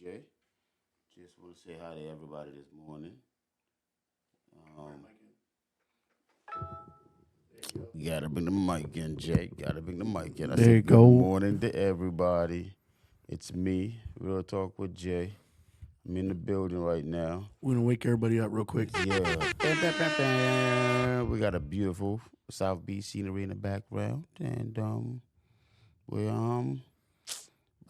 Okay. Just want to say hi to everybody this morning. Um, you gotta bring the mic in, Jay. Gotta bring the mic in. I There you said good go. morning to everybody. It's me, Real Talk with Jay. I'm in the building right now. We're gonna wake everybody up real quick. Yeah. Bam, bam, bam, bam. We got a beautiful South Beach scenery in the background. And we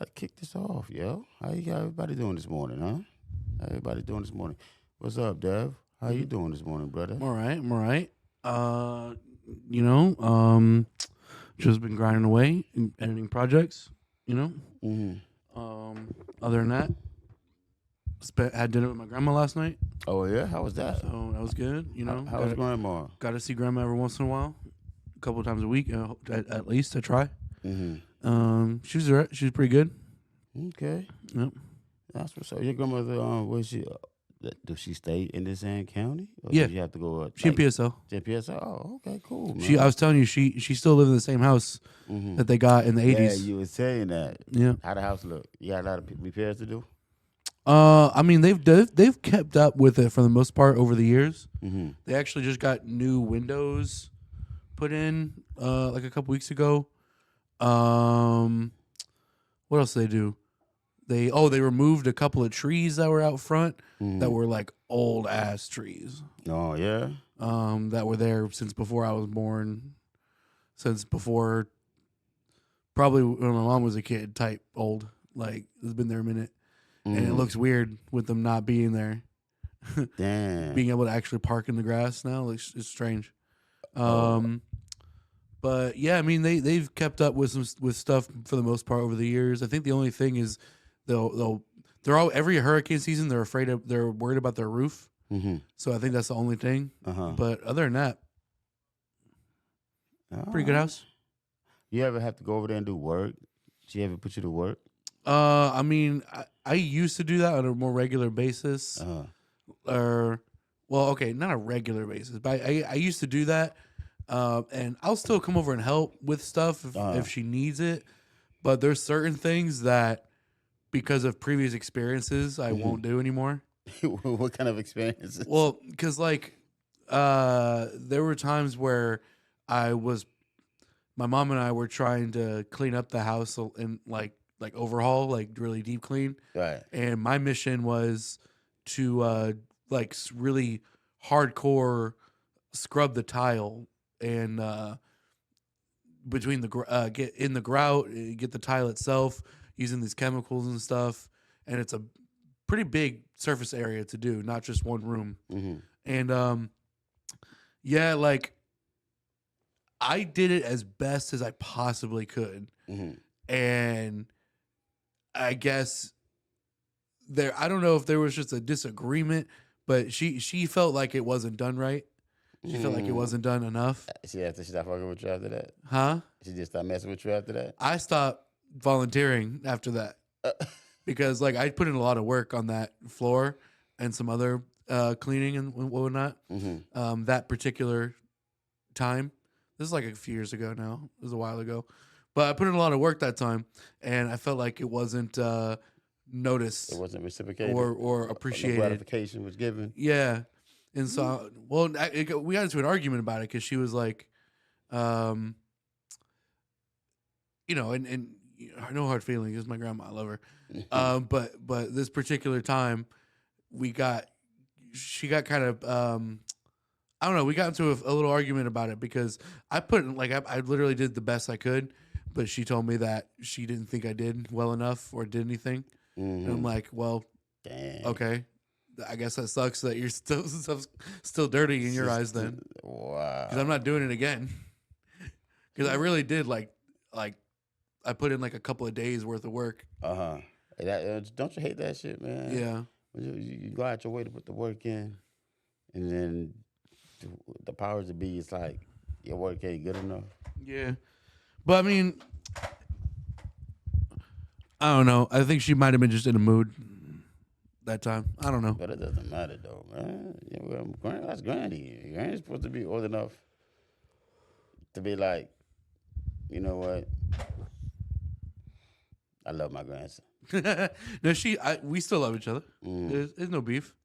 about to kick this off, yo. How you got everybody doing this morning, huh? How everybody doing this morning? What's up, Dev? How you doing this morning, brother? I'm all right. I'm all right. Just been grinding away, editing projects. Mm-hmm. Other than that, had dinner with my grandma last night, Oh yeah, how was that? so that was good. How was grandma? Got to see grandma every once in a while, a couple of times a week, at least. I try. Mm-hmm. She was alright. She was pretty good. Okay, Yep. that's what's up. Your grandmother, where she? Does she stay in the same county? Or Yeah. does you have to go? She in PSL. JPS. Oh, okay, cool, man. I was telling you, she still lives in the same house Mm-hmm. that they got in the Yeah, 80s. you were saying that. Yeah. How the house look? You got a lot of repairs to do. I mean, they've kept up with it for the most part over the years. Mm-hmm. They actually just got new windows put in like a couple weeks ago. What else did they do? They removed a couple of trees that were out front that were like old ass trees. Oh yeah. That were there since before I was born, since before probably when my mom was a kid type old. Like it's been there a minute. And it looks weird with them not being there. Damn. Being able to actually park in the grass now looks it's strange. But yeah, I mean they've kept up with stuff for the most part over the years. I think the only thing is they're all every hurricane season they're worried about their roof. Mm-hmm. So I think that's the only thing. Uh-huh. But other than that, pretty good house. You ever have to go over there and do work? She ever put you to work? I mean, I used to do that on a more regular basis. Or, well, okay, not a regular basis, but I used to do that. And I'll still come over and help with stuff if she needs it. But there's certain things that, because of previous experiences, I won't do anymore. What kind of experiences? Well, because there were times where my mom and I were trying to clean up the house and like overhaul, like really deep clean. Right. And my mission was to really hardcore scrub the tile and between the get in the grout, get the tile itself using these chemicals and stuff. And it's a pretty big surface area to do, not just one room. Mm-hmm. And yeah, like I did it as best as I possibly could. Mm-hmm. And I guess I don't know if there was just a disagreement, but she felt like it wasn't done right. She felt like it wasn't done enough. She stopped fucking with you after that? Huh? She just stopped messing with you after that? I stopped volunteering after that because like I put in a lot of work on that floor and some other cleaning and whatnot. Mm-hmm. That particular time, this is like a few years ago now. It was a while ago. But I put in a lot of work that time, and I felt like it wasn't noticed. It wasn't reciprocated or appreciated. No gratification was given. Yeah, and so we got into an argument about it because she was like, and no hard feelings. It's my grandma, I love her. But this particular time, she got kind of. I don't know. We got into a little argument about it because I literally did the best I could, but she told me that she didn't think I did well enough or did anything. Mm-hmm. And I'm like, well, dang. Okay, I guess that sucks that you're still dirty in your eyes then. Wow. Because I'm not doing it again. Because I really did like I put in like a couple of days worth of work. Don't you hate that shit, man? Yeah. You go out your way to put the work in, and then the powers that be, it's like your work ain't good enough. Yeah, but I mean, I don't know. I think she might have been just in a mood that time. I don't know. But it doesn't matter though, man. That's Granny. Granny's supposed to be old enough to be like, you know what? I love my grandson. No, we still love each other. Mm. There's no beef.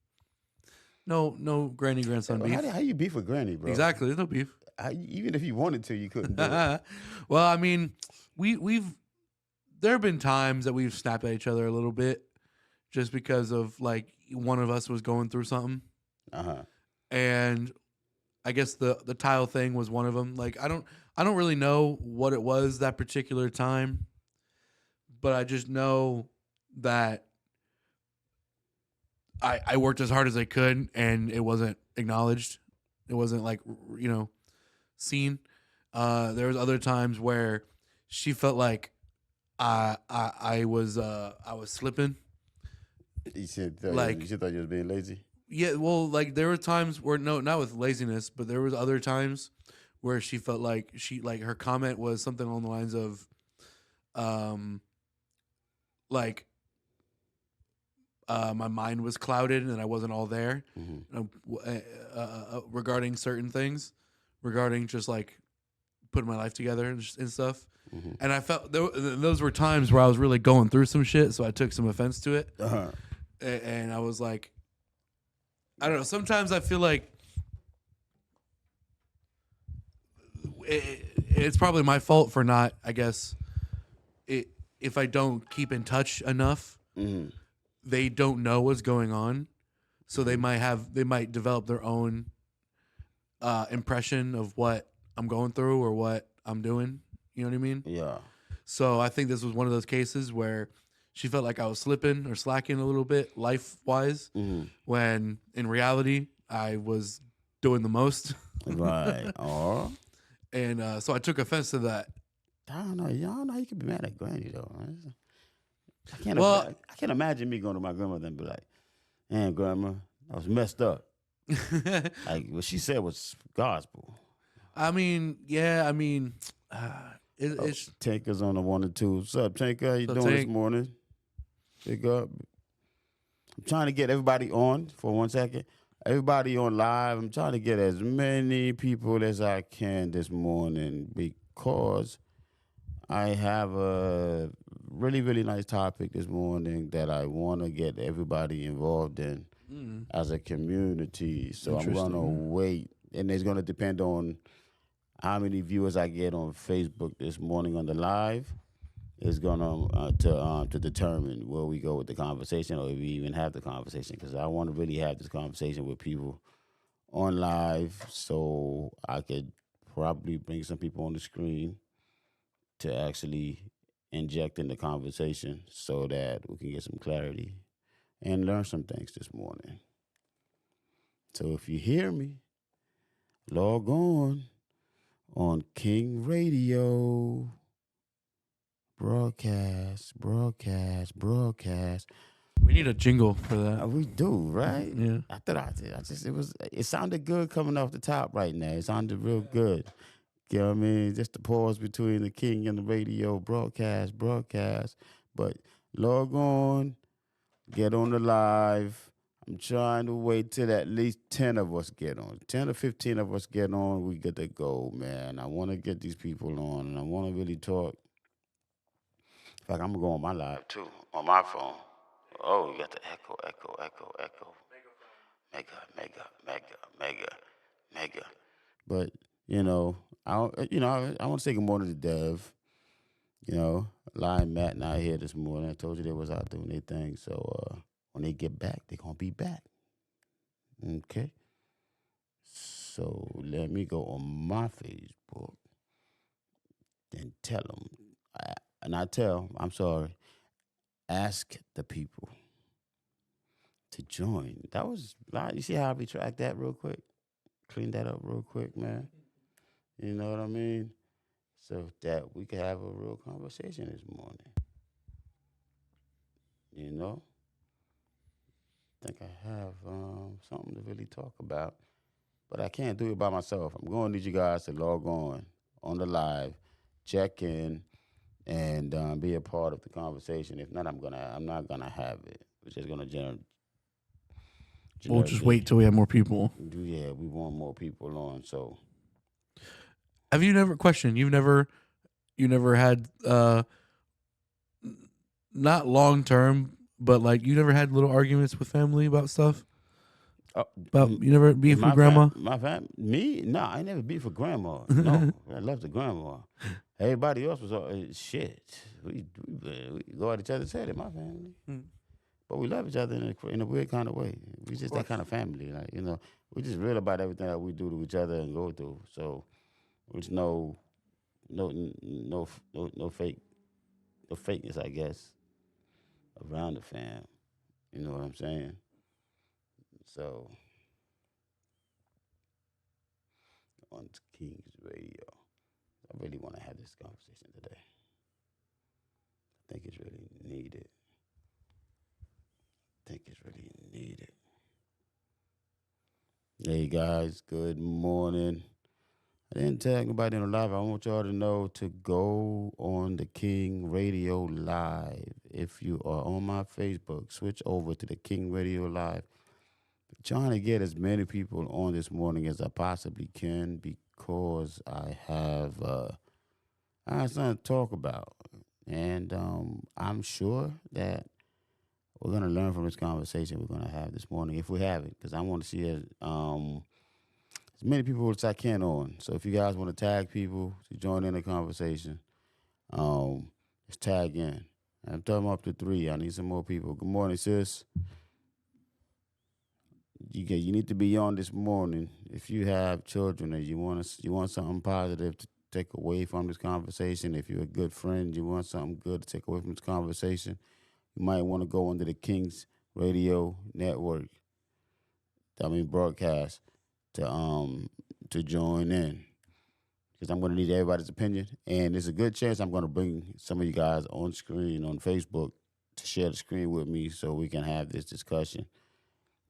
No granny grandson beef. How you beef with Granny, bro? Exactly. There's no beef. Even if you wanted to, you couldn't do it. Well, I mean, there have been times that we've snapped at each other a little bit, just because of like one of us was going through something, and I guess the tile thing was one of them. Like I don't really know what it was that particular time, but I just know that I worked as hard as I could, and it wasn't acknowledged. It wasn't like seen. There was other times where she felt like I was slipping. You said like she thought you was being lazy. Yeah, well, like there were times where not with laziness, but there was other times where she felt like her comment was something along the lines of, like, my mind was clouded and I wasn't all there, regarding certain things, regarding just like putting my life together and stuff. And I felt those were times where I was really going through some shit, so I took some offense to it. And I was like, I don't know. Sometimes I feel like it's probably my fault for not, I guess, if I don't keep in touch enough, they don't know what's going on. So they might develop their own impression of what I'm going through or what I'm doing. You know what I mean? Yeah. So I think this was one of those cases where she felt like I was slipping or slacking a little bit life-wise, when in reality I was doing the most. Right. And so I took offense to that. I don't know. Y'all know you can be mad at Granny though. I can't imagine me going to my grandmother and be like, "Man, Grandma, I was messed up." Like what she said was gospel. I mean, yeah. I mean, it's Tanker's on the 1 and 2. What's up, Tanker? How you doing this morning? Big up. I'm trying to get everybody on for 1 second. Everybody on live. I'm trying to get as many people as I can this morning because I have a really, really nice topic this morning that I want to get everybody involved in as a community. So I'm going to wait. And it's going to depend on how many viewers I get on Facebook this morning on the live. Is gonna to determine where we go with the conversation, or if we even have the conversation. Because I want to really have this conversation with people on live, so I could probably bring some people on the screen to actually inject in the conversation, so that we can get some clarity and learn some things this morning. So if you hear me, log on King Radio. Broadcast. We need a jingle for that. We do, right? Yeah. I thought I did. It sounded good coming off the top right now. It sounded real good. You know what I mean? Just the pause between the King and the radio, broadcast. But log on, get on the live. I'm trying to wait till at least 10 of us get on. 10 or 15 of us get on, we get to go, man. I want to get these people on, and I want to really talk. In fact, I'm going to go on my live, too, on my phone. Oh, you got the echo. Mega. But, I want to say good morning to Dev. Lion Matt and I here this morning. I told you they was out doing their thing. So when they get back, they're going to be back. Okay? So let me go on my Facebook and tell them. Ask the people to join. That was, you see how I retract that real quick? Clean that up real quick, man. You know what I mean? So that we could have a real conversation this morning. I think I have something to really talk about. But I can't do it by myself. I'm going to need you guys to log on the live, check in, and be a part of the conversation. If not, I'm not gonna have it. We're just gonna generate. We'll just wait till we have more people. Yeah, we want more people on. So, have you never had not long term, but like you never had little arguments with family about stuff. About you never beef with grandma. Me? No, I ain't never beef with grandma. No, I love the grandma. Everybody else was shit. We go at each other's head in my family, but we love each other in a weird kind of way. We just that kind of family, like we just real about everything that we do to each other and go through. So there's no fake, no fakeness, I guess, around the fam. You know what I'm saying? So on King's Radio, I really want to have this conversation today. I think it's really needed. Hey guys, good morning. I didn't tell anybody on the live. I want y'all to know to go on the King Radio Live. If you are on my Facebook, switch over to the King Radio Live. I'm trying to get as many people on this morning as I possibly can because I have something to talk about. And I'm sure that we're going to learn from this conversation we're going to have this morning, if we have it, because I want to see as many people as I can on. So if you guys want to tag people to join in the conversation, just tag in. I'm talking up to 3. I need some more people. Good morning, sis. You need to be on this morning. If you have children and you want something positive to take away from this conversation, if you're a good friend, you want something good to take away from this conversation, you might want to go under the King's Radio Network. Broadcast to join in, because I'm going to need everybody's opinion, and there's a good chance I'm going to bring some of you guys on screen on Facebook to share the screen with me so we can have this discussion.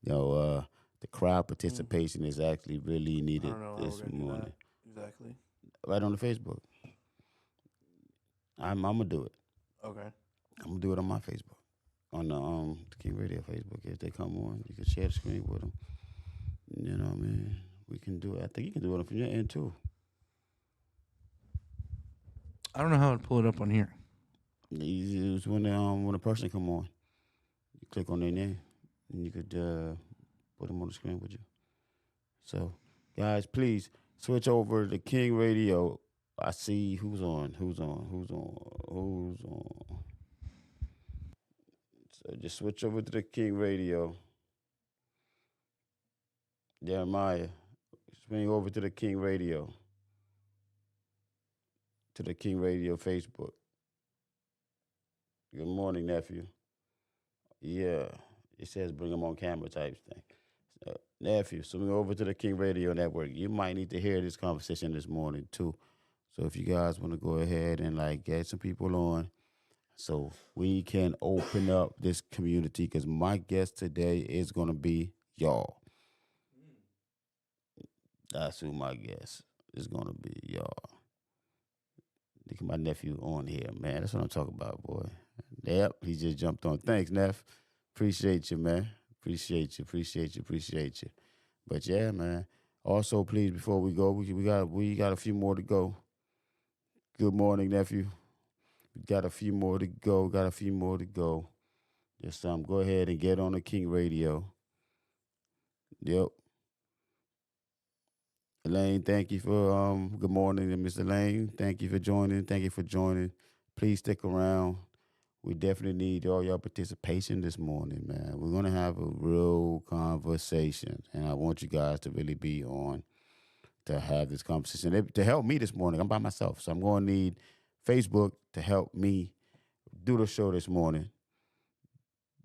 The crowd participation is actually really needed this morning. Exactly. Right on the Facebook. I'm gonna do it. Okay. I'm gonna do it on my Facebook, on the King Radio Facebook. If they come on, you can share the screen with them. You know what I mean? We can do it. I think you can do it from your end too. I don't know how to pull it up on here. It's when a person come on, you click on their name, and you could put them on the screen with you. So, guys, please switch over to King Radio. I see who's on. So just switch over to the King Radio. Jeremiah, swing over to the King Radio. To the King Radio Facebook. Good morning, nephew. Yeah, it says bring them on camera type thing. Nephew, swing over to the King Radio Network. You might need to hear this conversation this morning too. So if you guys want to go ahead and get some people on, so we can open up this community, because my guest today is going to be y'all. That's who my guest is going to be, y'all. Look at my nephew on here, man. That's what I'm talking about, boy. Yep, he just jumped on. Thanks, Neff. Appreciate you, man. Appreciate you. But yeah, man. Also, please, before we go, we got a few more to go. Good morning, nephew. We got a few more to go. Just go ahead and get on the King Radio. Yep. Elaine, thank you for good morning, Mr. Lane. Thank you for joining. Please stick around. We definitely need all your participation this morning, man. We're gonna have a real conversation, and I want you guys to really be on to have this conversation. To help me this morning, I'm by myself, so I'm gonna need Facebook to help me do the show this morning.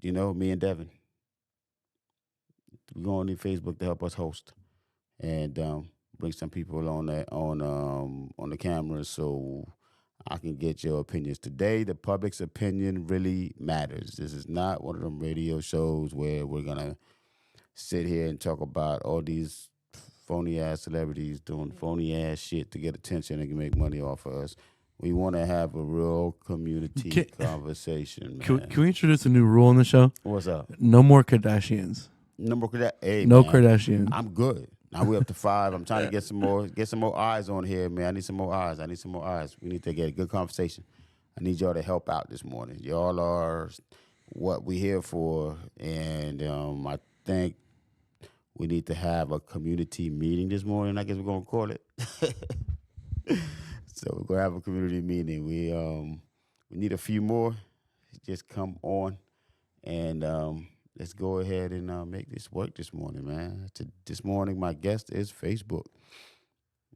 Me and Devin. We're gonna need Facebook to help us host, and bring some people on the camera so I can get your opinions. Today, the public's opinion really matters. This is not one of them radio shows where we're gonna sit here and talk about all these phony ass celebrities doing phony ass shit to get attention and make money off of us. We want to have a real community conversation, man. Can we introduce a new rule on the show? What's up? No more Kardashians. No more Kardashians. Hey, no man, Kardashians. I'm good. Now we're up to 5. I'm trying to get some more eyes on here, man. I need some more eyes. We need to get a good conversation. I need y'all to help out this morning. Y'all are what we here for, and I think we need to have a community meeting this morning. I guess we're gonna call it. So we're gonna have a community meeting. We need a few more. Just come on and let's go ahead and make this work this morning, man. This morning, my guest is Facebook.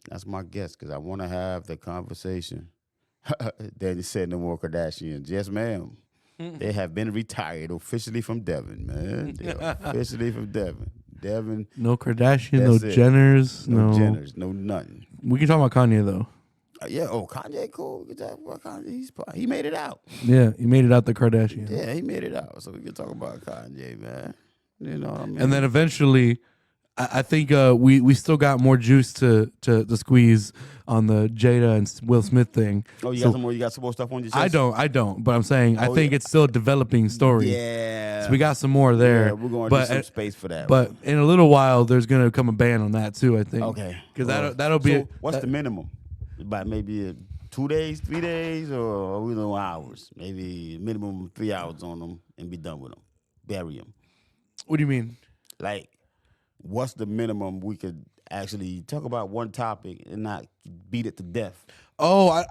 That's my guest because I want to have the conversation. Then you said no more Kardashians. Yes, ma'am. They have been retired officially from Devon, man. They're officially from Devon. Devon. No Kardashian, no Jenners, no Jenners, no nothing. We can talk about Kanye though. Yeah, Kanye, cool. We can talk about Kanye. He made it out. Yeah, he made it out the Kardashian. Yeah, he made it out. So we can talk about Kanye, man. You know what I mean? And then eventually, I think we still got more juice to squeeze on the Jada and Will Smith thing. Oh, you got some more? You got some more stuff on your chest? I don't. But I'm saying I think it's still a developing story. Yeah. So we got some more there. Yeah, we're going to do some space for that. But in a little while, there's going to come a ban on that too, I think. Okay. Because that'll be... So what's the minimum? About maybe 2 days, 3 days, or we know hours? Maybe minimum 3 hours on them and be done with them. Bury them. What do you mean? Like, what's the minimum we could actually talk about one topic and not beat it to death? Oh,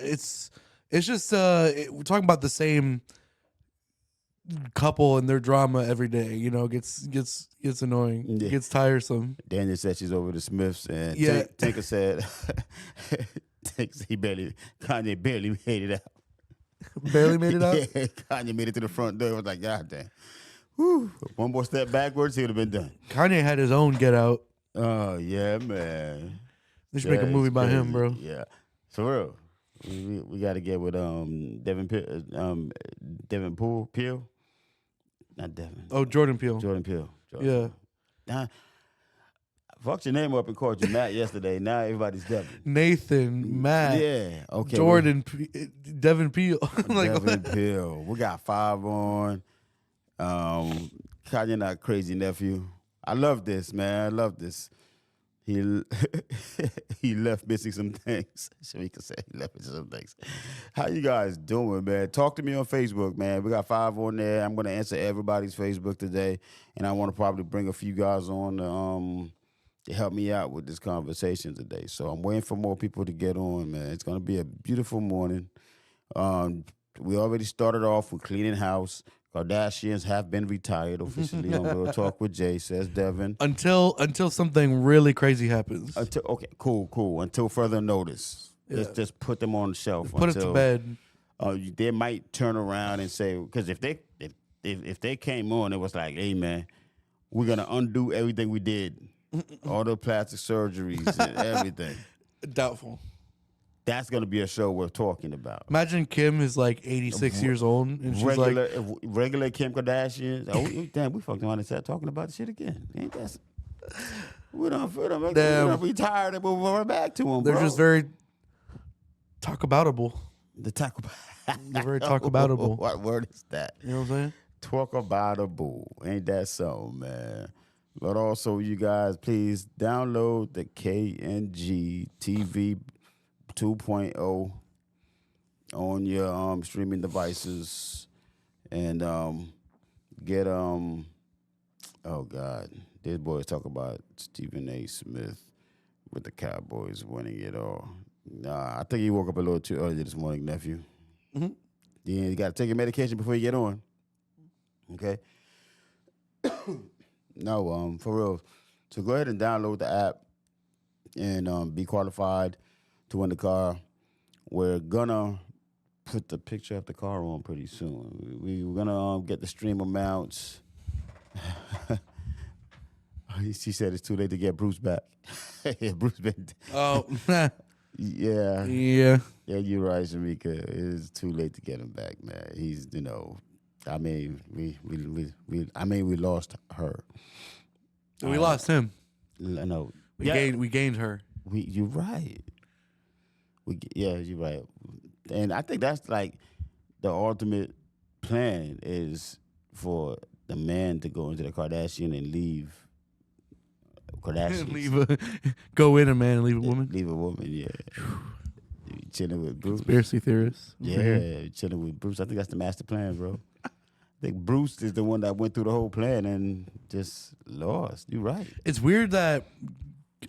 it's just we're talking about the same couple and their drama every day. You know, gets annoying, gets tiresome. Daniel said she's over the Smiths, and Tinker said Kanye barely made it out. Barely made it out. Yeah, Kanye made it to the front door. I was like, God damn. Whew. One more step backwards, he would have been done. Kanye had his own Get Out. Oh yeah, man. They should make a movie by him, bro. Yeah, for real. We got to get with Devin Peel. Not Devin. Oh, Jordan Peele. Jordan Peele. Yeah. Fucked your name up and called you Matt yesterday. Now everybody's Devin. Nathan, Matt. Yeah. Okay. Jordan, Devin Peele. Devin Peele. We got 5 on. Kanye not crazy nephew. I love this, man. I love this. He left missing some things. So we can say he left missing some things. How you guys doing, man? Talk to me on Facebook, man. We got 5 on there. I'm gonna answer everybody's Facebook today, and I want to probably bring a few guys on to help me out with this conversation today. So I'm waiting for more people to get on, man. It's gonna be a beautiful morning. We already started off with cleaning house. Kardashians have been retired officially on Real Talk with Jay, says Devin. Until something really crazy happens. Okay, cool. Until further notice. Yeah. Let's just put them on the shelf. Put it to bed. They might turn around and say, because if they came on, it was like, hey, man, we're going to undo everything we did. All the plastic surgeries and everything. Doubtful. That's going to be a show worth talking about. Imagine Kim is like 86 years old and she's regular Kim Kardashian. Oh, damn, we fucked around and sat talking about the shit again. Ain't that? We don't retired and move right back to them. They're just very talk-aboutable. They're very talk-aboutable. What word is that? You know what I'm saying? Talk-aboutable. Ain't that something, man? But also, you guys, please download the KNG TV 2.0 on your streaming devices and get oh God, these boys talk about Stephen A. Smith with the Cowboys winning it all. Nah, I think he woke up a little too early this morning, nephew. Mm-hmm. Yeah, you got to take your medication before you get on. Okay. No, for real. So go ahead and download the app and be qualified to win the car. We're gonna put the picture of the car on pretty soon. We're gonna get the stream amounts. She said it's too late to get Bruce back. Yeah, Bruce been. Oh, yeah. Yeah, you're right, Shamika. It is too late to get him back, man. He's, I mean, we lost her. We lost him. No, we gained her. You're right. You're right. And I think that's like the ultimate plan is for the man to go into the Kardashian and leave Kardashian. Go in a man and leave a woman. Leave a woman, yeah. chilling with Bruce. Conspiracy theorists. Yeah, chilling with Bruce. I think that's the master plan, bro. I think Bruce is the one that went through the whole plan and just lost. You're right. It's weird that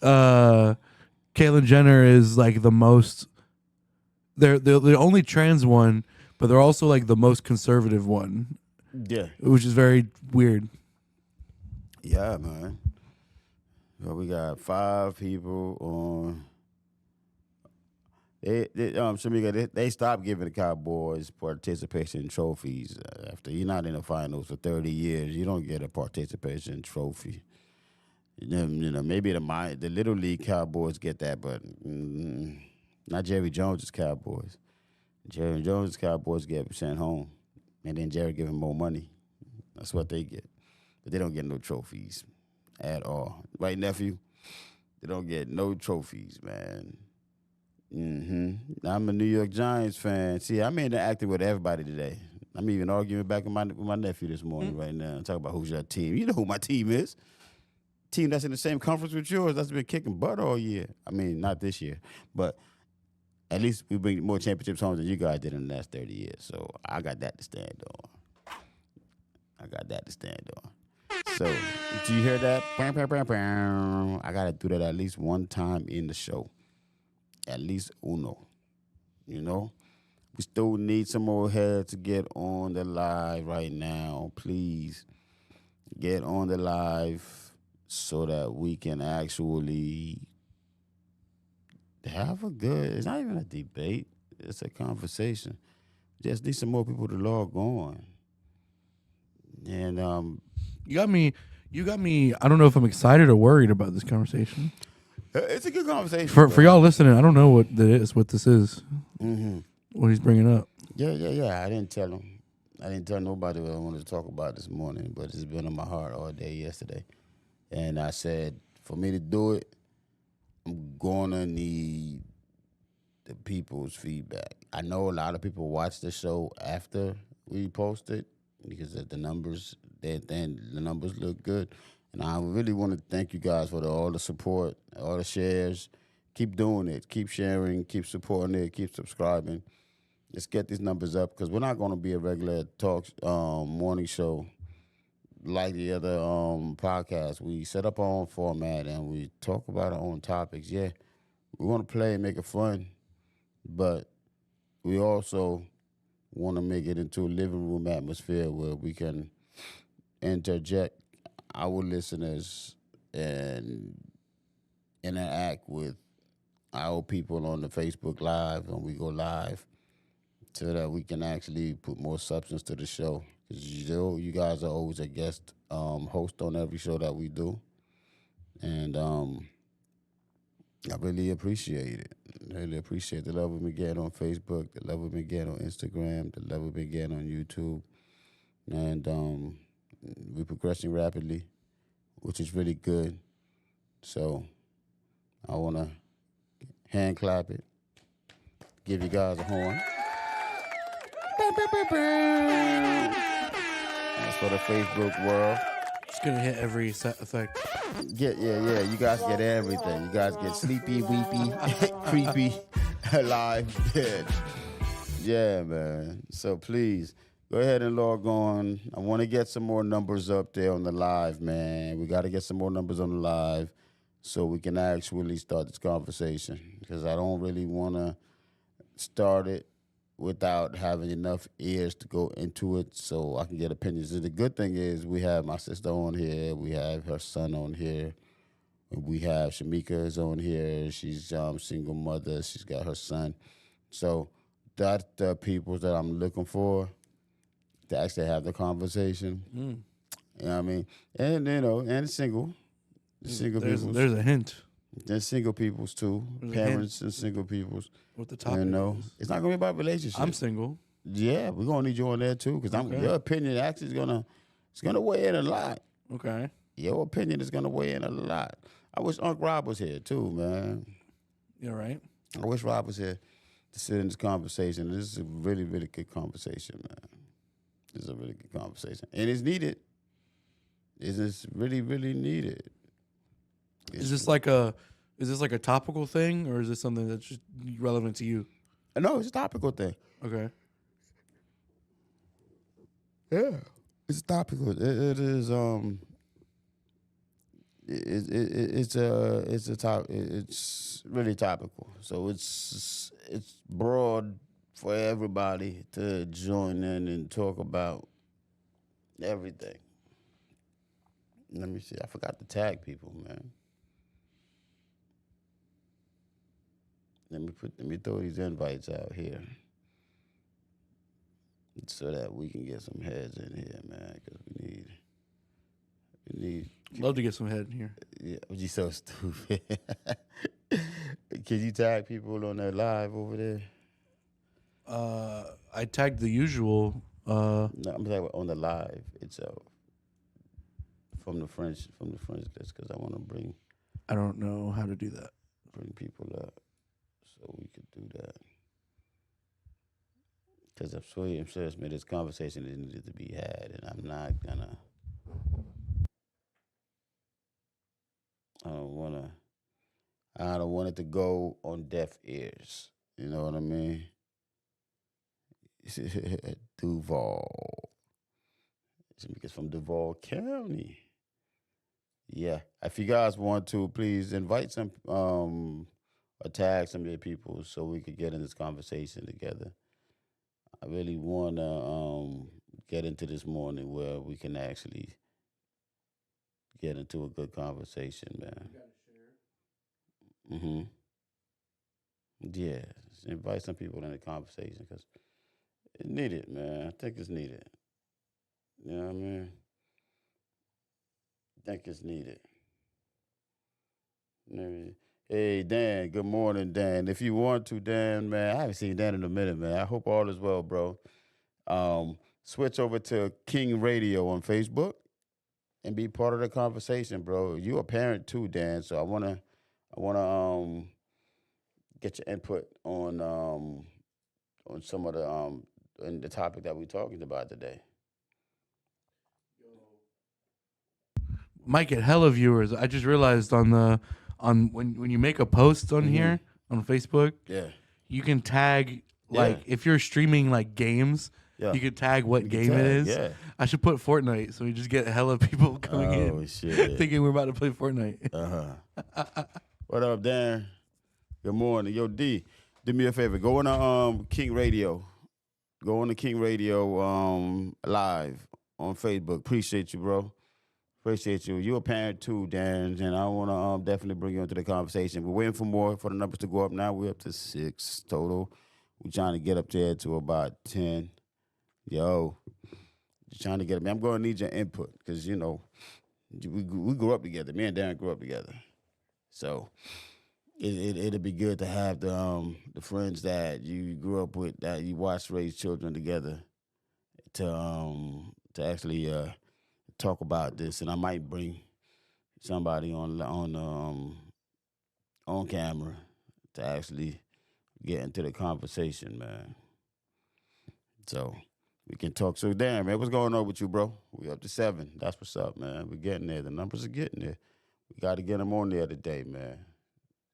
Caitlyn Jenner is like the most. They're the only trans one, but they're also like the most conservative one. Yeah. Which is very weird. Yeah, man. Well, we got 5 people on. They stopped giving the Cowboys participation trophies after you're not in the finals for 30 years. You don't get a participation trophy. Maybe the Little League Cowboys get that, but not Jerry Jones's Cowboys. Jerry Jones's Cowboys get sent home, and then Jerry give him more money. That's what they get, but they don't get no trophies at all. Right, nephew? They don't get no trophies, man. I'm a New York Giants fan. See, I'm interacting with everybody today. I'm even arguing back with my nephew this morning right now. Talking about who's your team. You know who my team is. Team that's in the same conference with yours. That's been kicking butt all year. I mean, not this year, but at least we bring more championships home than you guys did in the last 30 years. So I got that to stand on. So, do you hear that? I got to do that at least one time in the show. At least uno. You know? We still need some more heads to get on the live right now. Please get on the live so that we can actually have a good, it's not even a debate. It's a conversation. Just need some more people to log on. And you got me. I don't know if I'm excited or worried about this conversation. It's a good conversation. For y'all listening, I don't know what this is. What he's bringing up. Yeah. I didn't tell him. I didn't tell nobody what I wanted to talk about this morning, but it's been on my heart all day yesterday. And I said, for me to do it, I'm going to need the people's feedback. I know a lot of people watch the show after we post it because the numbers, the numbers look good. And I really want to thank you guys for all the support, all the shares. Keep doing it. Keep sharing. Keep supporting it. Keep subscribing. Let's get these numbers up because we're not going to be a regular talk morning show like the other podcasts. We set up our own format and we talk about our own topics. Yeah, we want to play and make it fun, but we also want to make it into a living room atmosphere where we can interject our listeners and interact with our people on the Facebook Live when we go live so that we can actually put more substance to the show. Because you guys are always a guest host on every show that we do. And I really appreciate it. I really appreciate the love we've been getting on Facebook, the love we've been getting on Instagram, the love we've been getting on YouTube. And we're progressing rapidly, which is really good. So I want to hand clap it, give you guys a horn. That's for the Facebook world. It's going to hit every set effect. Yeah. You guys get everything. You guys get sleepy, weepy, creepy, alive, dead. Yeah, man. So please, go ahead and log on. I want to get some more numbers up there on the live, man. We got to get some more numbers on the live so we can actually start this conversation because I don't really want to start it without having enough ears to go into it so I can get opinions. And the good thing is we have my sister on here. We have her son on here. We have Shamika is on here. She's single mother. She's got her son. So that's the people that I'm looking for to actually have the conversation. You know what I mean? And, and single. Single people. There's a hint. There's single peoples too. There's Parents and single peoples. What the topic is. It's not going to be about relationships. I'm single. Yeah, we're going to need you on there too because your opinion actually is going to weigh in a lot. Okay. Your opinion is going to weigh in a lot. I wish Unc Rob was here too, man. You're right. I wish Rob was here to sit in this conversation. This is a really, really good conversation, man. This is a really good conversation. And it's needed. It's really, really needed. Is this like a topical thing or is this something that's just relevant to you? No, it's a topical thing. Okay. Yeah, it's topical. It is it's a top. It's really topical. So it's broad for everybody to join in and talk about everything. Let me see. I forgot to tag people, man. Let me throw these invites out here so that we can get some heads in here, man. Because we need. Love to get some head in here. Yeah, you so stupid. Can you tag people on that live over there? I tagged the usual. No, I'm talking about on the live itself from the French list because I want to bring. I don't know how to do that. Bring people up so we could do that. Because I'm sure it's made this conversation that needed to be had, and I'm not gonna. I don't want it to go on deaf ears. You know what I mean? Duval. It's from Duval County. Yeah. If you guys want to, please invite some or tag some of your people so we could get in this conversation together. I really want to get into this morning where we can actually get into a good conversation, man. Mm-hmm. Yeah. Just invite some people in the conversation because it's needed, man. I think it's needed. You know what I mean? I think it's needed. Hey, Dan. Good morning, Dan. If you want to, Dan, man, I haven't seen Dan in a minute, man. I hope all is well, bro. Switch over to King Radio on Facebook and be part of the conversation, bro. You a parent too, Dan. So I wanna get your input on some of the and the topic that we're talking about today. Might get hella viewers. I just realized on when you make a post on here on Facebook, Yeah. you can tag like if you're streaming like games, Yeah. you can tag what game tag, it is. yeah. I should put Fortnite so we just get hella people coming in Shit. thinking we're about to play Fortnite. What up, Dan? Good morning. Yo, D, do me a favor. Go on to King Radio. Go on to King Radio live on Facebook. Appreciate you, bro. Appreciate you. You're a parent too, Dan, and I want to definitely bring you into the conversation. We're waiting for more for the numbers to go up. Now we're up to 6 total. We're trying to get up there to about 10. Yo, just trying to get it. Man, I'm going to need your input because, you know, we grew up together. Me and Darren grew up together. So it'll be good to have the friends that you grew up with, that you watched raise children together to actually talk about this. And I might bring somebody on camera to actually get into the conversation, man. So we can talk. So, damn, man, what's going on with you, bro? We up to 7. That's what's up, man. We're getting there. The numbers are getting there. We got to get them on there today, man,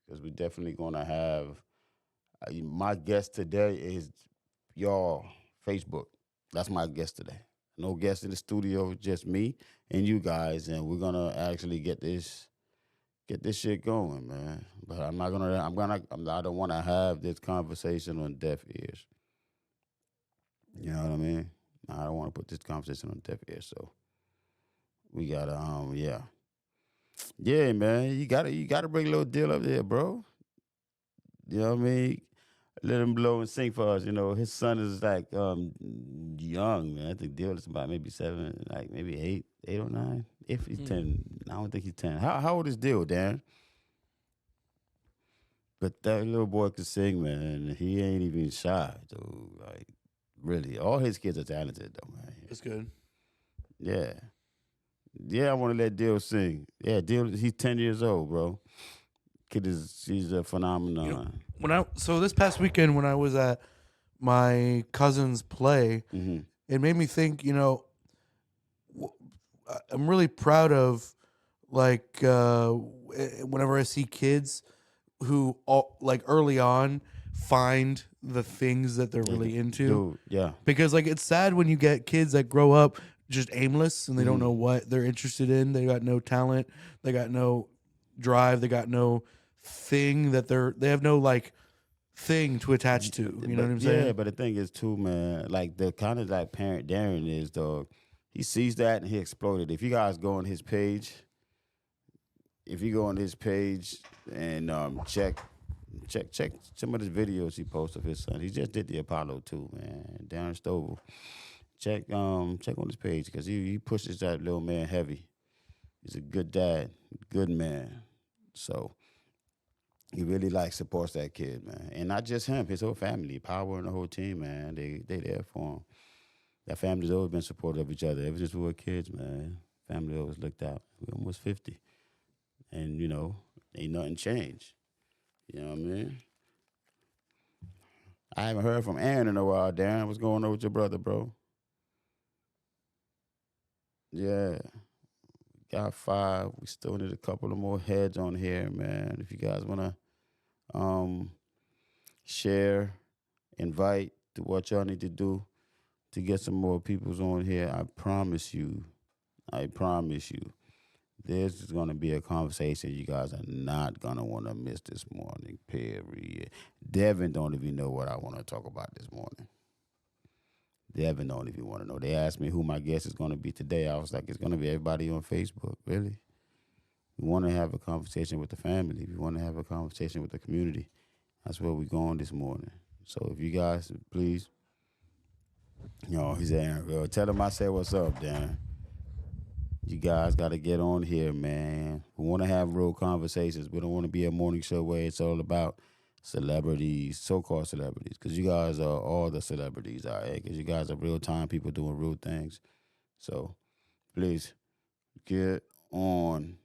because we're definitely going to have my guest today is y'all, Facebook. That's my guest today. No guest in the studio, just me and you guys, and we're going to actually get this shit going, man. But I don't want to have this conversation on deaf ears. You know what I mean? I don't want to put this conversation on deaf ears. So we gotta, yeah, man. You gotta bring a little deal up there, bro. You know what I mean? Let him blow and sing for us. You know, his son is like young, man. I think Deal is about maybe 7, like maybe 8 or 9. If he's 10, I don't think he's 10. How old is Deal, Dan? But that little boy can sing, man. He ain't even shy, so like, really, all his kids are talented, though, man. That's good. Yeah, I want to let Deal sing. Yeah, Deal. He's 10 years old, bro. He's a phenomenon. You know, so this past weekend when I was at my cousin's play, it made me think. You know, I'm really proud of whenever I see kids who like early on find the things that they're really into. Dude, yeah. Because like it's sad when you get kids that grow up just aimless and they don't know what they're interested in. They got no talent. They got no drive. They got no thing that they have no like thing to attach to. You know what I'm saying? Yeah, but the thing is too, man, like the kind of like parent Darren is, dog. He sees that and he exploded. If you guys go on his page, and check some of the videos he posts of his son. He just did the Apollo too, man. Darren Stovall. Check on his page because he pushes that little man heavy. He's a good dad, good man. So he really like supports that kid, man, and not just him, his whole family, Power and the whole team, man. They there for him. That family's always been supportive of each other ever since we were kids, man. Family always looked out. We're almost 50, and ain't nothing changed. You know what I mean? I haven't heard from Aaron in a while, Darren. What's going on with your brother, bro? Yeah. Got 5. We still need a couple of more heads on here, man. If you guys want to share, invite, do what y'all need to do to get some more peoples on here, I promise you, this is going to be a conversation you guys are not going to want to miss this morning, period. Devin don't even know what I want to talk about this morning. Devin don't even want to know. They asked me who my guest is going to be today. I was like, it's going to be everybody on Facebook. Really? We want to have a conversation with the family. We want to have a conversation with the community. That's where we're going this morning. So if you guys, please, he's Aaron. Tell him I said what's up, Dan. You guys got to get on here, man. We want to have real conversations. We don't want to be a morning show where it's all about celebrities, so-called celebrities, because you guys are all the celebrities out here, because you guys are real-time people doing real things. So please get on.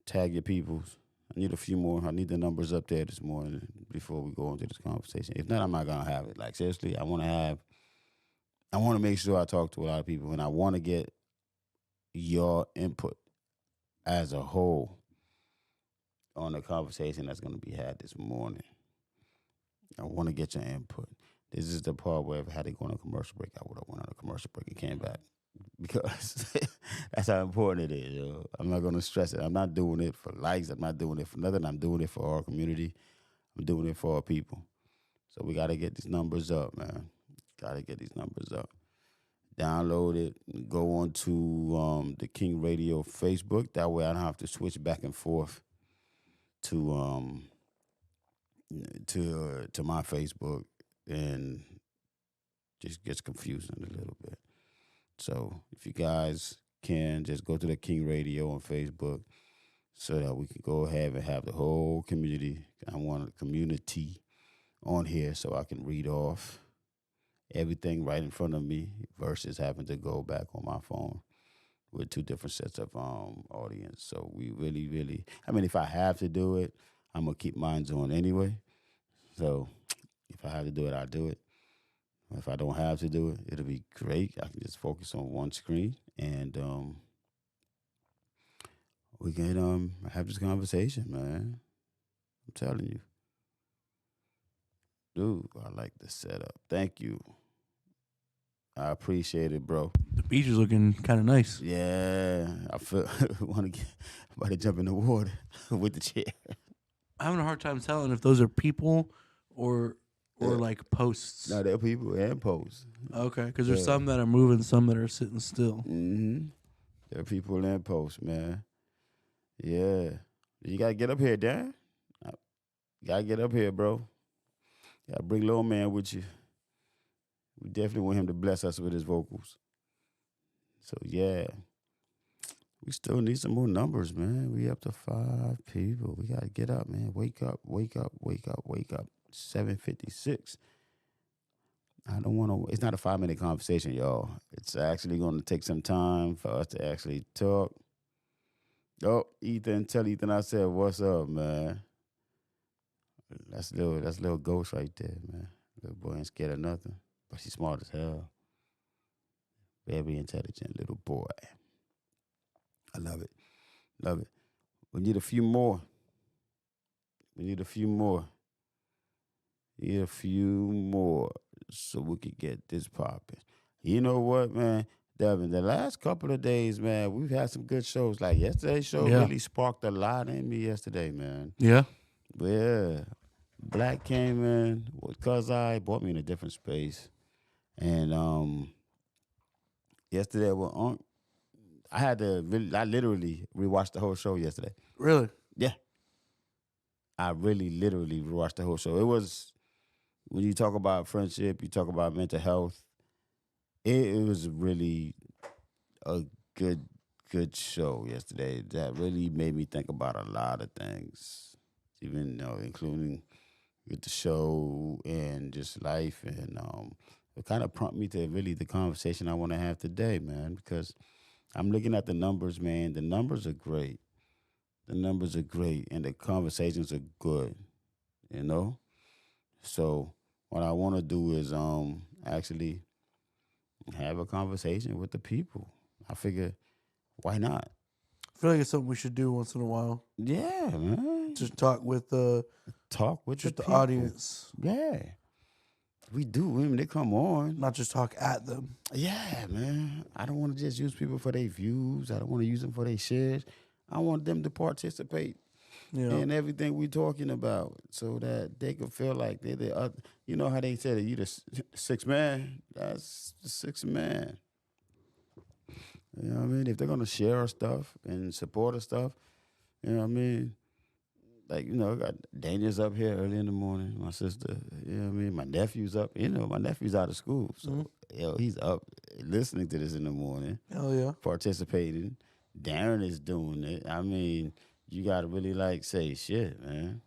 Tag your peoples. I need a few more. I need the numbers up there this morning before we go into this conversation. If not, I'm not going to have it. Like, seriously, I want to make sure I talk to a lot of people, and I want to get your input as a whole on the conversation that's going to be had this morning. I want to get your input. This is the part where if I had to go on a commercial break, I would have went on a commercial break and came back, because that's how important it is. I'm not going to stress it. I'm not doing it for likes. I'm not doing it for nothing. I'm doing it for our community. I'm doing it for our people. So we got to get these numbers up, man. Got to get these numbers up. Download it. Go on to the King Radio Facebook. That way I don't have to switch back and forth to my Facebook, and just gets confusing a little bit. So if you guys can just go to the King Radio on Facebook so that we can go ahead and have the whole community. I want a community on here so I can read off everything right in front of me versus having to go back on my phone with 2 different sets of audience. So we really, if I have to do it, I'm going to keep mine on anyway. So if I have to do it, I'll do it. If I don't have to do it, it'll be great. I can just focus on one screen, and we can have this conversation, man. I'm telling you. Dude, I like the setup. Thank you. I appreciate it, bro. The beach is looking kind of nice. Yeah, I feel want to about to jump in the water with the chair. I'm having a hard time telling if those are people or like posts. No, they're people and posts. Okay, because there's some that are moving, some that are sitting still. Mm-hmm. There are people and posts, man. Yeah. You got to get up here, Dan. You got to get up here, bro. You got to bring little man with you. We definitely want him to bless us with his vocals. So, yeah. We still need some more numbers, man. We up to 5 people. We got to get up, man. Wake up, wake up, wake up, wake up. 7:56. I don't want to. It's not a 5-minute conversation, y'all. It's actually going to take some time for us to actually talk. Oh, Ethan, tell Ethan I said, what's up, man? That's little ghost right there, man. Little boy ain't scared of nothing, but she's smart as hell. Very intelligent little boy. I love it. Love it. We need a few more. Need a few more so we could get this popping. You know what, man? Devin, the last couple of days, man, we've had some good shows. Like yesterday's show Yeah. really sparked a lot in me yesterday, man. Yeah. But yeah, Black came in with Cuz I brought me in a different space. And yesterday with Unc, I literally rewatched the whole show yesterday. Really? Yeah. I really literally rewatched the whole show. It was, when you talk about friendship, you talk about mental health, it was really a good show yesterday that really made me think about a lot of things, even including with the show and just life, and it kind of prompted me to really the conversation I want to have today, man, because I'm looking at the numbers, man. The numbers are great. The numbers are great, and the conversations are good. You know, so what I want to do is actually have a conversation with the people. I figure, why not? I feel like it's something we should do once in a while. Yeah, man. Just talk with Talk with just the the people. audience, Yeah, we do. When they come on, not just talk at them. yeah, man. I don't want to just use people for their views. I don't want to use them for their shares. I want them to participate Yeah. in everything we're talking about, so that they can feel like they're the other. You know how they said that you the sixth man. That's the sixth man. You know what I mean? If they're gonna share our stuff and support our stuff, you know what I mean? Like, I got Daniel's up here early in the morning, my sister, you know what I mean? My nephew's up, my nephew's out of school. So he's up listening to this in the morning, Hell yeah. participating. Darren is doing it. I mean, you gotta really say, shit, man.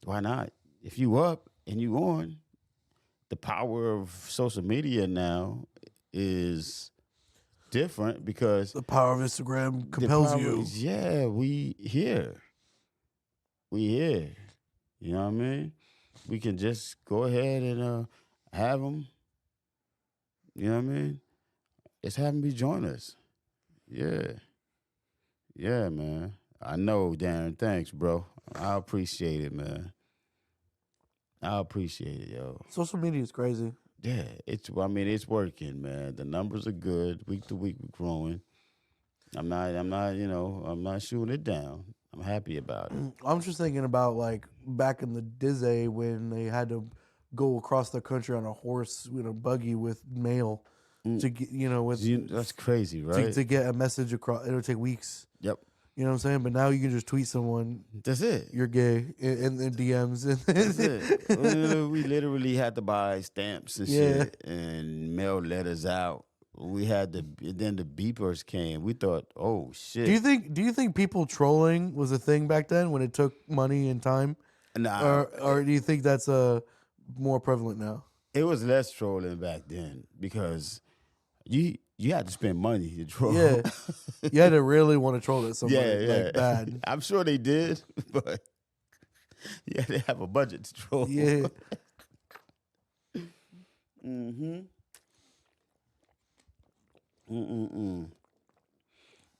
Why not? If you up and you on, the power of social media now is different because The power of Instagram the compels power you. is, yeah, we here. We here. You know what I mean? We can just go ahead and have them. You know what I mean? Just have them be join us. Yeah. Yeah, man. I know, Darren. Thanks, bro. I appreciate it, man. I appreciate it, yo. Social media is crazy. Yeah, it's working, man. The numbers are good. Week to week we're growing. I'm not shooting it down. I'm happy about it. I'm just thinking about back in the Dizzy when they had to go across the country on a horse with a buggy with mail to get That's crazy, right? to get a message across. It'll take weeks. Yep. You know what I'm saying? But now you can just tweet someone That's it. you're gay in the DMs. That's it. We literally had to buy stamps and shit and mail letters out. We had then the beepers came. We thought, oh shit. Do you think people trolling was a thing back then when it took money and time? Nah, Or do you think that's more prevalent now? it was less trolling back then because you had to spend money to troll. Yeah. You had to really want to troll at somebody yeah. bad. I'm sure they did, but you had to have a budget to troll. Yeah. Mm-hmm.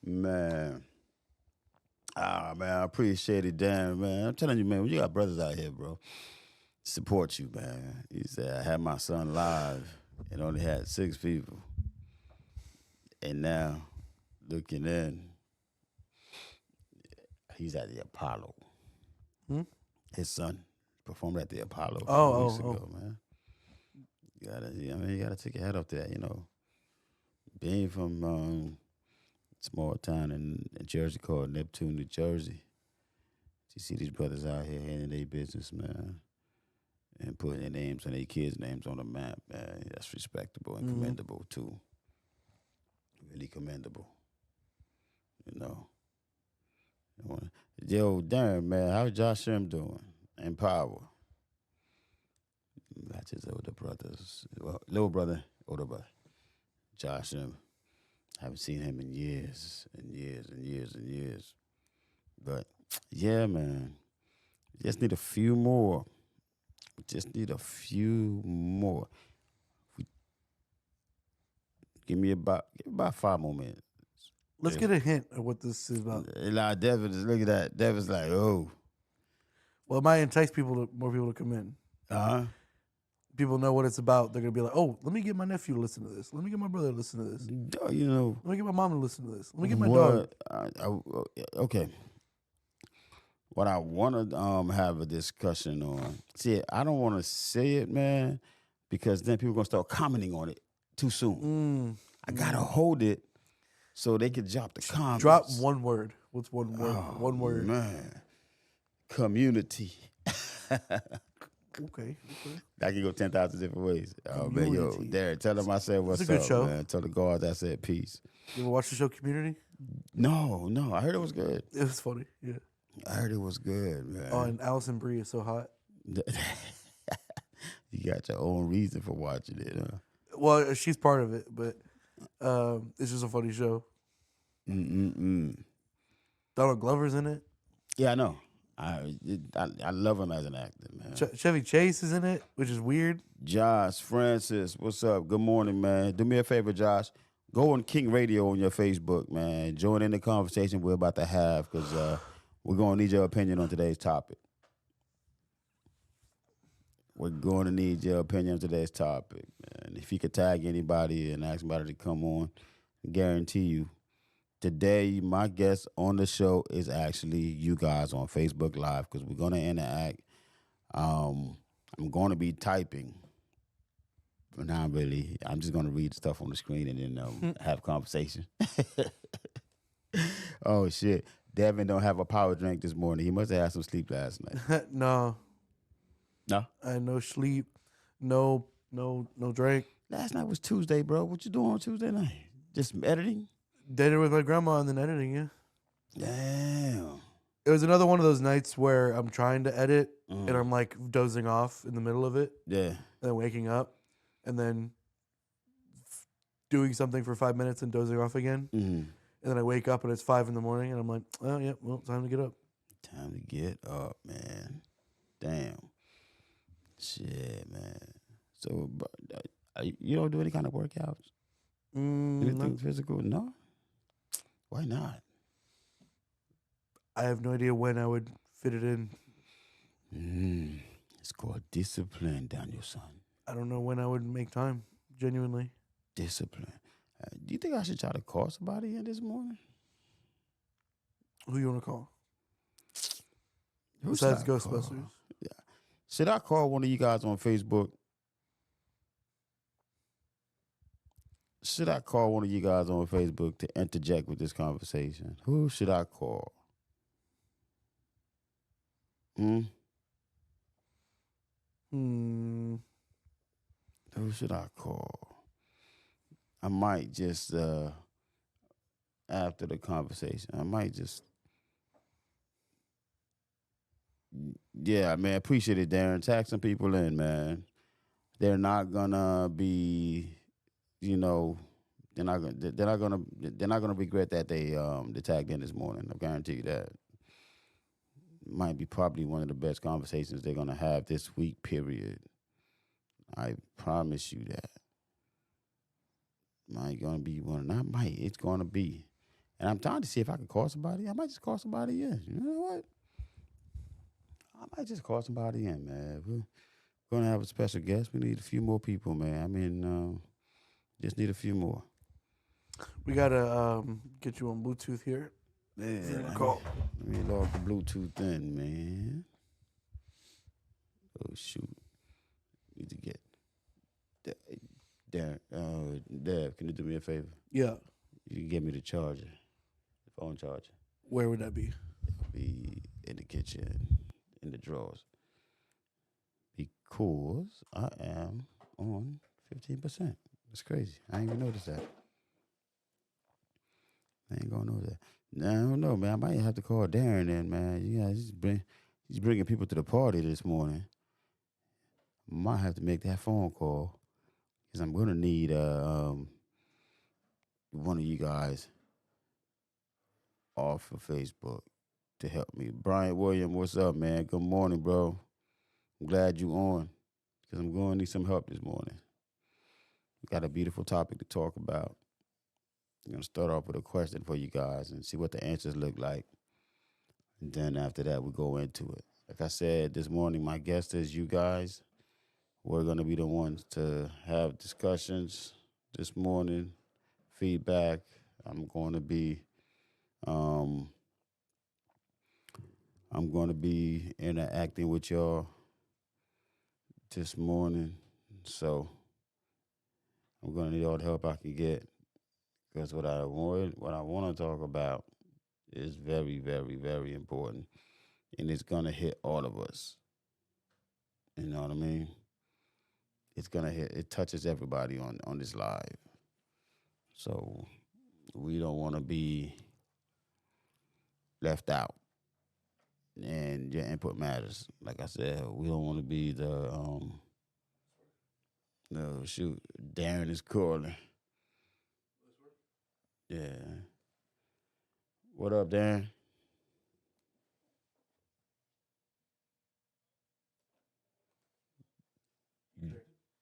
Man. Man, I appreciate it, Dan, man. I'm telling you, man, you got brothers out here, bro. Support you, man. He said, I had my son live and only had 6 people. And now, looking in, he's at the Apollo. His son performed at the Apollo a few weeks ago, man. You gotta take your head off that, Being from small town in Jersey called Neptune, New Jersey. You see these brothers out here handling their business, man, and putting their names and their kids' names on the map, man. That's respectable and commendable too. Really commendable, Yo, Darren, man, how's Josh Shem doing? And Power. That's his older brothers. Well, little brother, older brother. Josh Shem. Haven't seen him in years and years and years and years. But, yeah, man. Just need a few more. Give me about 5 more minutes. Let's get a hint of what this is about. Devin, look at that. Devin's like, oh. Well, it might entice more people to come in. Uh-huh. People know what it's about. They're gonna be like, "Oh, let me get my nephew to listen to this. Let me get my brother to listen to this. You know Let me get my mom to listen to this. Let me get my dog." Okay. What I want to have a discussion on. See, I don't want to say it, man, because then people gonna start commenting on it too soon. I gotta hold it so they can drop the comments. Drop one word. What's one word? Oh, One word. man. Community. Okay. I can go 10,000 different ways. Oh, man, yo, Derek, tell them I said what's a good up, show. man. Tell the guards I said peace. You ever watch the show Community? No, I heard it was good. It was funny. Yeah. I heard it was good, man. Oh, and Allison Brie is so hot. You got your own reason for watching it, huh? Well, she's part of it, but it's just a funny show. Donald Glover's in it. Yeah, I know. I love him as an actor, man. Chevy Chase is in it, which is weird. Josh Francis, what's up? Good morning, man. Do me a favor, Josh. Go on King Radio on your Facebook, man. Join in the conversation we're about to have because we're going to need your opinion on today's topic. We're going to need your opinion on today's topic, man. If you could tag anybody and ask somebody to come on, I guarantee you, today my guest on the show is actually you guys on Facebook Live because we're going to interact. I'm going to be typing. But not really. I'm just going to read stuff on the screen and then have conversation. Oh, shit. Devin don't have a power drink this morning. He must have had some sleep last night. No. No? I had no sleep. No drink. Last night was Tuesday, bro. What you doing on Tuesday night? Just editing? Dinner with my grandma and then editing, yeah. Damn. It was another one of those nights where I'm trying to edit and I'm like dozing off in the middle of it. Yeah. And then waking up and then doing something for 5 minutes and dozing off again. And then I wake up and it's 5 in the morning and I'm like, oh, yeah, well, time to get up. Time to get up, man. Damn. Shit, man. So, you don't do any kind of workouts? Anything physical? No? Why not? I have no idea when I would fit it in. It's called discipline, Daniel, son. I don't know when I would make time, genuinely. Discipline. Do you think I should try to call somebody in this morning? Who you want to call? Who Besides should I Ghostbusters? call? Yeah. Should I call one of you guys on Facebook? Should I call one of you guys on Facebook to interject with this conversation? Who should I call? Who should I call? I might just, after the conversation, yeah, man, appreciate it, Darren. Tag some people in, man. They're not gonna be, they're not gonna regret that they tagged in this morning. I guarantee you that. Might be probably one of the best conversations they're gonna have this week, period. I promise you that. Might gonna be one, not might, it's gonna be. And I'm trying to see if I can call somebody. I might just call somebody in. You know what? I might just call somebody in, man. We're gonna have a special guest. We need a few more people, man. I mean, just need a few more. We gotta get you on Bluetooth here. Yeah, let me log the Bluetooth in, man. Oh shoot, need to get Dev. Can you do me a favor? Yeah. You can get me the charger, the phone charger. Where would that be? It'll be in the kitchen, in the drawers. Because I am on 15%. That's crazy. I ain't even noticed that. I ain't gonna know that. I don't know, man. I might have to call Darren in, man. Yeah, he's bringing people to the party this morning. Might have to make that phone call because I'm gonna need one of you guys off of Facebook to help me. Brian William, what's up, man? Good morning, bro. I'm glad you on because I'm going to need some help this morning. We got a beautiful topic to talk about. I'm going to start off with a question for you guys and see what the answers look like. And then after that, we go into it. Like I said this morning, my guest is you guys. We're going to be the ones to have discussions this morning, feedback. I'm going to be um, I'm going to be interacting with y'all this morning. So I'm going to need all the help I can get because what I want to talk about is very, very, very important, and it's going to hit all of us. You know what I mean? It's gonna hit. It touches everybody on this live. So we don't want to be left out, and your input matters. Like I said, we don't want to be the no shoot. Darren is calling. Yeah. What up, Darren?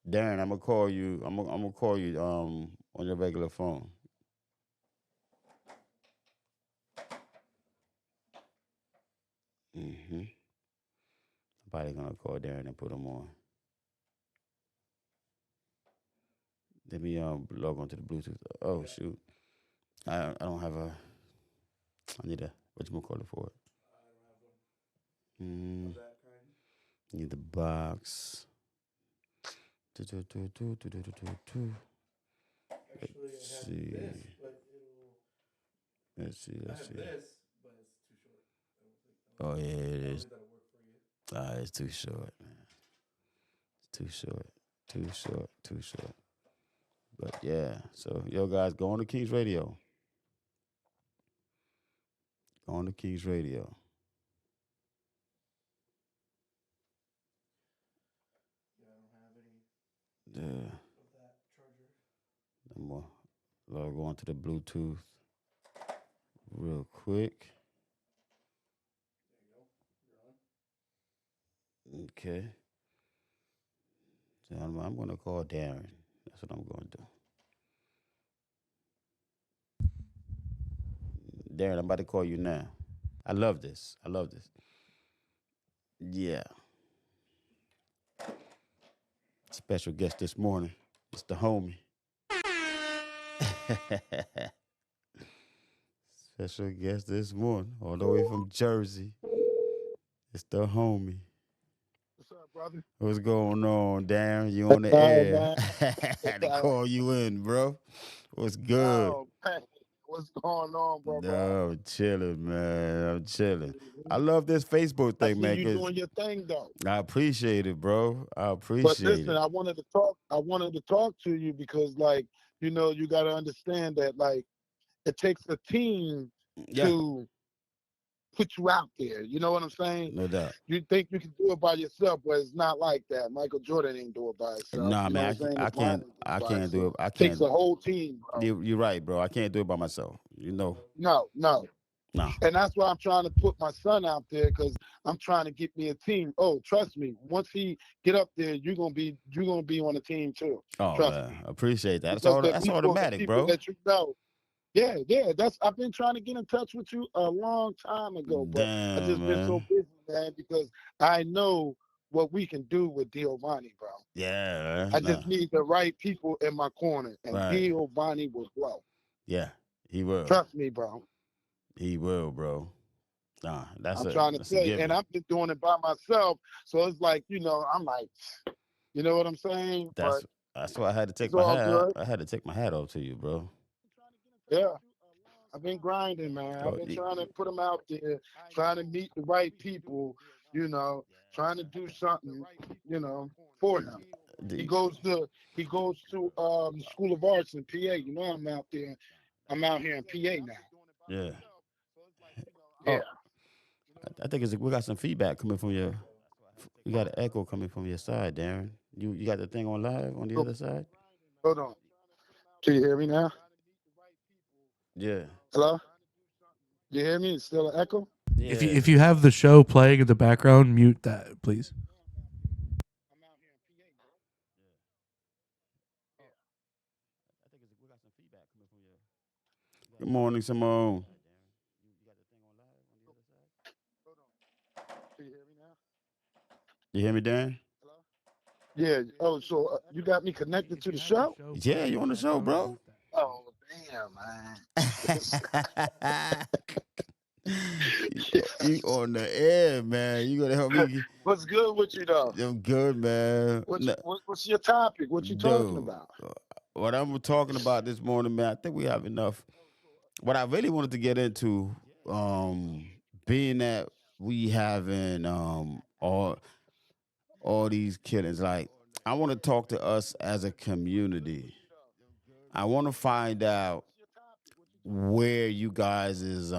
Darren, I'm gonna call you. I'm gonna call you on your regular phone. Mm-hmm. Somebody gonna call Darren and put him on. Let me log onto the Bluetooth. Oh shoot. I don't have a. I need a what you gonna call it for it. Mm, need the box. Let's see. Let's see. Let's see. Oh yeah, it is. It's too short, man. It's too short. Too short. Too short. But yeah, so yo guys, go on to Kings Radio. Go on to Kings Radio. Yeah. I'm gonna log on to the Bluetooth real quick. Okay. So I'm gonna call Darren. That's what I'm gonna do. Darren, I'm about to call you now. I love this. I love this. Yeah. Special guest this morning. It's the homie. Special guest this morning, all the way from Jersey. It's the homie. What's up, brother? What's going on, Darren? You on What's the up, air? man? Had to call you in, bro. What's good? Oh, man. What's going on, brother? No, I'm chilling, man. I'm chilling. I love this Facebook I thing, see man, you because doing your thing, though. I appreciate it, bro. I But appreciate listen, it. I wanted to talk. I wanted to talk to you because, like, you got to understand that, like, it takes a team Yeah, to put you out there. You know what I'm saying? no doubt. You think you can do it by yourself, but it's not like that. Michael Jordan ain't do it by himself. Nah, You know man, what I'm saying? I LeBron can't, ain't do it I by can't do himself. it. I Takes can't. a whole team, bro. You're right, bro. I can't do it by myself. No, no. Nah. And that's why I'm trying to put my son out there because I'm trying to get me a team. Oh, trust me. Once he get up there, you're gonna be on the team too. Oh Trust man, me. appreciate that. Because That's the automatic, people bro. that you know. Yeah, yeah. That's I've been trying to get in touch with you a long time ago, but I Damn, just been so man. busy, man, because I know what we can do with Giovanni, bro. Yeah, I nah. just need the right people in my corner, and Right. Giovanni will blow. Yeah, he will. Trust me, bro. He will, bro. Nah, I'm trying to that's a tell you, and given. I've been doing it by myself. So it's like, I'm like, you know what I'm saying? But That's that's why I had to take it's my all hat. good. I had to take my hat off to you, bro. Yeah, I've been grinding, man. I've Oh, been trying to put them out there, trying to meet the right people, you know, trying to do something, for him. He the- goes to he goes to the School of Arts in PA. You know, I'm out there. I'm out here in PA now. yeah. Yeah. Oh, I think we got some feedback coming from your. We got an echo coming from your side, Darren. You got the thing on live on the Oh, other side? hold on. Can you hear me now? Yeah. Hello? You hear me? It's still an echo? If you Yeah. if you have the show playing in the background, mute that, please. Good morning, Simone. Can you hear me now? You hear me, Darren? Hello? Yeah. Oh, so you got me connected to the show? Yeah, you on the show, bro? Oh, damn, man. You on the air, man. You gonna help me? What's good with you though? I'm good, man. What's your topic? What you talking Dude, about? what I'm talking about this morning, man, I think we have enough. What I really wanted to get into, being that we having all these killings, like I want to talk to us as a community. I want to find out where you guys is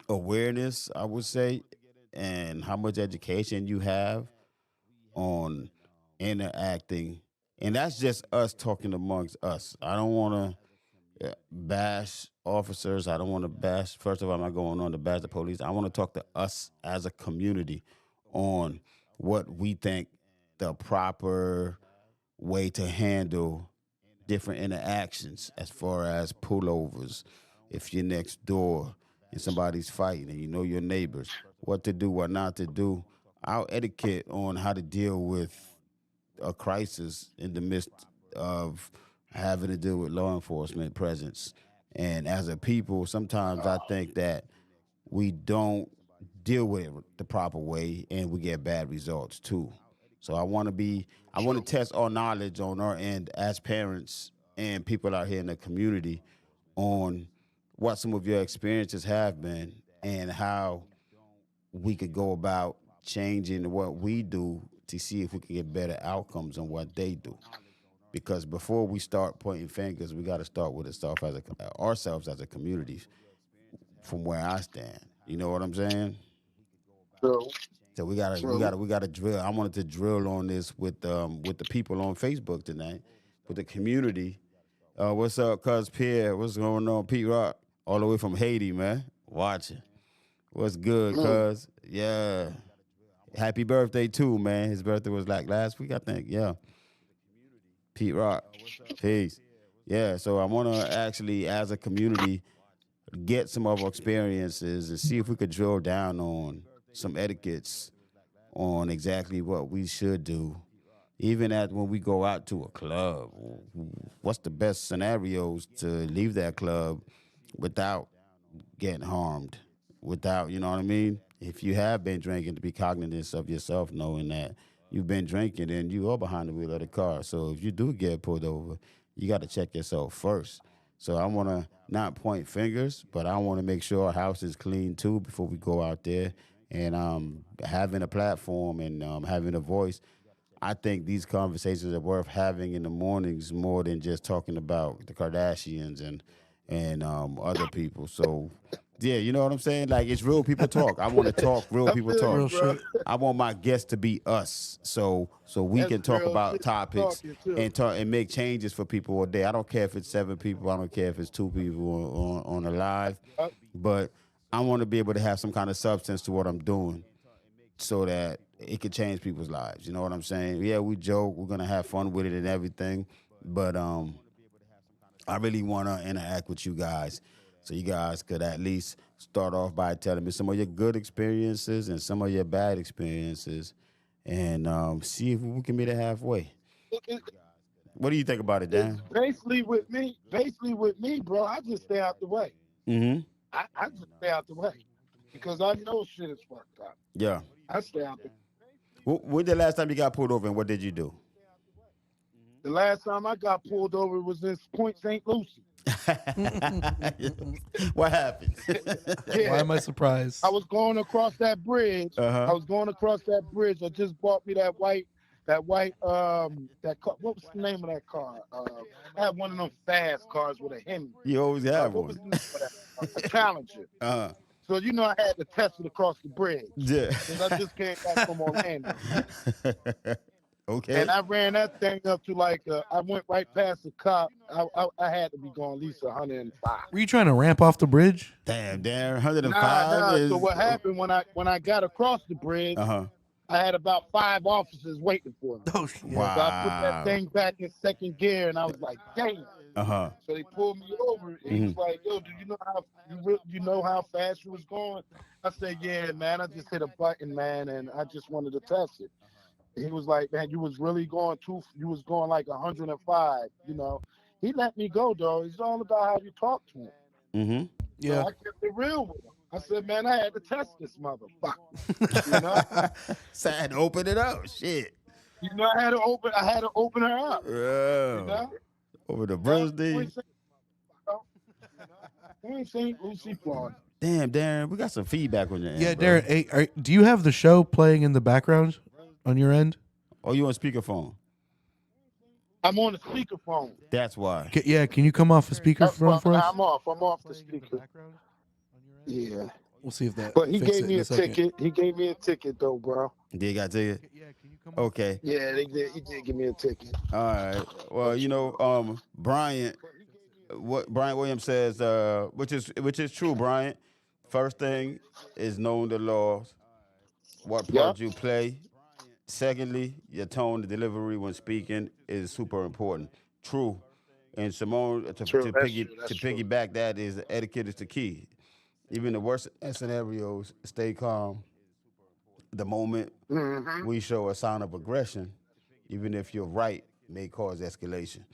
awareness, I would say, and how much education you have on interacting. And that's just us talking amongst us. I don't want to bash officers. I don't want to bash, first of all, I'm not going on to bash the police. I want to talk to us as a community on what we think the proper way to handle different interactions as far as pullovers. If you're next door and somebody's fighting and you know your neighbors, what to do, what not to do. Our etiquette on how to deal with a crisis in the midst of having to deal with law enforcement presence. And as a people, sometimes I think that we don't deal with it the proper way and we get bad results too. So I want to True. test our knowledge on our end as parents and people out here in the community on what some of your experiences have been and how we could go about changing what we do to see if we can get better outcomes on what they do. Because before we start pointing fingers, we got to start with ourselves as a community. From where I stand, you know what I'm saying? True. So we gotta drill. I wanted to drill on this with the people on Facebook tonight, with the community. What's up, Cuz Pierre? What's going on, Pete Rock? All the way from Haiti, man. Watching. What's good, Mm. Cuz? Yeah. Happy birthday too, man. His birthday was like last week, I think. Yeah. Pete Rock. Peace. Yeah. So I want to actually, as a community, get some of our experiences and see if we could drill down on some etiquettes on exactly what we should do. Even at when we go out to a club, what's the best scenarios to leave that club without getting harmed, without, you know what I mean? If you have been drinking, to be cognizant of yourself, knowing that you've been drinking and you are behind the wheel of the car. So if you do get pulled over, you got to check yourself first. So I want to not point fingers, but I want to make sure our house is clean too before we go out there. And having a platform and having a voice, I think these conversations are worth having in the mornings more than just talking about the Kardashians and other people. So yeah, you know what I'm saying? Like it's real people talk. I want to talk real I people feel talk. you, Real bro. shit. I want my guests to be us, so we That's can talk real about shit you topics talking too. and talk and make changes for people all day. I don't care if it's 7 people. I don't care if it's 2 people on a live, Uh, but I want to be able to have some kind of substance to what I'm doing so that it could change people's lives. You know what I'm saying? Yeah, we joke, we're gonna have fun with it and everything, but I really want to interact with you guys, so you guys could at least start off by telling me some of your good experiences and some of your bad experiences, and see if we can meet it halfway. it, it, What do you think about it, it's Dan? basically with me, bro. I just stay out the way. Mm-hmm. I just stay out the way because I know shit is fucked up. Yeah. I stay out the. When the last time you got pulled over and what did you do? The last time I got pulled over was in Point St. Lucie. What happened? Why Yeah, am I surprised? I was going across that bridge. Uh-huh. I was going across that bridge. I just bought me that car. What was the name of that car? I had one of them fast cars with a Hemi. You always have What was one. the name of that car? A Challenger. Uh-huh. So you know I had to test it across the bridge Yeah. because I just came back from Orlando. Okay. And I ran that thing up to I went right past the cop. I had to be going at least 105. Were you trying to ramp off the bridge? Damn, Darren, Nah, 105 nah. So is. what happened when I got across the Uh bridge? huh. I had about 5 officers waiting for me. Oh shit. So I put that Wow. thing back in second gear, and I was like, "Damn!" Uh huh. So they pulled me over, and he Hmm. was like, "Yo, do you know how you know how fast you was going?" I said, "Yeah, man. I just hit a button, man, and I just wanted to test it." he was like, man, you was really going you was going like 105. He let me go, though. It's all about how you talk to him. Mm-hmm. Yeah. I kept it real with him. I said, man, I had to test this motherfucker. You know, So I had to open it up. Shit. I had to open her up. You Yeah. know, Over the we birthday. ain't seen, we ain't seen Lucy Florida. Damn, Darren, we got some feedback on your end, Yeah, bro. Darren. Hey, do you have the show playing in the background on your end? Oh, you on speakerphone? I'm on the speakerphone. That's why. Yeah, can you come off a speakerphone Well, for us? I'm off. I'm off the speaker. Yeah. We'll see if that But he fix gave it me in a a second. ticket. He gave me a ticket, though, bro. Did got to you? Okay. Yeah, they did. He did give me a ticket. All right. Well, Brian, what Brian Williams says, which is true, Brian. First thing is knowing the laws, what Yep. part you play. Secondly, your tone, the delivery when speaking is super important. True. And Simone, True. That's true. to That's true. piggyback that is etiquette is the key. Even the worst scenarios, stay calm. The moment Mm-hmm. we show a sign of aggression, even if you're right, may cause escalation.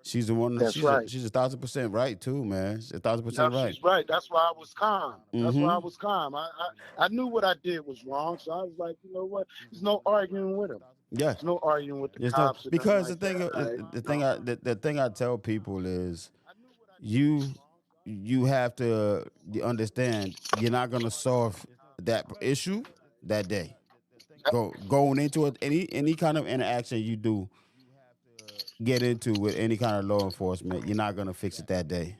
She's the one. That's right. She's 1,000% right too, man. She's 1,000% Yep, right. she's right. That's why I was calm. That's why I Mm-hmm. was calm. I knew what I did was wrong, so I was like, you know what? There's no arguing with him. Yeah. There's no arguing with the There's no cops or nothing because like that. the thing I tell people is you have to understand you're not gonna solve that issue that day. Going into it, any kind of interaction you do get into with any kind of law enforcement, you're not gonna fix it that day.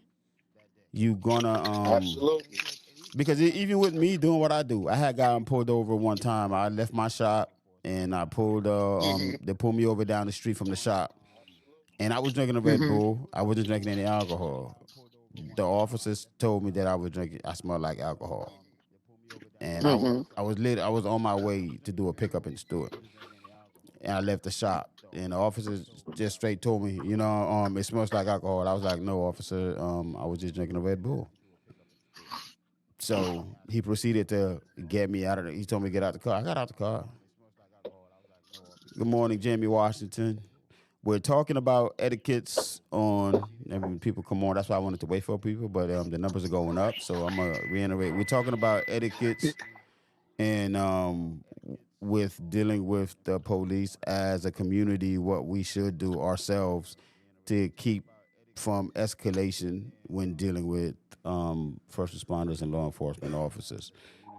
You gonna Absolutely. because even with me doing what I do, I had gotten pulled over one time. I left my shop and I pulled Mm-hmm. they pulled me over down the street from the shop, and I was drinking a Red Mm-hmm. Bull. I wasn't drinking any alcohol. The officers told me that I was drinking. I smelled like alcohol, and Mm-hmm. I was lit. I was on my way to do a pickup in Stewart, and I left the shop. And the officers just straight told me, it smells like alcohol. I was like, no, officer, I was just drinking a Red Bull. So he proceeded to get me out of the. He told me to get out the car. I got out the car. Good morning, Jamie Washington. We're talking about etiquettes on. When people come on, that's why I wanted to wait for people, but the numbers are going up, so I'm gonna reiterate. We're talking about etiquettes and with dealing with the police as a community, what we should do ourselves to keep from escalation when dealing with first responders and law enforcement officers.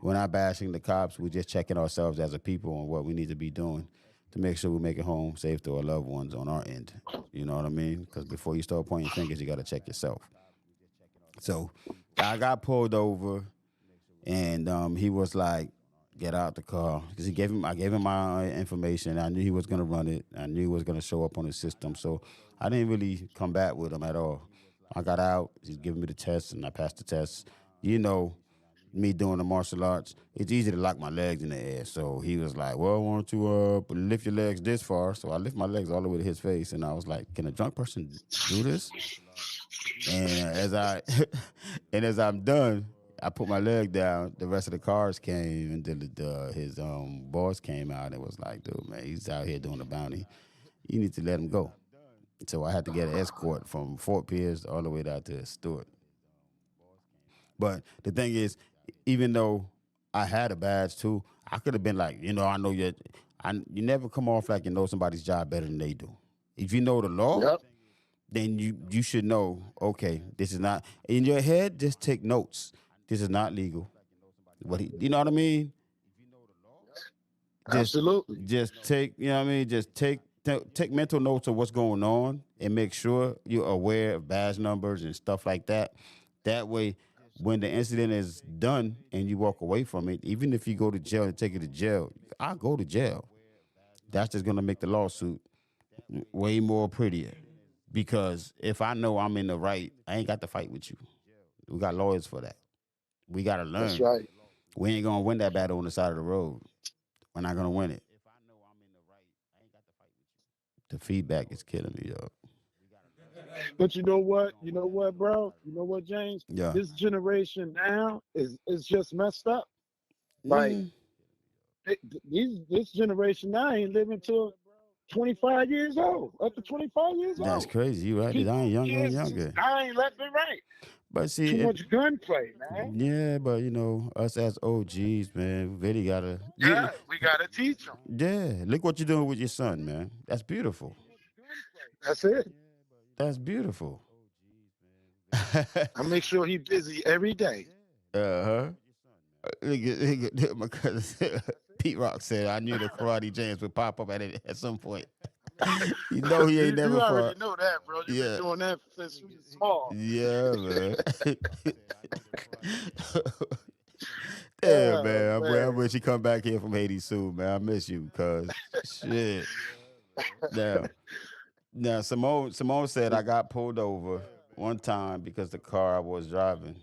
We're not bashing the cops. We're just checking ourselves as a people on what we need to be doing to make sure we make it home safe to our loved ones on our end. You know what I mean? Because before you start pointing fingers, you got to check yourself. So I got pulled over, and he was like, "Get out the car," because I gave him my information. I knew he was gonna run it. I knew he was gonna show up on the system. So I didn't really come back with him at all. I got out. He's giving me the test, and I passed the test. You know, me doing the martial arts, it's easy to lock my legs in the air. So he was like, "Well, why don't you lift your legs this far?" So I lift my legs all the way to his face, and I was like, "Can a drunk person do this?" And as I'm done, I put my leg down. The rest of the cars came, and his boss came out and was like, "Dude, man, he's out here doing a bounty. You need to let him go." So I had to get an escort from Fort Pierce all the way down to Stewart. But the thing is, even though I had a badge too, I could have been like, I know you never come off like you know somebody's job better than they do. If you know the law, Yep. then you should know, okay, this is not in your head, just take notes. This is not legal. You know what I mean? Just Absolutely. just take, you know what I mean? Just take mental notes of what's going on and make sure you're aware of badge numbers and stuff like that. That way, when the incident is done and you walk away from it, even if you go to jail and take it to jail, I'll go to jail. That's just gonna make the lawsuit way more prettier. Because if I know I'm in the right, I ain't got to fight with you. We got lawyers for that. We got to That's learn. right. We ain't gonna win that battle on the side of the road. We're not gonna win it. The feedback is killing me, yo. But you know what? You know what, bro? You know what, James? Yeah. This generation now is just messed up. Like Mm, this generation now ain't living till 25 years old. Up to 25 years That's old. crazy. You right. They're dying younger and Kids is just younger. dying left and right. But see, Too much gunplay, man. yeah, but us as OGs, man, we really gotta. Yeah, we gotta teach them. Yeah, look what you're doing with your son, man. That's beautiful. That's it. That's beautiful. I make sure he busy every day. Uh-huh. My cousin Pete Rock said I knew the Karate James would pop up at some point. You know he ain't never You fought. already know that, bro. You've been Yeah. doing that since you was small. Yeah, man. Yeah, Oh man. I man. wish you come back here from Haiti soon, man. I miss you, cause shit. Now, now Simone said I got pulled over one time because the car I was driving.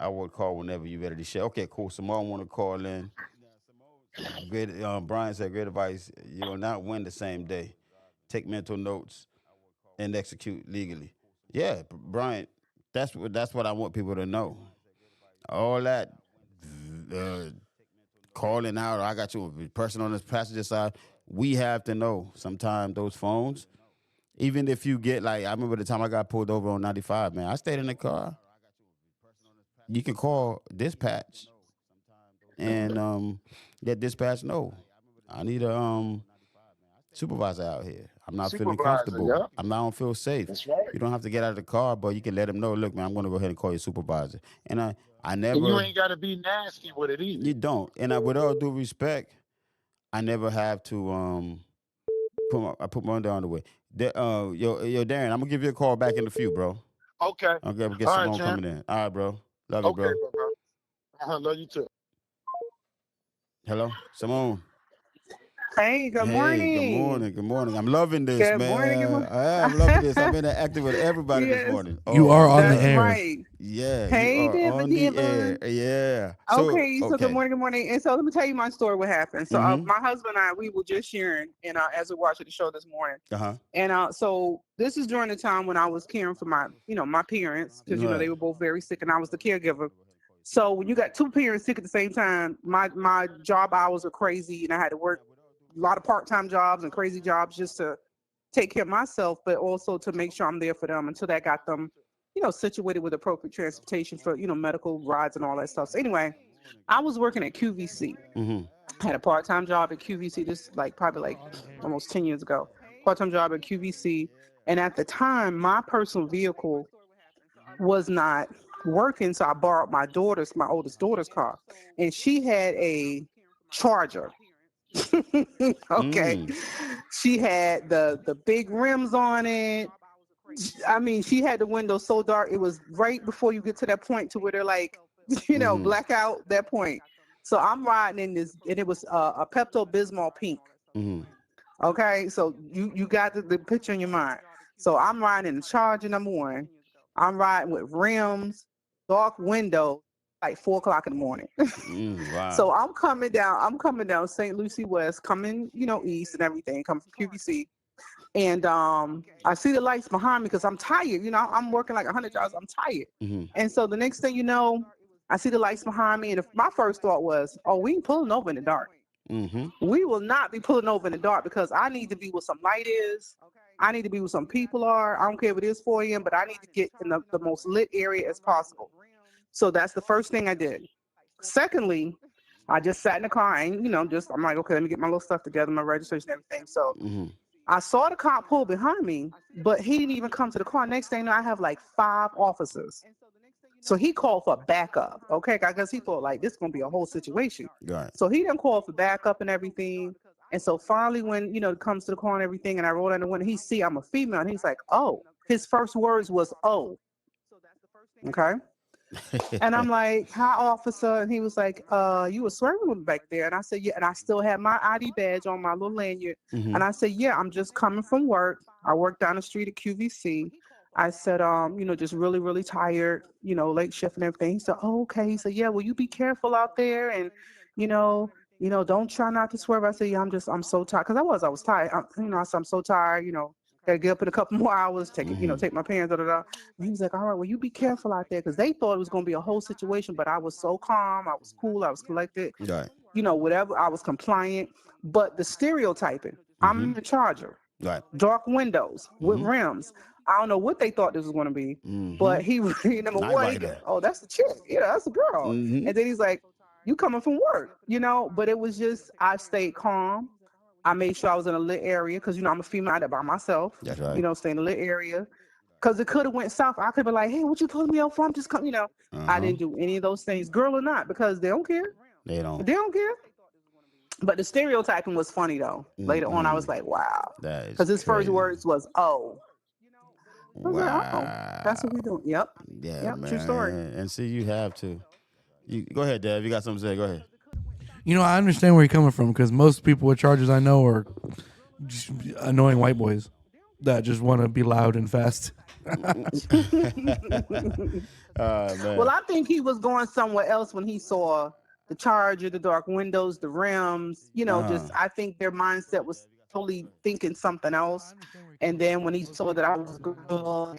I would call whenever you ready to share. Okay, cool. Simone want to call in. Great. Brian said, "Great advice. You will not win the same day. Take mental notes and execute legally." Yeah, Brian. That's what I want people to know. All that uh, calling out. I got you a person on the passenger side. We have to know. Sometimes those phones, even if you get like, I remember the time I got pulled over on 95. Man, I stayed in the car. You can call dispatch and let dispatch know. I need a supervisor out here. I'm not feeling Supervisor, comfortable. yeah. I don't feel safe. That's right. You don't have to get out of the car, but you can let them know. Look, man, I'm going to go ahead and call your supervisor. And I And you never. ain't gotta be nasty with it either. You don't. And with all due respect, I never have to I put my under on the way. Yo, Darren, I'm gonna give you a call back in a few, bro. Okay. Okay, we'll get All right, Simone champ. coming in. All right, bro. Love you, Okay, bro. bro. Love you too. Hello, Simone. Hey, good Hey, good morning. morning. Good morning. I'm loving this, Good morning. Good man. morning. I am loving this. I'm interacting with everybody this Yes, morning. You Oh are on the that's man. air. right. Yeah, you Hey, are Diva on the air. Diva. Yeah. So, Okay, so good okay. morning, good morning. And so let me tell you my story. What happened? So Mm-hmm. my husband and I, we were just sharing, and as we watched the show this morning, Uh-huh. and so this is during the time when I was caring for my parents, because Right. they were both very sick, and I was the caregiver. So when you got two parents sick at the same time, my job hours were crazy, and I had to work a lot of part-time jobs and crazy jobs just to take care of myself, but also to make sure I'm there for them until that got them, situated with appropriate transportation for, medical rides and all that stuff. So anyway, I was working at QVC. Mm-hmm. I had a part-time job at QVC. This like probably like almost 10 years ago. Part-time job at QVC. And at the time, my personal vehicle was not working. So I borrowed my oldest daughter's car. And she had a Charger. Okay. Mm. She had the big rims on it. I mean, she had the windows so dark. It was right before you get to that point to where they're like, Mm-hmm. blackout, that point. So I'm riding in this, and it was a Pepto Bismol pink. Mm-hmm. Okay, so you got the picture in your mind. So I'm riding in the Charger number one. I'm riding with rims, dark window, like 4 o'clock in the morning. Wow. So I'm coming down. St. Lucie West, coming east and everything, coming from QVC. And I see the lights behind me because I'm tired. I'm working like 100 jobs. I'm tired. Mm-hmm. And so the next thing you know, I see the lights behind me. And my first thought was, oh, we ain't pulling over in the dark. Mm-hmm. We will not be pulling over in the dark because I need to be where some light is. I need to be where some people are. I don't care if it is 4 a.m., but I need to get in the most lit area as possible. So that's the first thing I did. Secondly, I just sat in the car and, I'm like, okay, let me get my little stuff together, my registration and everything. So Mm-hmm. I saw the cop pull behind me, but he didn't even come to the car. Next thing you know, I have like 5 officers. So he called for backup, okay? Because he thought like this is gonna be a whole situation. Right. So he didn't call for backup and everything. And so finally, when it comes to the car and everything, and I roll down the window, he see I'm a female, and he's like, "Oh." His first words was "Oh," okay. And I'm like, "Hi, officer," and he was like, "You were swerving with me back there," and I said, "Yeah," and I still had my ID badge on my little lanyard, Mm-hmm. and I said, "Yeah, I'm just coming from work. I work down the street at QVC." I said, just really, really tired, late shift and everything. He said, "Oh, okay." He said, "Yeah, well, you be careful out there, and you know, don't try not to swerve." I said, "Yeah, I'm so tired," because I was tired. I said, "I'm so tired, gotta get up in a couple more hours, Mm-hmm. take my parents, da da da." And he was like, "All right, well, you be careful out there," because they thought it was gonna be a whole situation, but I was so calm, I was cool, I was collected. Right. whatever. I was compliant, but the stereotyping. I'm in the Charger, Right. dark windows with rims. I don't know what they thought this was going to be, but he number Night one, rider. oh, that's the chick, that's the girl, and then he's like, you coming from work, but it was just I stayed calm. I made sure I was in a lit area because I'm a female out by myself. That's right. Stay in a lit area. Because it could have went south. I could be like, hey, what you pulling me up for? I'm just coming, I didn't do any of those things, girl or not, because they don't care. They don't. They don't care. But the stereotyping was funny, though. Later on, I was like, wow. Because his first words was, oh. I was like, oh, that's what we doing. Yep. Yeah, yep, man. true story. And see, you have to. Go ahead, Dad. If you got something to say, go ahead. I understand where you're coming from because most people with Chargers I know are just annoying white boys that just want to be loud and fast. Man. Well, I think he was going somewhere else when he saw the Charger, the dark windows, the rims. I think their mindset was totally thinking something else. And then when he saw that I was a girl,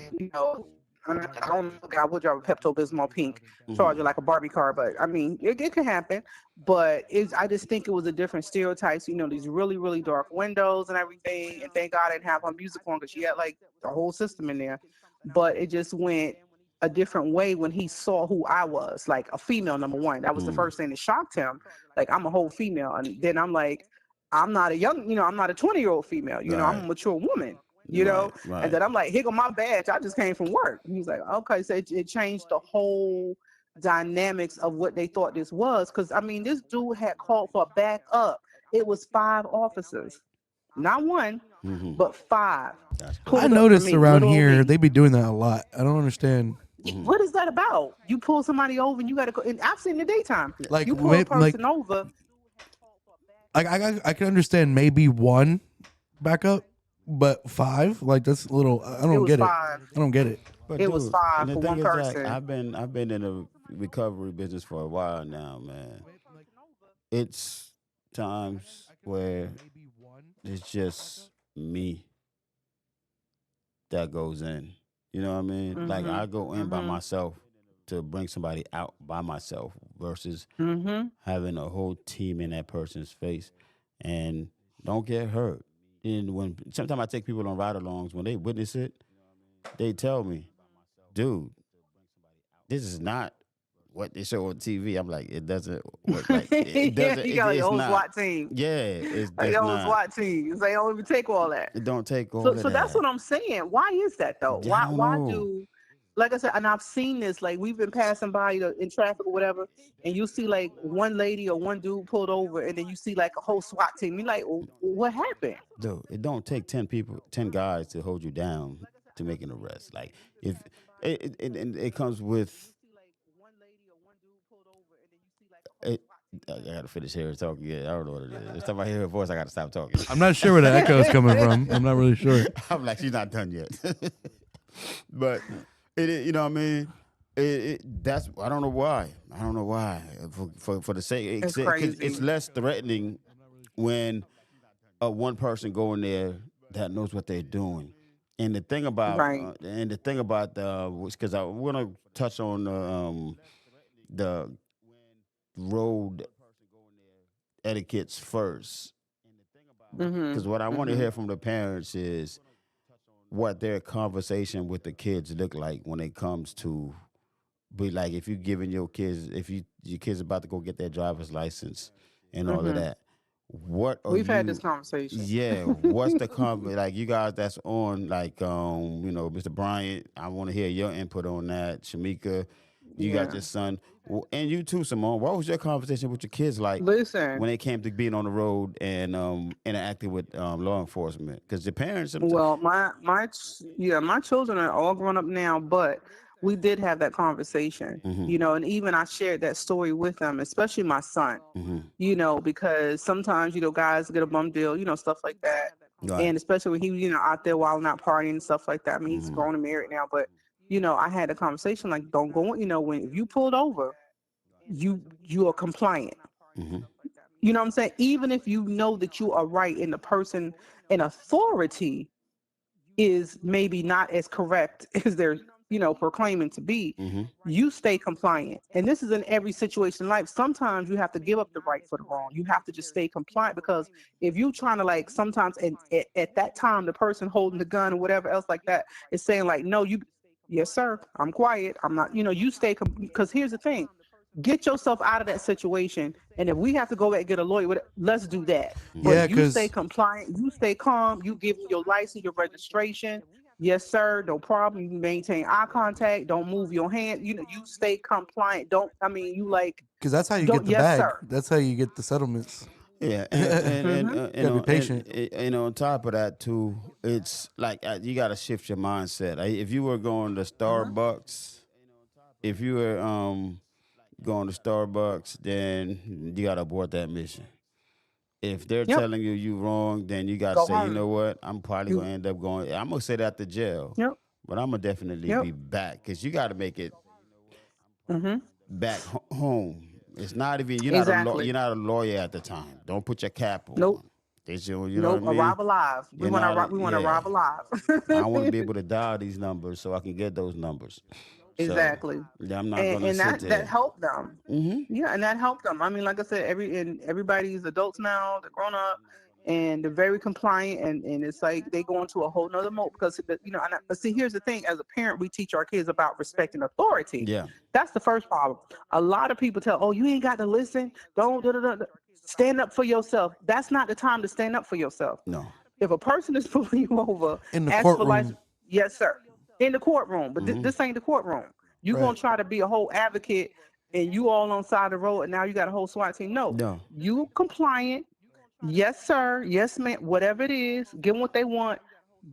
I don't know, I would drive a Pepto-Bismol pink Charger like a Barbie car, but I mean, it could happen. But I just think it was a different stereotypes. These really, really dark windows and everything. And thank God I didn't have her music on because she had like the whole system in there. But it just went a different way when he saw who I was, like a female, number one. That was the first thing that shocked him. Like, I'm a whole female. And then I'm like, I'm not a young, I'm not a 20-year-old female. I'm a mature woman. Right. And then I'm like, here go my badge. I just came from work. And he's like, okay. So it changed the whole dynamics of what they thought this was. Because, I mean, this dude had called for backup. It was 5 officers. Not one, but 5. I noticed around here, they be doing that a lot. I don't understand. What is that about? You pull somebody over and you got to go. And I've seen in the daytime. Like, you pull a person over. I can understand maybe 1 backup. But 5, like that's a little. I don't get 5. it. I don't get it. But it was 5 for one person. I've been in the recovery business for a while now, man. It's times where it's just me that goes in. You know what I mean? Like I go in by myself to bring somebody out by myself versus having a whole team in that person's face and don't get hurt. And sometimes I take people on ride-alongs, when they witness it, they tell me, dude, this is not what they show on TV. I'm like, it doesn't work. Like, it doesn't. You got your whole SWAT team. Yeah, it's your whole SWAT team. They don't even take all that. It don't take all that. So that's what I'm saying. Why is that though? Why do? Like I said, and I've seen this. Like we've been passing by in traffic or whatever, and you see like one lady or one dude pulled over, and then you see like a whole SWAT team. You're like, what happened? Dude, it don't take 10 guys to hold you down to make an arrest. Like if it comes with. I gotta finish here and talk. Yeah, I don't know what it is. Every time I hear her voice, I gotta stop talking. I'm not sure where the echo is coming from. I'm not really sure. I'm like, she's not done yet. But you know what I mean? That's I don't know why. For the sake, it's less threatening when one person go in there that knows what they're doing. And the thing about because I want to touch on the road etiquettes first, because what I want to hear from the parents is what their conversation with the kids look like when it comes to be like, if you're giving your kids, your kids about to go get their driver's license and all of that, we've had this conversation. Yeah, what's the like you guys that's on, like Mr. Bryant, I want to hear your input on that. Shamika, you got your son, and you too, Simone. What was your conversation with your kids like? Listen, when it came to being on the road and interacting with law enforcement, because the parents. Well, my children are all grown up now, but we did have that conversation, and even I shared that story with them, especially my son, because sometimes, guys get a bum deal, stuff like that. Right. And especially when he, out there while not partying and stuff like that. I mean, he's grown and married now, but, I had a conversation like, don't go, if you pulled over, you are compliant. You know what I'm saying? Even if you know that you are right and the person in authority is maybe not as correct as their proclaiming to be. Mm-hmm. You stay compliant. And this is in every situation in life. Sometimes you have to give up the right for the wrong. You have to just stay compliant, because if you trying to, like, sometimes at that time, the person holding the gun or whatever else like that is saying, like, no, you, yes, sir, I'm quiet. I'm not, you stay, because here's the thing. Get yourself out of that situation. And if we have to go back and get a lawyer, let's do that. Yeah, But you stay because compliant, you stay calm, you give them your license, your registration. Yes, sir, no problem. You maintain eye contact. Don't move your hand. You stay compliant. You like, that's how you get don't, the yes, bag. sir. That's how you get the settlements. Yeah, Mm-hmm. Gotta be patient. and on top of that too, it's like you got to shift your mindset. If you were going to Mm-hmm. Starbucks, if you were going to Starbucks, then you got to abort that mission. If they're Yep. telling you wrong, then you got to Go say, you home. know what, I'm probably You. gonna end up going. I'm gonna sit at the jail, Yep. but I'm gonna definitely Yep. be back because you got to make it Mm-hmm. back home. It's not even Exactly. you're not a lawyer at the time. Don't put your cap Nope. on. You know what Nope. I mean? Arrive alive. We You're want to. not We want to yeah. arrive alive. I want to be able to dial these numbers so I can get those numbers. So Exactly. yeah, I'm not and gonna and sit that there. helped them. Mm-hmm. Yeah, and that helped them. I mean, like I said, everybody's adults now. They're grown up, and they're very compliant. And it's like they go into a whole nother mode, because but see, here's the thing: as a parent, we teach our kids about respecting authority. Yeah. That's the first problem. A lot of people tell, "Oh, you ain't got to listen. Don't stand up for yourself." That's not the time to stand up for yourself. No. If a person is pulling you over, In the ask for license. courtroom. Yes, sir. In the courtroom, but Mm-hmm. this ain't the courtroom. You gonna Right. try to be a whole advocate, and you all on the side of the road, and now you got a whole SWAT team. No, No. you compliant. Yes, sir. Yes, ma'am. Whatever it is, give them what they want.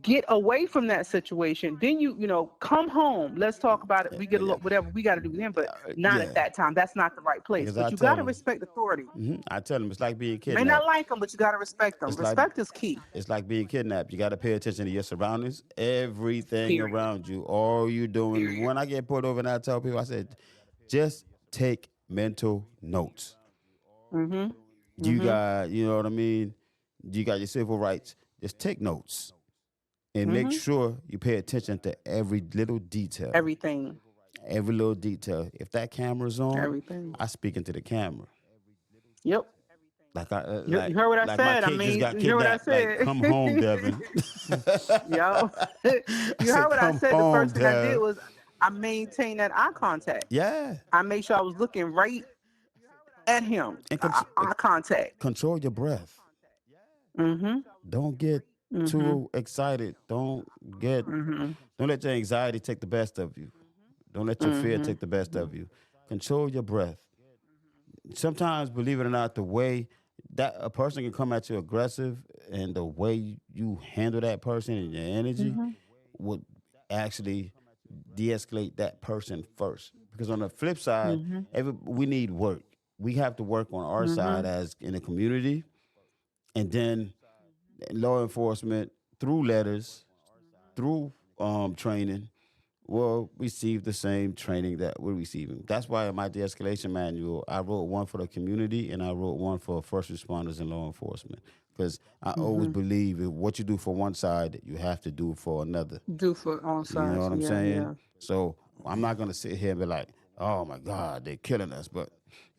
Get away from that situation. Then come home. Let's talk about it. We get a Yeah. lot, whatever we got to do then, but not at Yeah. that time. That's not the right place. Because But I you got tell to them, respect authority. I tell them it's like being May not kidnapped. like them, but you got to respect them. It's like Respect is key. it's like being kidnapped. You got to pay attention to your surroundings, everything Period. around you, all you doing. Period. When I get pulled over and I tell people, I said, just take mental notes. Mhm. You Mhm. got, you know what I mean? You got your civil rights. Just take notes and make Mhm. sure you pay attention to every little detail. Everything. Every little detail. If that camera's on, Everything. I speak into the camera. Yep. Like I You heard what I my said. I kid just mean, got you heard what I kidnapped. Like, said. come home, Devin. Yep. I You heard said, what I come said. The home, first thing I did Dev. was I maintained that eye contact. Yeah. I made sure I was looking right at him. And Eye contact. control your breath. Mhm. Don't get Mhm. too excited. Get Mhm. don't let your anxiety take the best of you. Don't let your fear Mhm. take the best of you. Control your breath. Sometimes, believe it or not, the way that a person can come at you aggressive and the way you handle that person and your energy Mhm. would actually de-escalate that person first. Because on the flip side, Mhm. we need work. We have to work on our side Mhm. as in the community, and then law enforcement through letters, through training, will receive the same training that we're receiving. That's why in my de-escalation manual, I wrote one for the community and I wrote one for first responders and law enforcement. Because I always Mhm. believe if what you do for one side, you have to do for another. Do for all You know sides. what I'm Yeah. saying? Yeah. So I'm not gonna sit here and be like, "Oh my God, they're killing us." But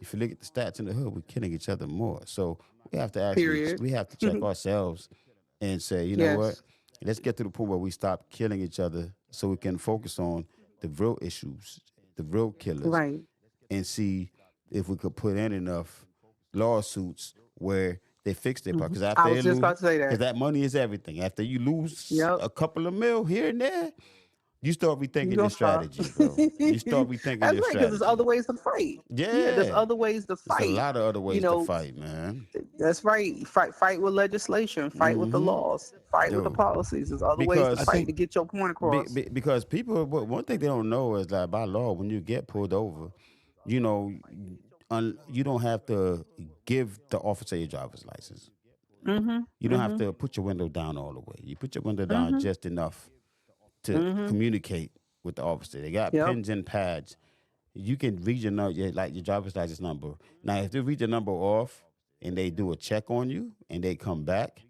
if you look at the stats in the hood, we're killing each other more. So we have to Period. we have to check ourselves and say, you know what? Yes. Let's get to the point where we stop killing each other, so we can focus on the real issues, the real killers, Right. and see if we could put in enough lawsuits where they fix their part. Mhm. Because after I they was just lose, about to say because that. that money is everything. After you lose Yep. a couple of mil here and there, you start You rethinking your don't stop. strategy, bro. You start rethinking That's your right, because there's other strategy. ways to fight. Yeah, there's Yeah, other ways to there's a fight. lot of other You ways to know, fight, man. that's right. Fight with legislation. Fight with the Mm-hmm. laws. Fight with the Yo, policies. There's other ways to I because fight to think get your point across. because people, one thing they don't know is that by law, when you get pulled over, you know, you don't have to give the officer your driver's license. Mhm. You don't have Mhm. to put your window down all the way. You put your window down Mhm. just enough to Mhm. communicate with the officer. They got Yep. pins and pads. You can read your number, like your driver's license number. Now, if they read your number off and they do a check on you and they come back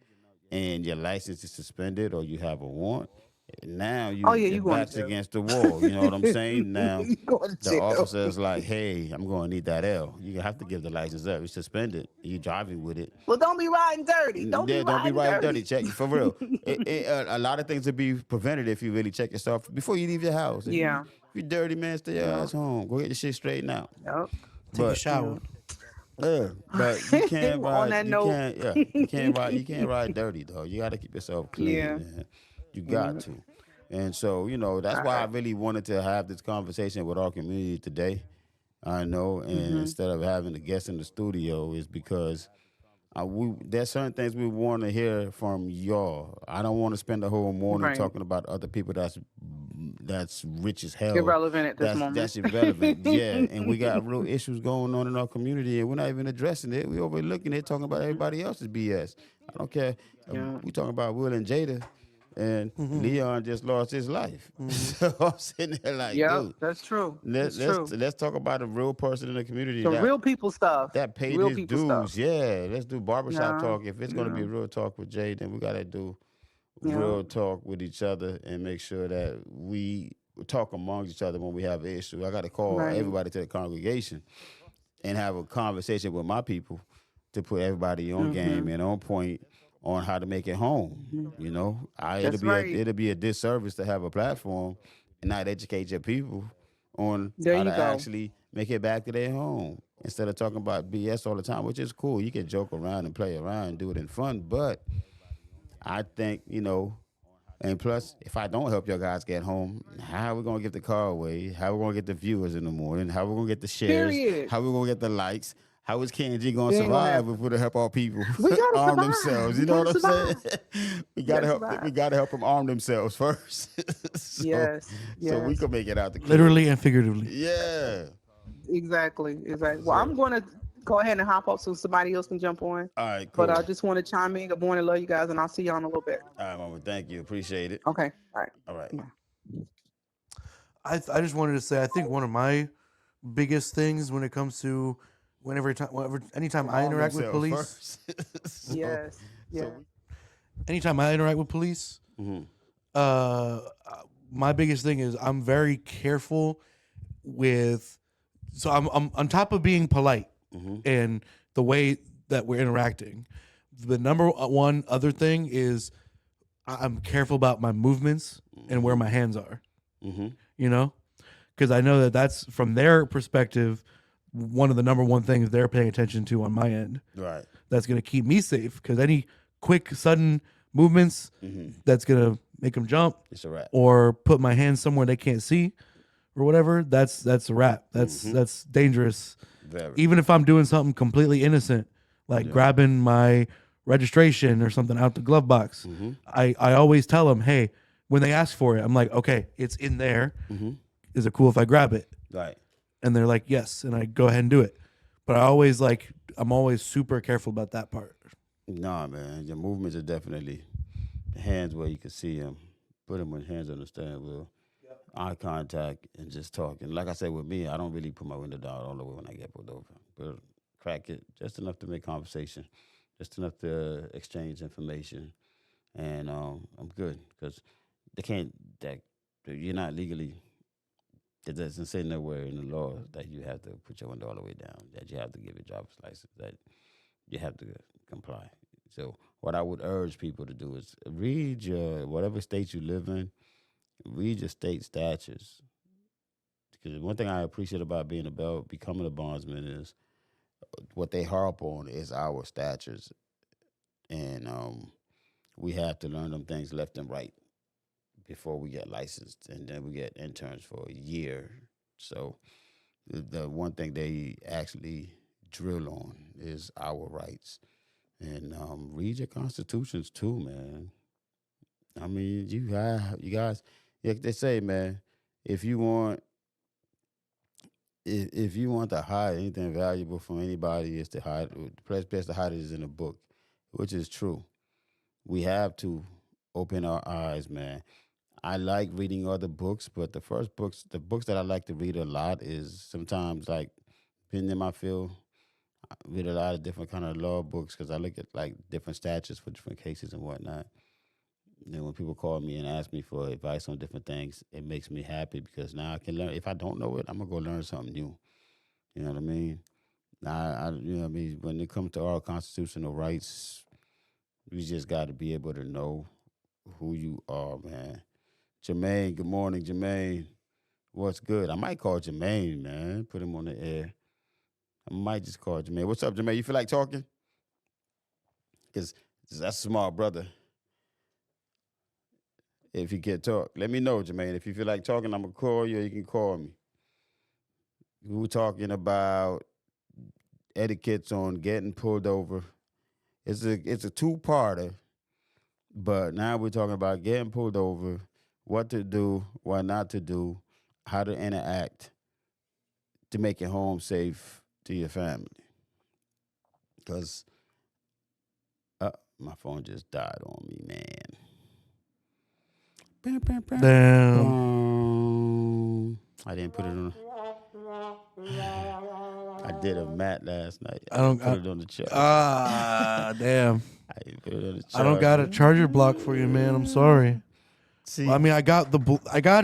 and your license is suspended or you have a warrant, Now Oh yeah, your you going to back's jail. against the wall. You know what I'm saying? Now You going to the jail. officer is like, "Hey, I'm going to need that L. You have to give the license up. It's suspended. You driving with it. Well, don't be riding dirty. Don't be Yeah, don't be riding riding dirty. dirty. Check for real. A lot of things would be prevented if you really check yourself before you leave your house. Yeah. If you dirty, man, stay your Yeah. ass home. Go get your shit straightened out. Yep. Take a But shower. yeah, but you can't On ride. that You note. can't. Yeah, you can't ride. You can't ride dirty though. You got to keep yourself clean, Yeah. man. You got to. And so that's All why I right. really wanted to have this conversation with our community today. I know, and Mm-hmm. instead of having a guest in the studio, is because there's certain things we want to hear from y'all. I don't want to spend the whole morning Right. talking about other people that's rich as hell. Irrelevant at this moment. That's irrelevant. Yeah, and we got real issues going on in our community, and we're not even addressing it. We overlooking it, talking about everybody else's BS. I don't care. Yeah. We talking about Will and Jada, and Leon just lost his life. So I'm sitting there like, Yep, dude, that's true. let's That's true. let's talk about a real person in the community The that real people stuff. that paid Real his people dues. stuff. Yeah, let's do barbershop Yeah. talk. If it's gonna be Yeah. real talk with Jay, then we gotta do Yeah. real talk with each other and make sure that we talk amongst each other when we have an issue. I gotta call Right. everybody to the congregation and have a conversation with my people to put everybody on game and on point on how to make it home. It'll That's be right. it'll be a disservice to have a platform and not educate your people on There how you to go. actually make it back to their home instead of talking about BS all the time, which is cool. You can joke around and play around and do it in fun, but I think and plus, if I don't help your guys get home, how are we gonna get the car away? How are we gonna get the viewers in the morning? How are we gonna get the shares? Period. How are we gonna get the likes? How is KNG gonna It ain't gonna survive happen. if we don't help our people We gotta arm survive. themselves? You We know what gotta I'm saying? survive. we We gotta gotta help. survive. We gotta help them arm themselves first, so, Yes. so we Yes. can make it out the crib. Literally and figuratively. Yeah. Exactly. Exactly. Well, So, I'm gonna go ahead and hop up so somebody else can jump on. all right, But cool. I just want to chime in. Good morning, love you guys, and I'll see y'all in a little bit. All right, Mama. Thank you. Appreciate it. Okay. All right. All right. Yeah. I just wanted to say I think one of my biggest things when it comes to anytime I Arm interact with themselves police, first. So- Yes. Yeah. anytime I interact with police, Mhm. uh, my biggest thing is I'm very careful with. So I'm on top of being polite Mhm. and the way that we're interacting. The number one other thing is I'm careful about my movements and where my hands are. Mhm. You know, because I know that that's from their perspective one of the number one things they're paying attention to on my end. Right. That's going to keep me safe because any quick sudden movements Mhm. that's going to make them jump It's a wrap. or put my hands somewhere they can't see or whatever, that's a wrap. That's dangerous. Very. Even if I'm doing something completely innocent, like grabbing my registration or something out the glove box, I always tell them, hey, when they ask for it, I'm like, okay, it's in there. Is it cool if I grab it? Right. And they're like, yes, and I go ahead and do it. But I'm always super careful about that part. Nah, man. Your movements are definitely hands where you can see them. Put them with hands on the steering wheel. Eye contact and just talking. Like I said, with me, I don't really put my window down all the way when I get pulled over. But crack it just enough to make conversation, just enough to exchange information, and I'm good because they can't. You're not legally. It doesn't say nowhere in the law that you have to put your window all the way down. That you have to give your driver's license. That you have to comply. So what I would urge people to do is read your whatever state you live in. Read your state statutes. Because one thing I appreciate about becoming a bondsman is what they harp on is our statutes, and we have to learn them things left and right before we get licensed, and then we get interns for a year. So the one thing they actually drill on is our rights, and read your constitutions too, man. I mean, you guys, yeah, they say, man, if you want if you want to hide anything valuable from anybody, it's to hide. The best to hide it is in a book, which is true. We have to open our eyes, man. I like reading other books, but the books that I like to read a lot is sometimes like, being in my field, I read a lot of different kind of law books because I look at like different statutes for different cases and whatnot. And then when people call me and ask me for advice on different things, it makes me happy because now I can learn. If I don't know it, I'm gonna go learn something new. You know what I mean? Now, you know what I mean. When it comes to our constitutional rights, we just got to be able to know who you are, man. Jermaine, good morning, Jermaine. What's good? I might call Jermaine, man. Put him on the air. I might just call Jermaine. What's up, Jermaine? You feel like talking? Because that's a small brother. If you can talk, let me know, Jermaine. If you feel like talking, I'm going to call you or you can call me. We were talking about etiquettes on getting pulled over. It's a two-parter, but now we're talking about getting pulled over, what to do, what not to do, how to interact to make it home safe to your family. Because my phone just died on me, man. Damn. I didn't put it on. I did a mat last night. I don't put it on the charger. Damn. I didn't put it on the charger. I don't got a charger block for you, man. I'm sorry. See, Well, I mean, I got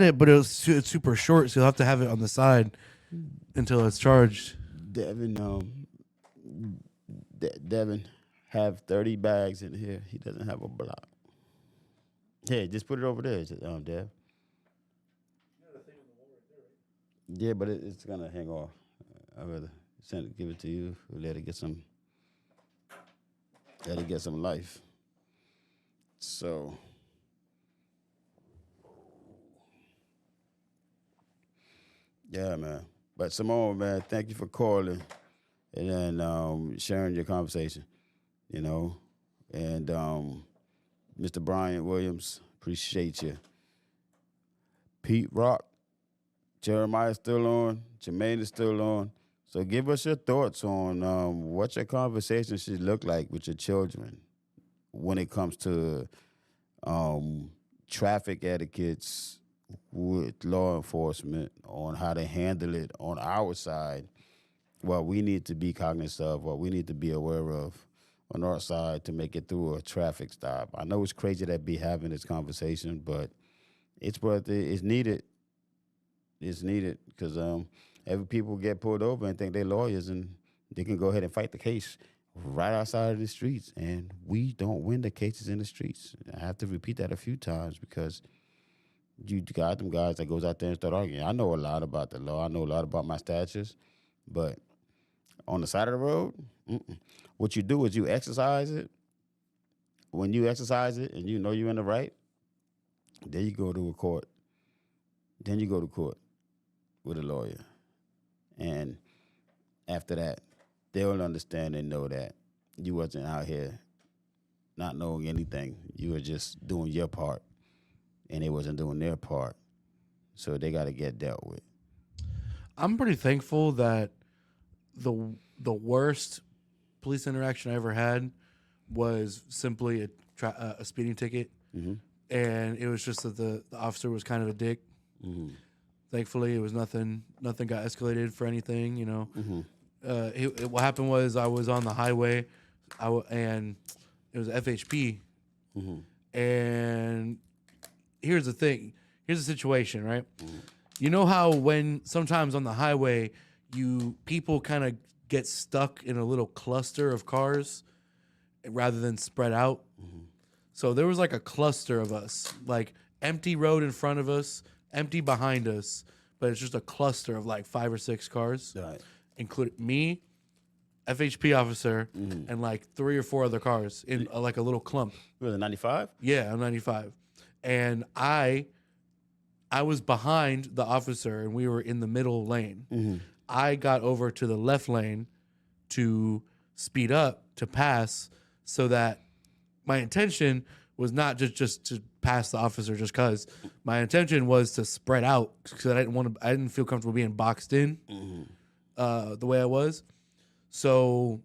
it, but it's super short, so you'll have to have it on the side until it's charged. Devin have 30 bags in here. He doesn't have a block. Hey, just put it over there, Dev. Yeah, but it's gonna hang off. I'd rather give it to you. Let it get some life. So, yeah, man. But Simone, man, thank you for calling and then sharing your conversation. You know, and Mr. Brian Williams, appreciate you. Pete Rock, Jeremiah's still on, Jermaine is still on. So give us your thoughts on what your conversation should look like with your children when it comes to traffic etiquettes with law enforcement, on how to handle it on our side, what we need to be cognizant of, what we need to be aware of on our side to make it through a traffic stop. I know it's crazy that be having this conversation, but it's needed. It's needed because every people get pulled over and think they're lawyers and they can go ahead and fight the case right outside of the streets, and we don't win the cases in the streets. I have to repeat that a few times because you got them guys that goes out there and start arguing. I know a lot about the law. I know a lot about my statutes, but on the side of the road, what you do is you exercise it. When you exercise it and you know you're in the right, then you go to a court. Then you go to court with a lawyer. And after that, they'll understand and know that you wasn't out here not knowing anything. You were just doing your part, and they wasn't doing their part. So they got to get dealt with. I'm pretty thankful that the worst police interaction I ever had was simply a speeding ticket, and it was just that the officer was kind of a dick. Thankfully, it was nothing. Nothing got escalated for anything. You know, what happened was I was on the highway, and it was FHP, and here's the thing. Here's the situation, right? You know how when sometimes on the highway, people kind of get stuck in a little cluster of cars rather than spread out. So there was like a cluster of us, like empty road in front of us, empty behind us, but it's just a cluster of like 5 or 6 cars, including me, FHP officer, and like 3 or 4 other cars in like a little clump. Was it 95? Yeah, I'm 95, and I was behind the officer, and we were in the middle lane. I got over to the left lane to speed up to pass, so that my intention was not just to pass the officer just because. My intention was to spread out because I didn't feel comfortable being boxed in the way I was. So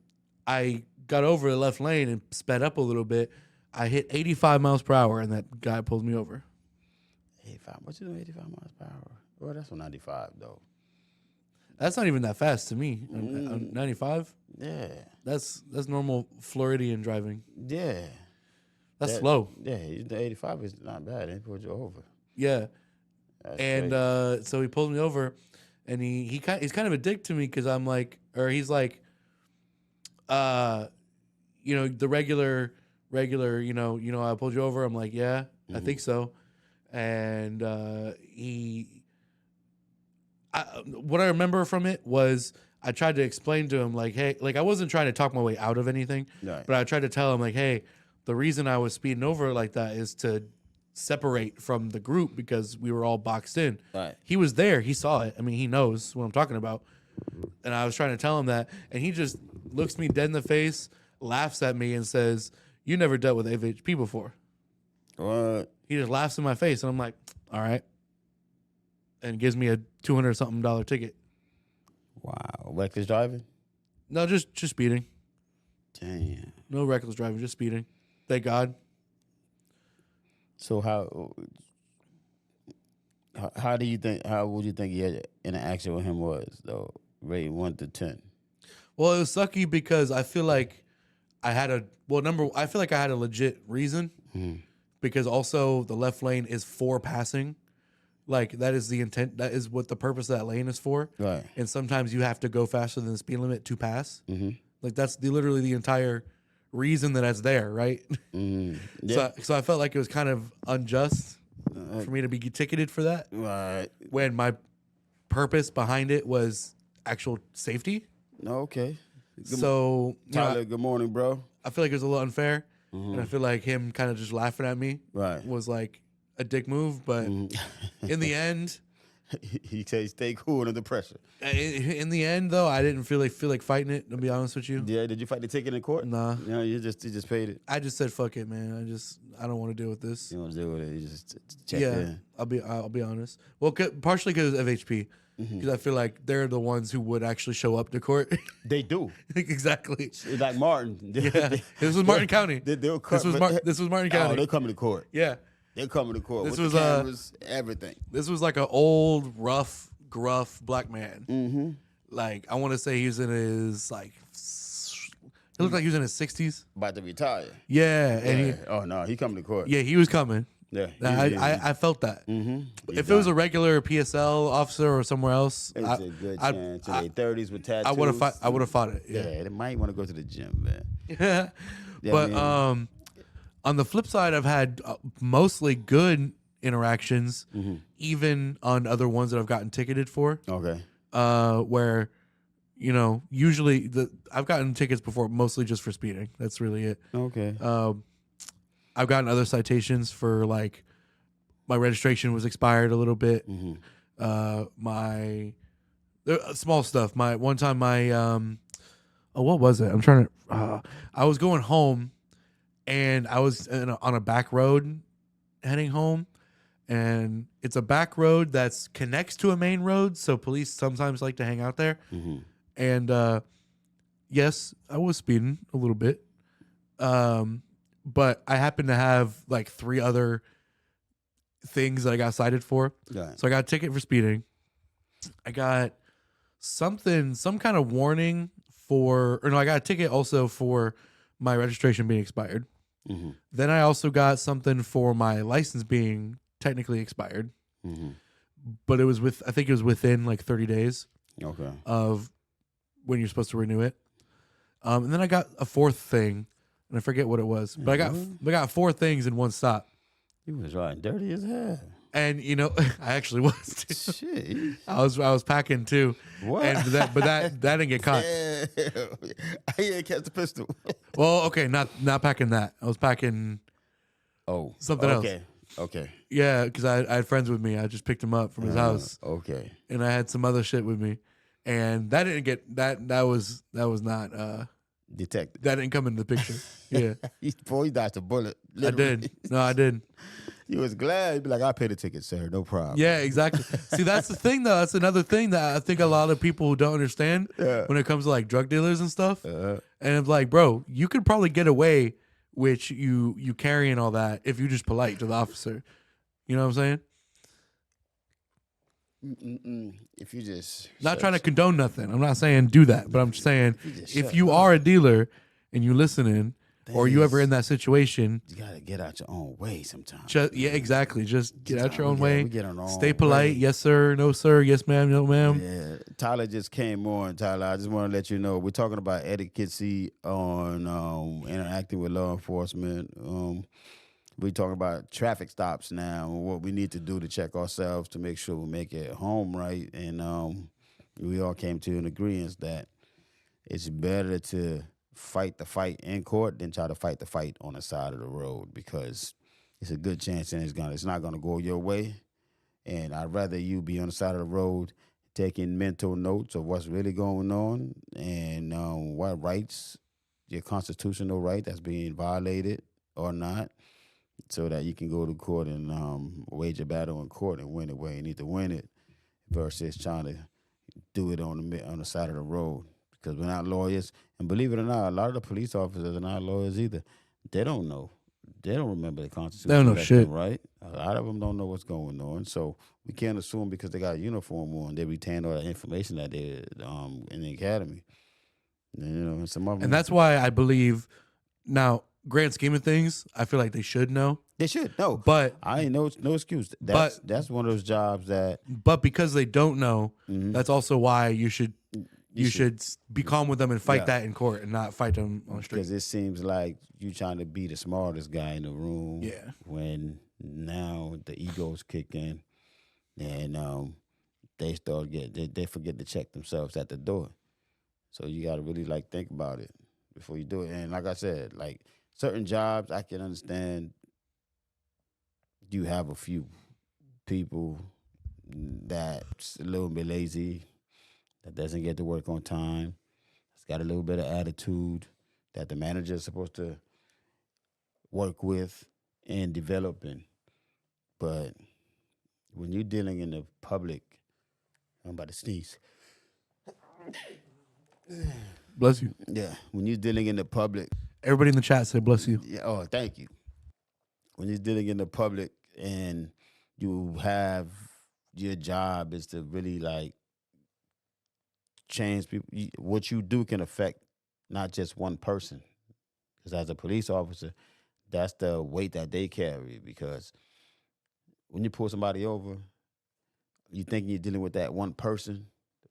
I got over the left lane and sped up a little bit. I hit 85 miles per hour, and that guy pulled me over. 85. What you doing 85 miles per hour? Well, that's on 95, though. That's not even that fast to me. 95? Yeah. That's normal Floridian driving. Yeah. That's slow. Yeah, the 85 is not bad. They pulled you over. Yeah. That's And crazy. so he pulled me over, and he's kind of a dick to me because I'm like, or he's like, the regular, I pulled you over. I'm like, yeah, I think so. And what I remember from it was I tried to explain to him like, hey, like I wasn't trying to talk my way out of anything, Right. but I tried to tell him like, hey, the reason I was speeding over like that is to separate from the group because we were all boxed in. Right. He was there. He saw it. I mean, he knows what I'm talking about. And I was trying to tell him that, and he just looks me dead in the face, laughs at me, and says, "You never dealt with AVHP before." What? He just laughs in my face, and I'm like, "All right," and gives me a $200-something ticket. Wow. Reckless driving? No, just speeding. Damn. No reckless driving, just speeding. Thank God. So how do you think? How would you think your interaction with him was though? Rate 1 to 10. Well, it was sucky because I feel like I feel like I had a legit reason because also the left lane is for passing. Like that is the intent. That is what the purpose of that lane is for. Right. And sometimes you have to go faster than the speed limit to pass. Mm-hmm. Like that's literally the entire reason that that's there, right? Mm-hmm. Yeah. So I felt like it was kind of unjust for me to be ticketed for that Right. when my purpose behind it was actual safety. Okay. So Tyler, good morning, bro. I feel like it was a little unfair, and I feel like him kind of just laughing at me Right. was like a dick move. But in the end, He says stay cool under the pressure. in the end though, I didn't feel like fighting it. To be honest with you, Yeah. Did you fight the ticket in court? nah. No, you just paid it. I just said fuck it, man. I don't want to deal with this. You don't deal with it. You just check Yeah, in. I'll be honest. Well, partially because of HP, because I feel like they're the ones who would actually show up to court. They do. Exactly. It's like Martin. Yeah, this was Martin County. They'll cut, This was Martin Oh, County. they're coming to court. Yeah, They're coming to court. This with was, the cameras, everything. this was like an old, rough, gruff black man. Mm-hmm. Like I want to say he was in his he looked like he was in his 60s. About to retire. Yeah, and Oh no, he coming to court. he was coming. Yeah. I felt that. Mm-hmm. If it was a regular PSL officer or somewhere else, It's a good chance. In their 30s with tattoos. I would have fought it. Yeah, they might want to go to the gym, man. Yeah. Yeah, But man. on the flip side, I've had mostly good interactions, even on other ones that I've gotten ticketed for. Okay. Where, usually I've gotten tickets before, mostly just for speeding. That's really it. Okay. I've gotten other citations for like my registration was expired a little bit. My small stuff. My one time what was it? I'm trying to. I was going home, and I was on a back road heading home, and it's a back road that's connects to a main road, so police sometimes like to hang out there. And yes, I was speeding a little bit, but I happened to have like 3 other things that I got cited for. Right. So I got a ticket for speeding. I got some kind of warning I got a ticket also for my registration being expired. Then I also got something for my license being technically expired. But I think it was within like 30 days Okay. of when you're supposed to renew it. And then I got a 4th thing, and I forget what it was. But I got 4 things in one stop. You was riding dirty as hell. And I actually was too. Shit. I was packing too. What? And that didn't get caught. I didn't catch the pistol. Well, okay, not packing that. I was packing something else. Okay. Yeah, because I had friends with me. I just picked him up from his house. Okay. And I had some other shit with me. And that didn't get that was not Detected. that didn't come into the picture. Yeah. He dodged a bullet. I Literally. did. No, I did. You was glad. You'd be like, I paid the ticket, sir. No problem. Yeah, exactly. See, that's the thing, though. That's another thing that I think a lot of people don't understand when it comes to like drug dealers and stuff. And it's like, bro, you could probably get away with you carrying all that if you just polite to the officer. You know what I'm saying? If you just Not trying to condone nothing. I'm not saying do that, but I'm just saying if you are a dealer and you listening, or you ever in that situation, you gotta get out your own way sometimes. yeah, exactly. Just get out your own way. We get on our Stay own polite. way. Yes, sir. No, sir. Yes, ma'am. No, ma'am. Yeah, Tyler just came on. Tyler, I just want to let you know we're talking about etiquette on interacting with law enforcement. We're talking about traffic stops now and what we need to do to check ourselves to make sure we make it home right. And we all came to an agreement that it's better to fight the fight in court than try to fight the fight on the side of the road, because it's a good chance and it's not gonna go your way. And I'd rather you be on the side of the road taking mental notes of what's really going on and what rights, your constitutional right that's being violated or not, so that you can go to court and wage a battle in court and win it where you need to win it, versus trying to do it on the side of the road. Because we're not lawyers, and believe it or not, a lot of the police officers are not lawyers either. They don't know. They don't remember the Constitution. They don't know shit. Right? A lot of them don't know what's going on. So we can't assume because they got a uniform on, they retain all the information that they in the academy. And some of them, And that's why I believe now, grand scheme of things, I feel like they should know. they should know. But I ain't no excuse. That's one of those jobs that. But because they don't know, Mhm. that's also why you should be calm with them and fight Yeah. that in court and not fight them on the street. Because it seems like you trying to be the smartest guy in the room. Yeah. When now the egos kick in, and they start they forget to check themselves at the door. So you got to really think about it before you do it. And like I said, certain jobs I can understand. You have a few people that's a little bit lazy, that doesn't get to work on time, that's got a little bit of attitude that the manager is supposed to work with and developing. But when you're dealing in the public, I'm about to sneeze. Bless you. Yeah, when you're dealing in the public. Everybody in the chat said bless you. Yeah, oh, thank you. When you're dealing in the public and you have your job is to really change people, what you do can affect not just one person. Because as a police officer, that's the weight that they carry. Because when you pull somebody over, you think you're dealing with that one person,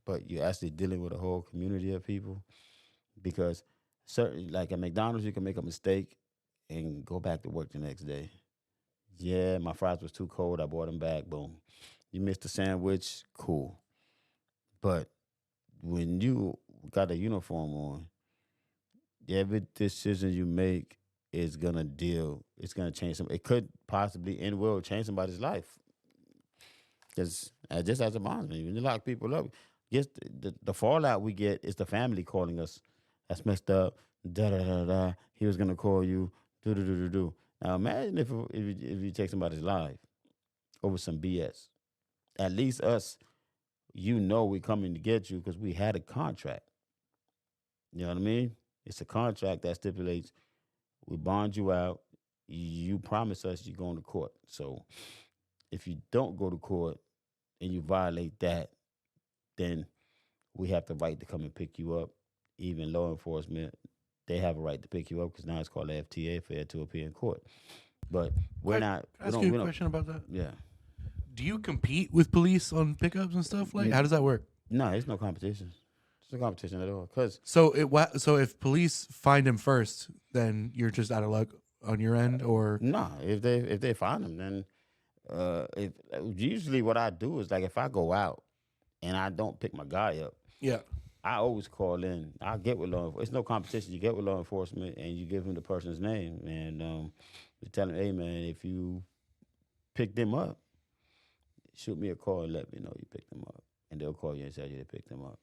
but you're actually dealing with a whole community of people. Because certainly, like at McDonald's, you can make a mistake and go back to work the next day. Yeah, my fries was too cold. I brought them back. Boom. You missed the sandwich. Cool. But when you got a uniform on, every decision you make is gonna it's gonna change some. It could possibly and will change somebody's life. Because just as a bondsman, when you lock people up, yes, the fallout we get is the family calling us. That's messed up. Da da da da. He was gonna call you. Do do do do do. Now imagine if you take somebody's life over some BS. At least us, we're coming to get you because we had a contract. You know what I mean? It's a contract that stipulates we bond you out. You promise us you're going to court. So if you don't go to court and you violate that, then we have the right to come and pick you up. Even law enforcement, they have a right to pick you up because now it's called the FTA, fair to appear in court. But we're not. Can I ask you a question about that? Yeah. Do you compete with police on pickups and stuff? How does that work? No, it's no competition. It's no competition at all. So if police find him first, then you're just out of luck on your end, or no? If they find him, then usually what I do is if I go out and I don't pick my guy up, yeah, I always call in. I get with law enforcement. It's no competition. You get with law enforcement and you give him the person's name and you tell him, hey man, if you pick them up, shoot me a call and let me know you picked them up. And they'll call you and tell you they picked them up.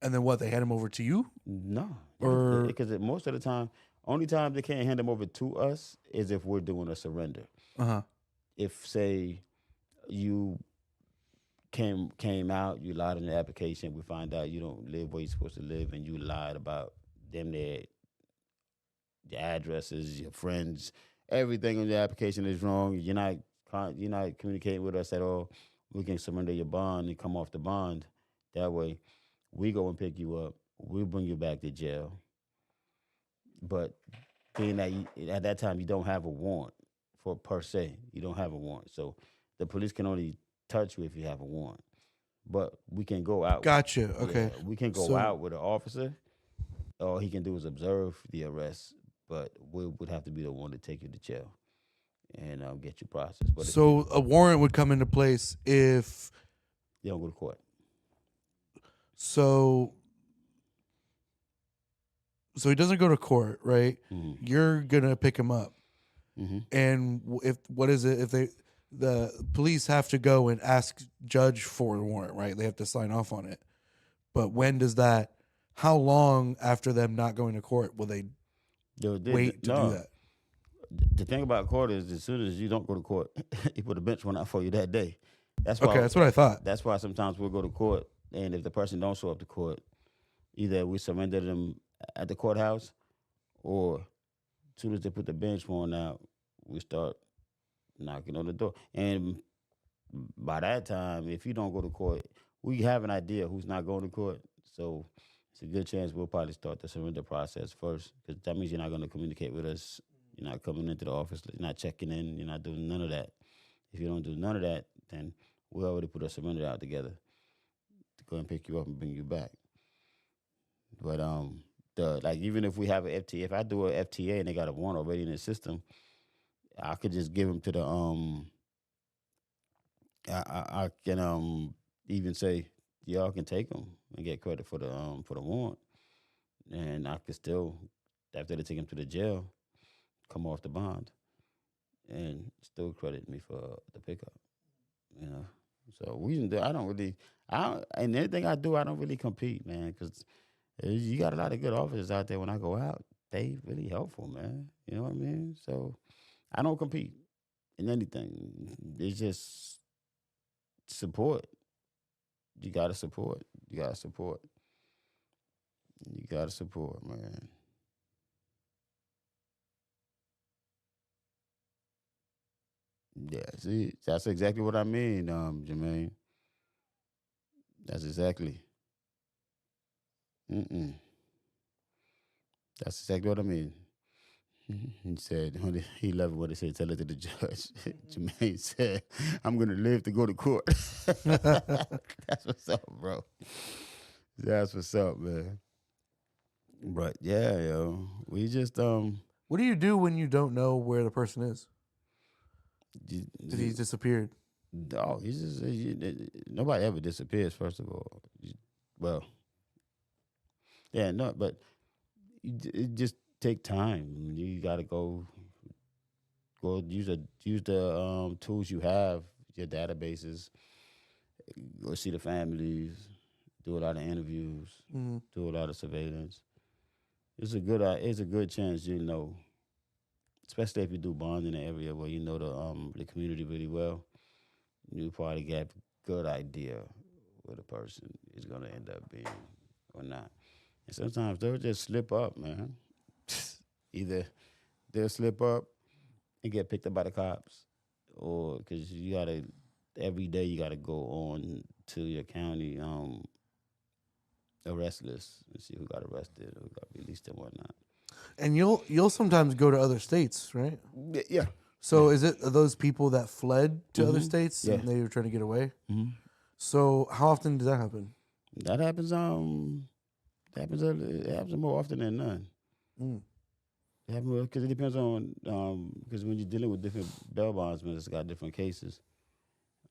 And then what? They hand him over to you? No. Or because most of the time, only time they can't hand them over to us is if we're doing a surrender. Uh-huh. If, say, you came out, you lied on the application, we find out you don't live where you're supposed to live, and you lied about your addresses, your friends, everything on your application is wrong. You're not communicating with us at all. We can surrender your bond and come off the bond. That way, we go and pick you up. We bring you back to jail. But being that at that time you don't have a warrant for per se. You don't have a warrant, so the police can only touch you if you have a warrant. But we can go out. Gotcha. Okay. Yeah, we can go So out with an officer. All he can do is observe the arrest, but we would have to be the one to take you to jail and get you processed. But if so a warrant would come into place if you don't go to court, so so he doesn't go to court, right? mm-hmm. You're gonna pick him up, Mm-hmm. and if what is it if the police have to go and ask judge for a warrant, right? They have to sign off on it. But when does that? How long after them not going to court will they wait to do that? The thing about court is, as soon as you don't go to court, you put a bench one out for you that day. That's why. Okay, that's what I thought. That's why sometimes we'll go to court, and if the person don't show up to court, either we surrender them at the courthouse, or as soon as they put the bench one out, we start knocking on the door. And by that time, if you don't go to court, we have an idea who's not going to court. So it's a good chance we'll probably start the surrender process first, because that means you're not going to communicate with us. You're not coming into the office. You're not checking in. You're not doing none of that. If you don't do none of that, then we already put a surrender out together to go and pick you up and bring you back. But like even if we have an FTA, if I do a FTA and they got a warrant already in the system, I could just give them to the I can even say y'all can take them and get credit for the warrant, and I could still, after they take him to the jail, come off the bond and still credit me for the pickup. You know, so we can do. And anything I do, I don't really compete, man, because you got a lot of good officers out there. When I go out, they really helpful, man. You know what I mean? So I don't compete in anything. It's just support. You gotta support. You gotta support. You gotta support, man. Yeah, see, that's exactly what I mean, Jermaine. That's exactly. Mm-mm. That's exactly what I mean. He said, he loved what he said, tell it to the judge. Jermaine said, I'm going to live to go to court. That's what's up, bro. That's what's up, man. But yeah, yo, we just, What do you do when you don't know where the person is? If he's disappeared? Oh, he's just, nobody ever disappears, first of all. Well, yeah, no, but it just take time. You got to go use the tools you have, your databases, go see the families, do a lot of interviews, do a lot of surveillance. It's a good chance, you know, especially if you do bond in an area where you know the community really well. You probably get a good idea where the person is gonna end up being or not. And sometimes they'll just slip up, man. Either they'll slip up and get picked up by the cops, or because every day you gotta go on to your county arrest list and see who got arrested or who got released and whatnot. And you'll sometimes go to other states, right? Yeah. So is it those people that fled to other states Yeah. and they were trying to get away? Mm-hmm. So how often does that happen? That happens. It happens more often than none. Because it depends on because when you're dealing with different bail bondsmen, it's got different cases.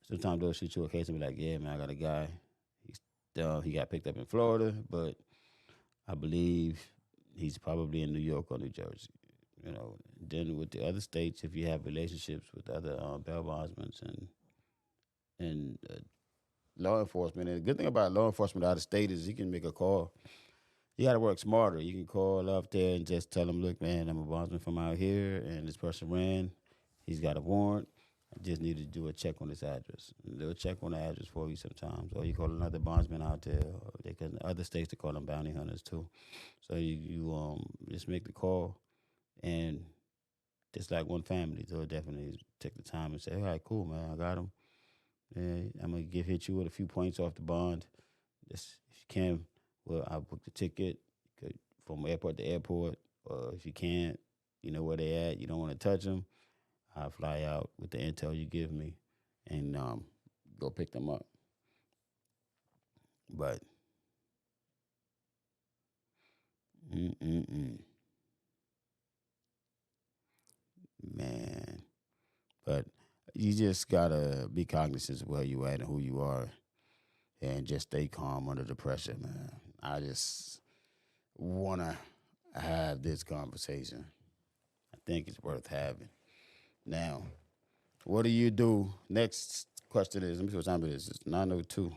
Sometimes they'll shoot you a case and be like, "Yeah, man, I got a guy. He got picked up in Florida, but I believe he's probably in New York or New Jersey." You know, then with the other states, if you have relationships with other bail bondsmen and law enforcement, and the good thing about law enforcement out of state is you can make a call. You got to work smarter. You can call up there and just tell them, "Look, man, I'm a bondsman from out here, and this person ran. He's got a warrant. I just need to do a check on this address." And they'll check on the address for you sometimes, or you call another bondsman out there. Or because other states they call them bounty hunters too. So you just make the call. And just like one family, they'll definitely take the time and say, "All right, cool, man, I got him. And I'm gonna hit you with a few points off the bond. Just if you can, I'll book the ticket from airport to airport. Or if you can't, You know where they at. You don't want to touch them. I fly out with the intel you give me, and go pick them up. But man, but you just gotta be cognizant of where you at and who you are, and just stay calm under the pressure, man. I just wanna have this conversation. I think it's worth having. Now, what do you do? Next question is, let me see what time it is. It's 9:02.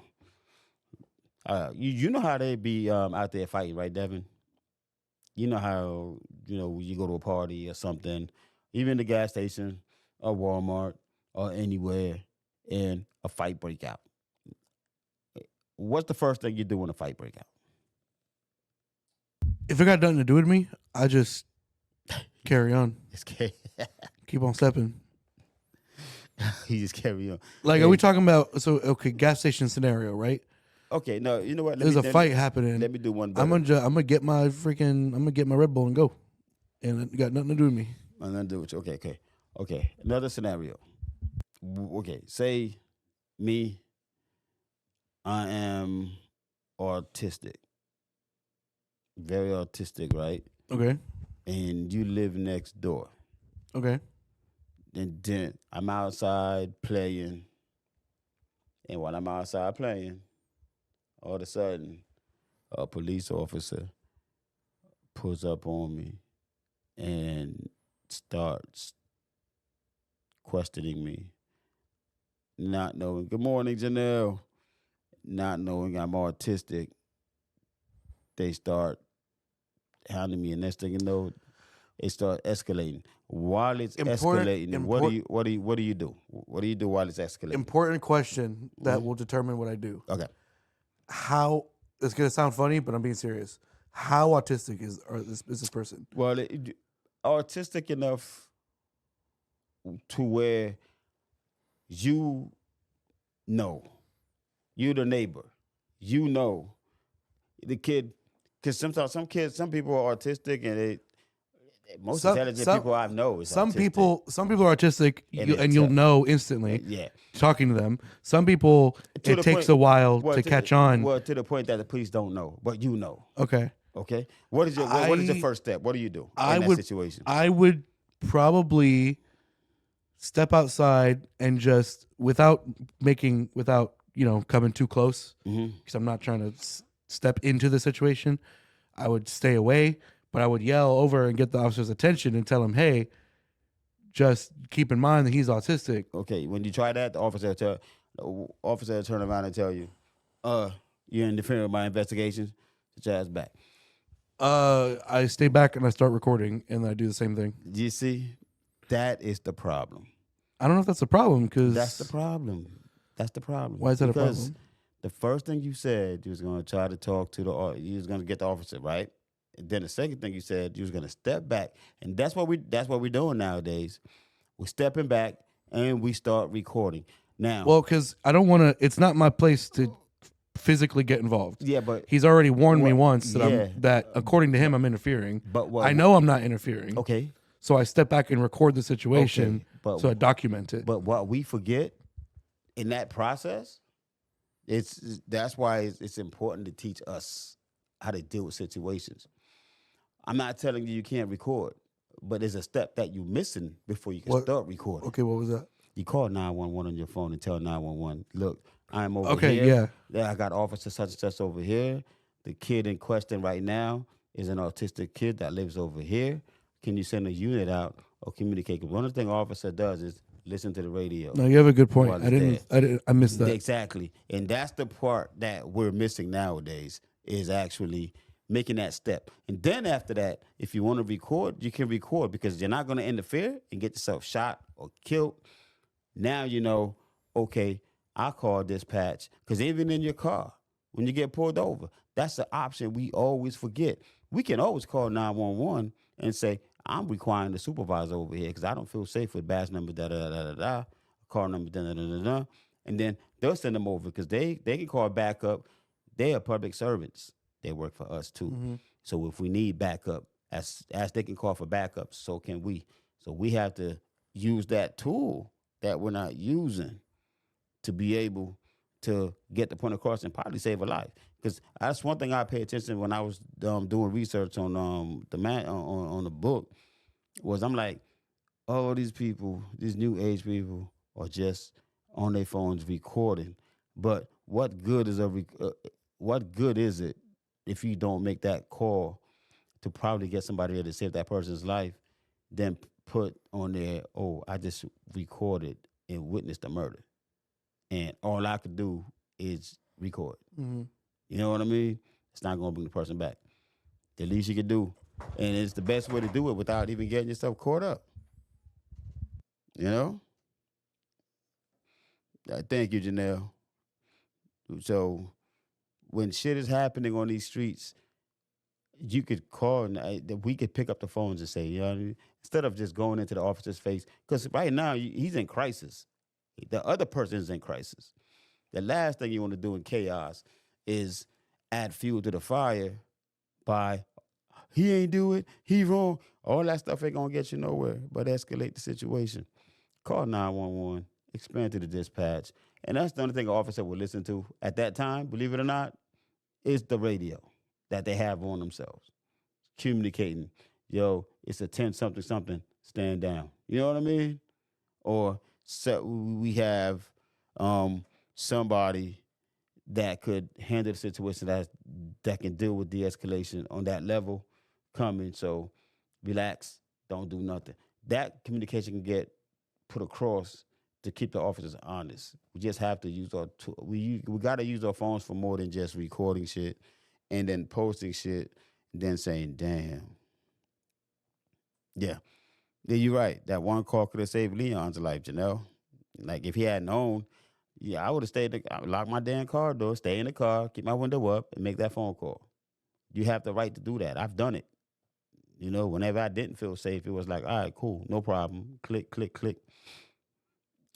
You know how they be out there fighting, right, Devin? You know how, you go to a party or something, even the gas station or Walmart or anywhere, and a fight break out. What's the first thing you do when a fight break out? If it got nothing to do with me, I just carry on. Keep on stepping. You just carry on. Like, are we talking about, okay, gas station scenario, right? Okay, no, you know what? There's a fight happening. Let me do one better. I'm gonna get my Red Bull and go, and it got nothing to do with me. Nothing to do with you. Okay. Another scenario. Okay, say me, I am autistic, very autistic, right? Okay. And you live next door. Okay. And then I'm outside playing, and while I'm outside playing, all of a sudden, a police officer pulls up on me and starts questioning me, not knowing, good morning, Janelle, not knowing I'm autistic. They start hounding me, and next thing you know, it start escalating. While it's escalating, what do you do? What do you do while it's escalating? Important question that will determine what I do. Okay. How, it's gonna sound funny, but I'm being serious. How autistic is this person? Well, autistic enough to where you the neighbor, the kid, because sometimes some people are autistic, and most intelligent people I know is some autistic. Some people are autistic, and you'll know instantly. Yeah, talking to them. Some people it takes a while to catch on. Well, to the point that the police don't know, but you know. Okay. What is your first step? What do you do in that situation? I would probably step outside and just without coming too close, because I'm not trying to step into the situation. I would stay away, but I would yell over and get the officer's attention and tell him, hey, just keep in mind that he's autistic. Okay, when you try that, the officer will turn around and tell you, you're interfering with my investigations. Get your ass back. I stay back and I start recording, and I do the same thing. You see, that is the problem. I don't know if that's a problem, because that's the problem. Why is that because a problem? The first thing you said, you was going to try to talk to you was going to get the officer, right? And then the second thing you said, you was going to step back, and that's what we're doing nowadays. We're stepping back and we start recording now. Well, because I don't want to. It's not my place to physically get involved. Yeah, but he's already warned me once that according to him, I'm interfering. But I know I'm not interfering. Okay. So I step back and record the situation, so I document it. But what we forget in that process, that's why it's important to teach us how to deal with situations. I'm not telling you can't record, but there's a step that you're missing before you can start recording. Okay, what was that? You call 911 on your phone and tell 911, look, I'm over here. Okay, yeah. I got officer such and such over here. The kid in question right now is an autistic kid that lives over here. Can you send a unit out or communicate? One of the things officer does is listen to the radio. No, you have a good point. I missed that. Exactly. And that's the part that we're missing nowadays, is actually making that step. And then after that, if you want to record, you can record, because you're not going to interfere and get yourself shot or killed. Now you know, okay, I call dispatch, because even in your car, when you get pulled over, that's the option we always forget. We can always call 911 and say, I'm requiring the supervisor over here because I don't feel safe with badge number, da-da-da-da-da, car number, da-da-da-da-da. And then they'll send them over, because they can call backup. They are public servants. They work for us too. Mm-hmm. So if we need backup, As they can call for backups, so can we. So we have to use that tool that we're not using to be able to get the point across and probably save a life. Because that's one thing I pay attention when I was doing research on the man on the book was I'm like, all these people, these new age people, are just on their phones recording. But what good is it if you don't make that call to probably get somebody there to save that person's life? Then put on there, oh, I just recorded and witnessed a murder, and all I could do is record. Mm-hmm. You know what I mean? It's not going to bring the person back. The least you can do, and it's the best way to do it without even getting yourself caught up. You know? Thank you, Janelle. So when shit is happening on these streets, you could call and we could pick up the phones and say, you know what I mean? Instead of just going into the officer's face, because right now he's in crisis. The other person is in crisis. The last thing you want to do in chaos is add fuel to the fire by he ain't do it, he wrong. All that stuff ain't gonna get you nowhere, but escalate the situation. Call 911, expand to the dispatch. And that's the only thing an officer would listen to at that time, believe it or not, is the radio that they have on themselves. Communicating, yo, it's a 10 something something, stand down. You know what I mean? Or so we have somebody that could handle the situation that can deal with de-escalation on that level coming. So relax, don't do nothing. That communication can get put across to keep the officers honest. We just have to use our we got to use our phones for more than just recording shit and then posting shit and then saying, damn. Yeah. Yeah, you're right. That one call could have saved Leon's life, Janelle. Like if he had known, yeah, I would have stayed. I would lock my damn car door, stay in the car, keep my window up, and make that phone call. You have the right to do that. I've done it. You know, whenever I didn't feel safe, it was like, all right, cool, no problem. Click, click, click.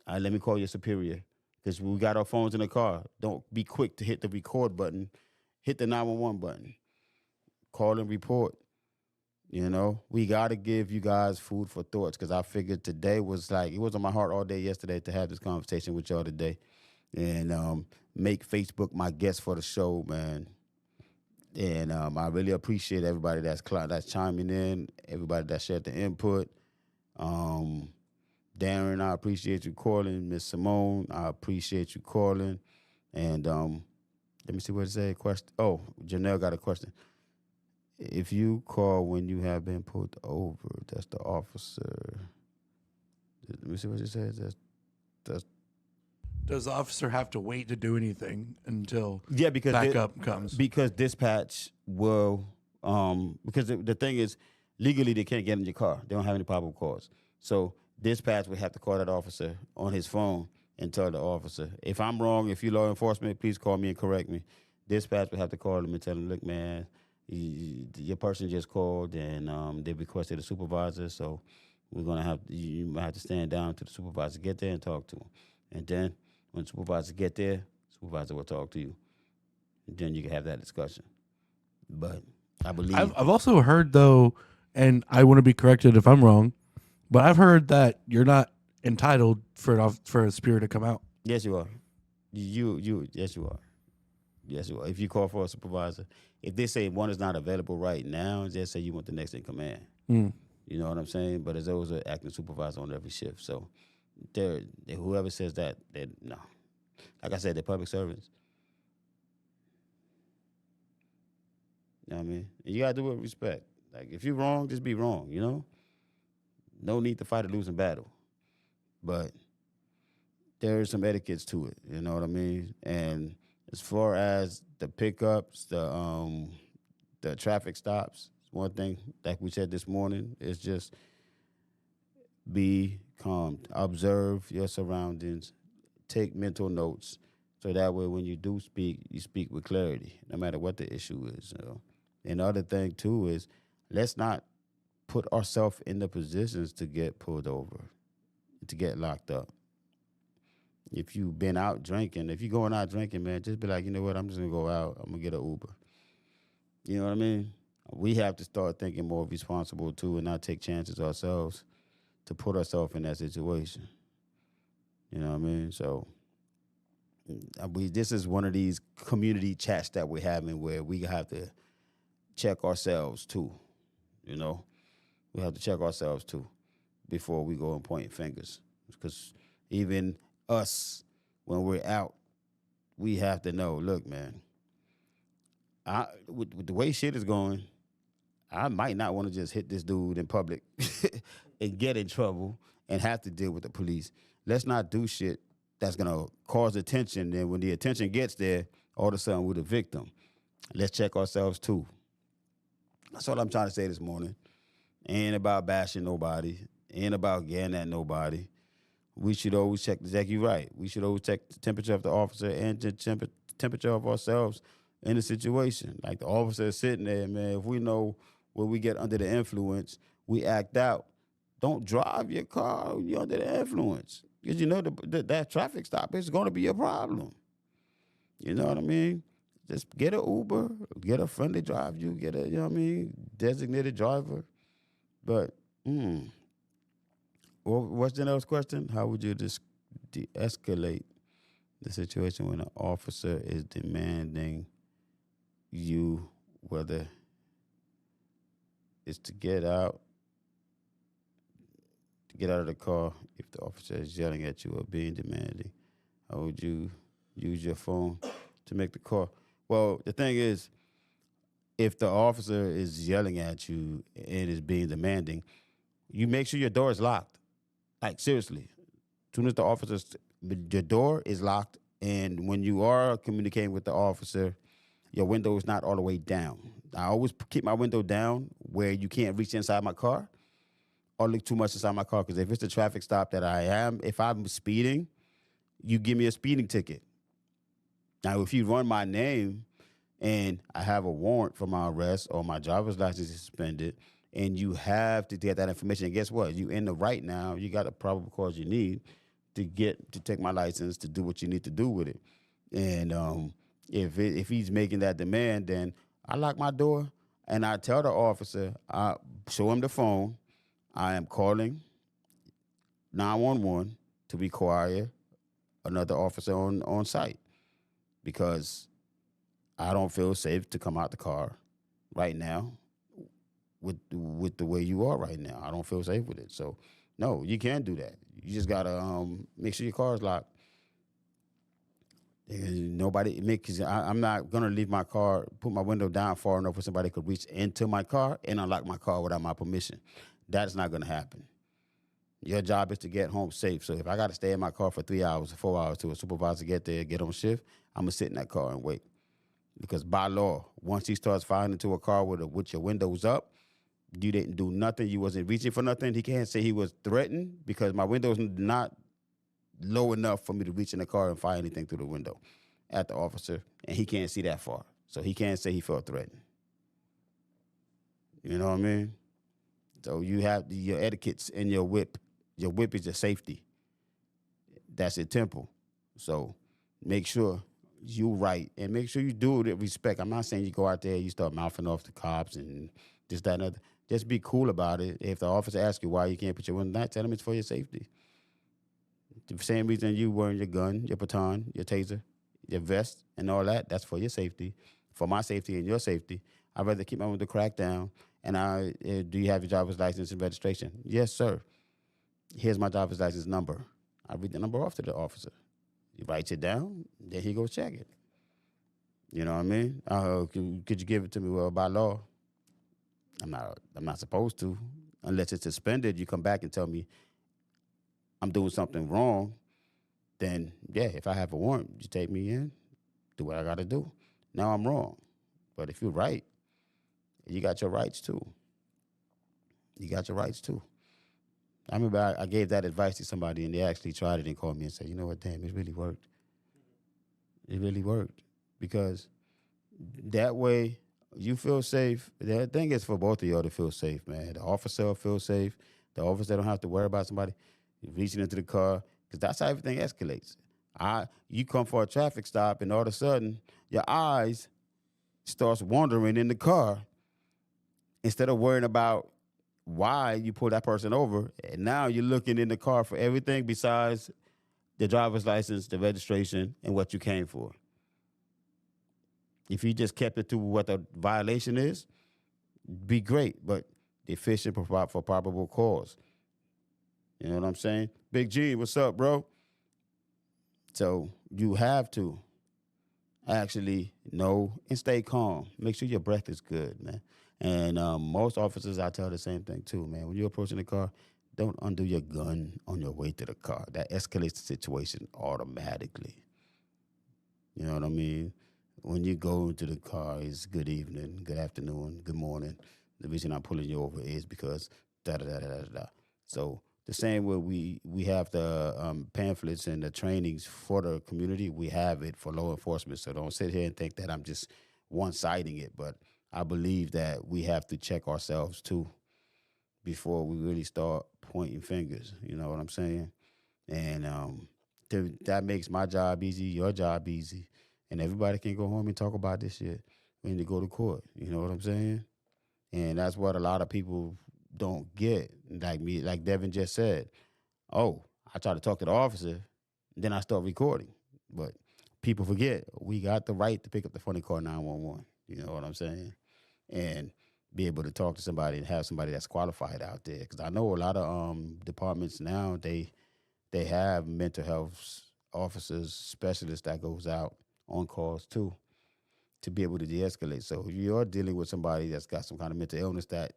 All right, let me call your superior. Because we got our phones in the car. Don't be quick to hit the record button. Hit the 911 button. Call and report. You know, we got to give you guys food for thoughts because I figured today was like, it was on my heart all day yesterday to have this conversation with y'all today and make Facebook my guest for the show, man. And I really appreciate everybody that's chiming in, everybody that shared the input. Darren, I appreciate you calling. Miss Simone, I appreciate you calling. And let me see what it said. Question. Oh, Janelle got a question. If you call when you have been pulled over, that's the officer. Let me see what it says. That's Does the officer have to wait to do anything until because backup comes? Because dispatch will because the thing is legally they can't get in your car. They don't have any probable cause. So dispatch would have to call that officer on his phone and tell the officer, if I'm wrong, if you're law enforcement, please call me and correct me. Dispatch would have to call him and tell him, look, man, your person just called and they requested a supervisor, so we're gonna have you might have to stand down to the supervisor, get there and talk to him, and then when the supervisor get there, supervisor will talk to you, and then you can have that discussion. But I believe I've also heard though, and I want to be corrected if I'm wrong, but I've heard that you're not entitled for a spirit to come out. yes, you are. You yes, you are. Yes, you are. If you call for a supervisor, if they say one is not available right now, just say you want the next in command. Mm. You know what I'm saying? But there's always an acting supervisor on every shift. So whoever says that, no. Like I said, they're public servants. You know what I mean? And you gotta do it with respect. Like if you're wrong, just be wrong, you know? No need to fight a losing battle. But there is some etiquettes to it, you know what I mean? And as far as the pickups, the traffic stops, one thing, like we said this morning, is just be calm. Observe your surroundings. Take mental notes. So that way when you do speak, you speak with clarity, no matter what the issue is. You know? And the other thing, too, is let's not put ourselves in the positions to get pulled over, to get locked up. If you've been out drinking, if you're going out drinking, man, just be like, you know what, I'm just going to go out. I'm going to get an Uber. You know what I mean? We have to start thinking more responsible too, and not take chances ourselves to put ourselves in that situation. You know what I mean? So this is one of these community chats that we're having where we have to check ourselves too. You know, we have to check ourselves too before we go and point fingers. Because even us, when we're out, we have to know. Look, man, with the way shit is going, I might not want to just hit this dude in public and get in trouble and have to deal with the police. Let's not do shit that's gonna cause attention. And when the attention gets there, all of a sudden we're the victim. Let's check ourselves too. That's all I'm trying to say this morning. Ain't about bashing nobody. Ain't about getting at nobody. We should always check, exactly right. We should always check the temperature of the officer and the temperature of ourselves in the situation. Like the officer is sitting there, man, if we know when we get under the influence, we act out. Don't drive your car when you're under the influence. Because you know that traffic stop is going to be a problem. You know what I mean? Just get an Uber, get a friend to drive you, get a, you know what I mean, designated driver. But, what's the next question? How would you de-escalate the situation when an officer is demanding you, whether it's to get out of the car, if the officer is yelling at you or being demanding? How would you use your phone to make the call? Well, the thing is, if the officer is yelling at you and is being demanding, you make sure your door is locked. Like, seriously. As soon as your door is locked, and when you are communicating with the officer, your window is not all the way down. I always keep my window down where you can't reach inside my car or look too much inside my car, because if it's the traffic stop that if I'm speeding, you give me a speeding ticket. Now, if you run my name and I have a warrant for my arrest or my driver's license is suspended, and you have to get that information, and guess what? You in the right now. You got the probable cause you need to take my license to do what you need to do with it. And if he's making that demand, then I lock my door and I tell the officer, I show him the phone, I am calling 911 to require another officer on site, because I don't feel safe to come out the car right now with the way you are right now. I don't feel safe with it. So, no, you can't do that. You just gotta make sure your car is locked. And because I'm not gonna leave my car, put my window down far enough where somebody could reach into my car and unlock my car without my permission. That's not gonna happen. Your job is to get home safe. So if I gotta stay in my car for 3 hours or 4 hours till a supervisor get there, get on shift, I'm gonna sit in that car and wait. Because by law, once he starts firing into a car with your windows up, you didn't do nothing. You wasn't reaching for nothing. He can't say he was threatened, because my window's not low enough for me to reach in the car and fire anything through the window at the officer, and he can't see that far. So he can't say he felt threatened. You know what I mean? So you have your etiquettes and your whip. Your whip is your safety. That's your temple. So make sure you right, and make sure you do it with respect. I'm not saying you go out there, you start mouthing off the cops and this, that, and other. Just be cool about it. If the officer asks you why you can't put your window down, tell him it's for your safety. The same reason you wearing your gun, your baton, your taser, your vest, and all that, that's for your safety, for my safety and your safety. I'd rather keep my window cracked down. And do you have your driver's license and registration? Yes, sir. Here's my driver's license number. I read the number off to the officer. He writes it down, then he goes check it. You know what I mean? Could you give it to me? Well, by law, I'm not supposed to. Unless it's suspended, you come back and tell me I'm doing something wrong, then yeah, if I have a warrant, you take me in, do what I got to do. Now I'm wrong. But if you're right, you got your rights too. You got your rights too. I remember I gave that advice to somebody, and they actually tried it and called me and said, you know what, damn, it really worked. It really worked. Because that way you feel safe. The thing is for both of y'all to feel safe, man. The officer will feel safe. The officer don't have to worry about somebody reaching into the car, because that's how everything escalates. You come for a traffic stop, and all of a sudden your eyes starts wandering in the car, instead of worrying about why you pull that person over, and now you're looking in the car for everything besides the driver's license, the registration, and what you came for. If you just kept it to what the violation is, be great, but deficient for probable cause. You know what I'm saying? Big G, what's up, bro? So you have to actually know and stay calm. Make sure your breath is good, man. And most officers, I tell the same thing too, man. When you're approaching the car, don't undo your gun on your way to the car. That escalates the situation automatically. You know what I mean? When you go into the car, it's good evening, good afternoon, good morning. The reason I'm pulling you over is because da da da da da da. So the same way we have the pamphlets and the trainings for the community, we have it for law enforcement. So don't sit here and think that I'm just one-siding it. But I believe that we have to check ourselves too before we really start pointing fingers. You know what I'm saying? And that makes my job easy, your job easy, and everybody can go home and talk about this shit when they go to court. You know what I'm saying? And that's what a lot of people don't get. Like me, like Devin just said. Oh, I try to talk to the officer, then I start recording. But people forget we got the right to pick up the phone and call 911. You know what I'm saying? And be able to talk to somebody and have somebody that's qualified out there. Because I know a lot of departments now, they have mental health officers, specialists that goes out on calls too to be able to de-escalate. So if you're dealing with somebody that's got some kind of mental illness that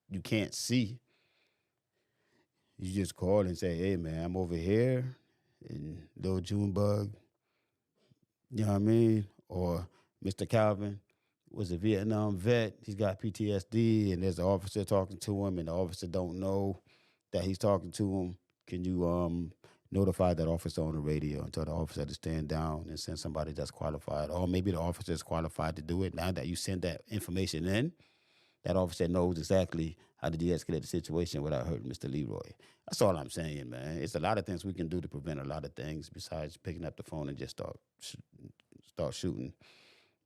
you can't see, you just call and say, hey, man, I'm over here in Little Junebug, you know what I mean? Or Mr. Calvin was a Vietnam vet. He's got PTSD, and there's an officer talking to him, and the officer don't know that he's talking to him. Can you notify that officer on the radio and tell the officer to stand down and send somebody that's qualified? Or maybe the officer is qualified to do it. Now that you send that information in, that officer knows exactly how to de-escalate the situation without hurting Mr. Leroy. That's all I'm saying, man. It's a lot of things we can do to prevent a lot of things besides picking up the phone and just start shooting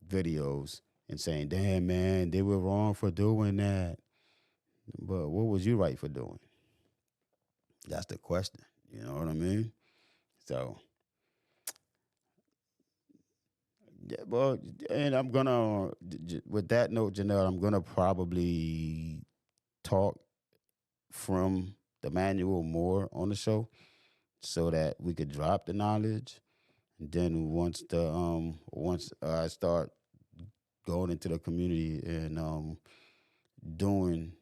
videos and saying, damn, man, they were wrong for doing that. But what was you right for doing? That's the question. You know what I mean? So, yeah, well, and I'm going to, with that note, Janelle, I'm going to probably talk from the manual more on the show so that we could drop the knowledge. And then once I start going into the community and doing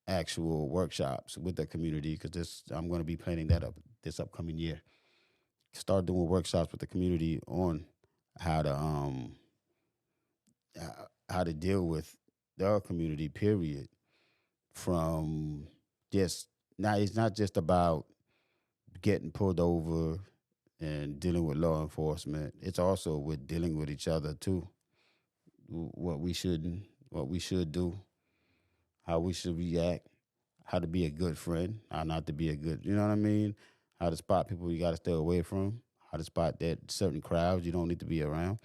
actual workshops with the community, because I'm going to be planning that up this upcoming year. Start doing workshops with the community on how to deal with their community. Period. From just now, it's not just about getting pulled over and dealing with law enforcement. It's also with dealing with each other too. What we should do, how we should react, how to be a good friend, how not to be a good, you know what I mean? How to spot people you got to stay away from, how to spot that certain crowds you don't need to be around,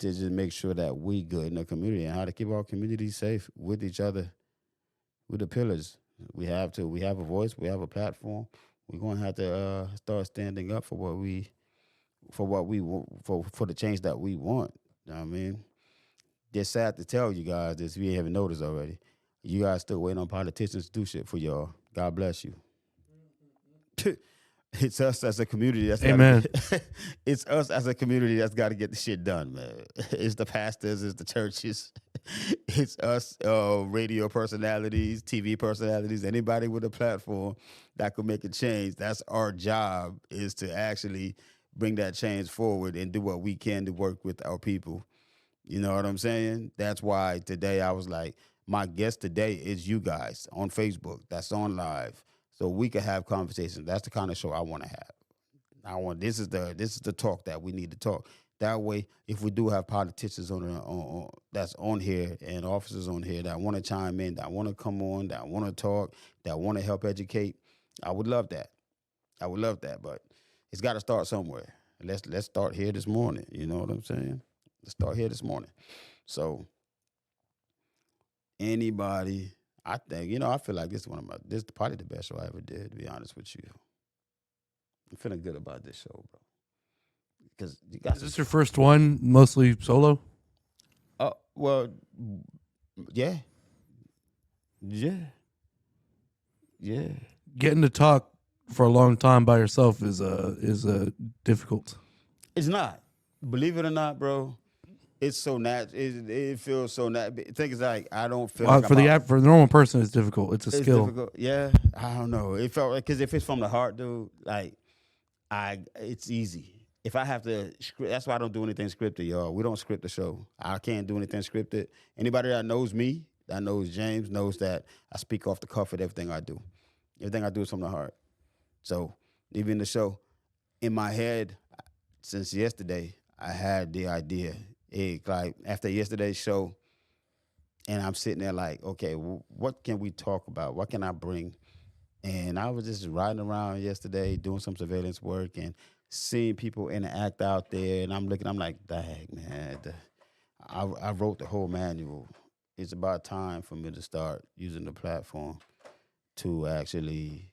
to just make sure that we good in the community, and how to keep our community safe with each other, with the pillars. We have to. We have a voice. We have a platform. We're going to have to start standing up for what we for the change that we want. You know what I mean? Just sad to tell you guys this, if you haven't noticed already. You guys still waiting on politicians to do shit for y'all. God bless you. It's us as a community that's Amen. It's us as a community that's got to get the shit done, man. It's the pastors, it's the churches, it's us radio personalities, TV personalities, anybody with a platform that could make a change. That's our job, is to actually bring that change forward and do what we can to work with our people. You know what I'm saying? That's why today I was like, my guest today is you guys on Facebook. That's on live. So we can have conversations. That's the kind of show I want to have. This is the talk that we need to talk. That way, if we do have politicians on that's on here and officers on here that want to chime in, that want to come on, that want to talk, that want to help educate, I would love that. I would love that, but it's got to start somewhere. Let's start here this morning. You know what I'm saying? Let's start here this morning. So anybody I think, I feel like this is probably the best show I ever did, to be honest with you. I'm feeling good about this show, bro. Because you got Is this your first one, mostly solo? Oh, well, yeah. Yeah. Yeah. Getting to talk for a long time by yourself is difficult. It's not. Believe it or not, bro. It's so natural. It feels so natural. The thing is, like, I don't feel like for the normal person, it's difficult. It's a skill. Difficult. Yeah, I don't know. It felt like, because if it's from the heart, dude, like, it's easy. If I have to script, that's why I don't do anything scripted, y'all. We don't script the show. I can't do anything scripted. Anybody that knows me, that knows James, knows that I speak off the cuff with everything I do. Everything I do is from the heart. So even the show, in my head, since yesterday, I had the idea. Like, after yesterday's show, and I'm sitting there like, okay, what can we talk about? What can I bring? And I was just riding around yesterday doing some surveillance work and seeing people interact out there. And I'm like, dang, man, I wrote the whole manual. It's about time for me to start using the platform to actually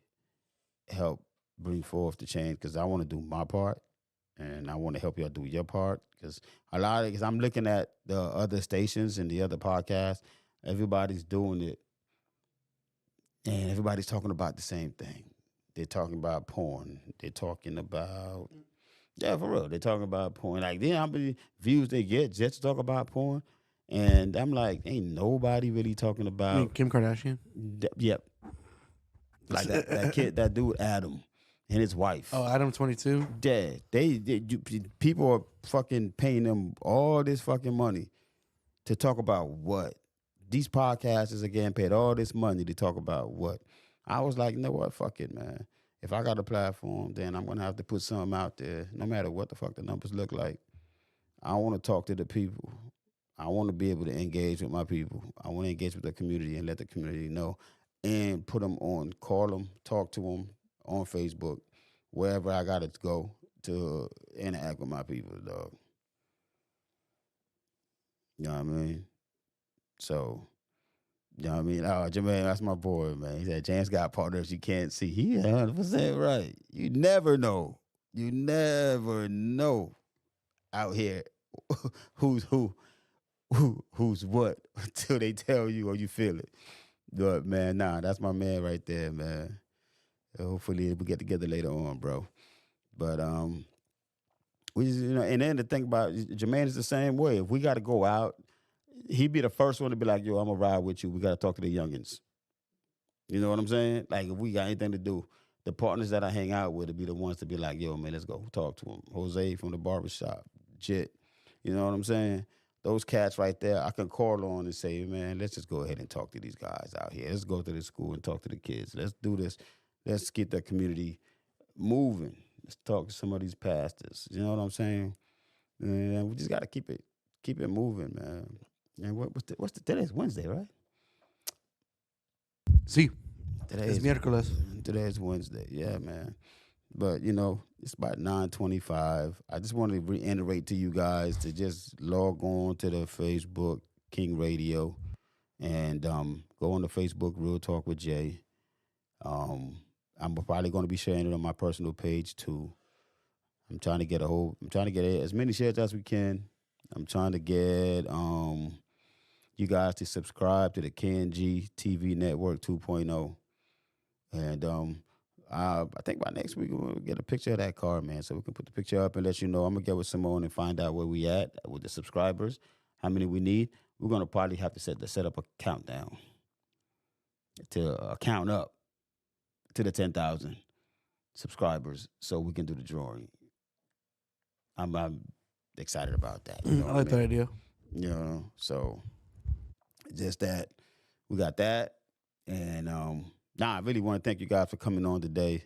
help bring forth the change, because I want to do my part. And I want to help y'all do your part, because I'm looking at the other stations and the other podcasts. Everybody's doing it, and everybody's talking about the same thing. They're talking about porn. They're talking about, yeah, for real. They're talking about porn. Like, how many views they get just to talk about porn? And I'm like, ain't nobody really talking about. I mean, Kim Kardashian? Yep. Like that kid, that dude, Adam. And his wife. Oh, Adam 22? Yeah, people are fucking paying them all this fucking money to talk about what? These podcasters are getting paid all this money to talk about what? I was like, you know what? Fuck it, man. If I got a platform, then I'm going to have to put something out there, no matter what the fuck the numbers look like. I want to talk to the people. I want to be able to engage with my people. I want to engage with the community and let the community know, and put them on, call them, talk to them on Facebook, wherever I got to go to interact with my people, dog. You know what I mean? So, you know what I mean? Oh, Jermaine, that's my boy, man. He said, James got partners you can't see. He 100% right. You never know. You never know out here who's what until they tell you or you feel it. But, man, that's my man right there, man. Hopefully we get together later on, bro. But we just, and then the thing about Jermaine is the same way. If we got to go out, he'd be the first one to be like, yo, I'm gonna ride with you. We got to talk to the youngins. You know what I'm saying? Like, if we got anything to do, the partners that I hang out with would be the ones to be like, yo, man, let's go talk to him. Jose from the barbershop, Jit. You know what I'm saying? Those cats right there, I can call on and say, man, let's just go ahead and talk to these guys out here. Let's go to the school and talk to the kids. Let's do this. Let's get the community moving. Let's talk to some of these pastors. You know what I'm saying? And we just got to keep it moving, man. And today's Wednesday, right? Sí. Es miércoles. Today's Wednesday. Yeah, man. But, it's about 9:25. I just want to reiterate to you guys to just log on to the Facebook King Radio and go on the Facebook Real Talk with Jay. I'm probably going to be sharing it on my personal page too. I'm trying to get as many shares as we can. I'm trying to get you guys to subscribe to the KNG TV Network 2.0. And I think by next week we'll get a picture of that car, man, so we can put the picture up and let you know. I'm going to get with Simone and find out where we at with the subscribers, how many we need. We're going to probably have to set up a countdown to count up to the 10,000 subscribers so we can do the drawing. I'm excited about that. I like that idea. So just that we got that. And I really want to thank you guys for coming on today.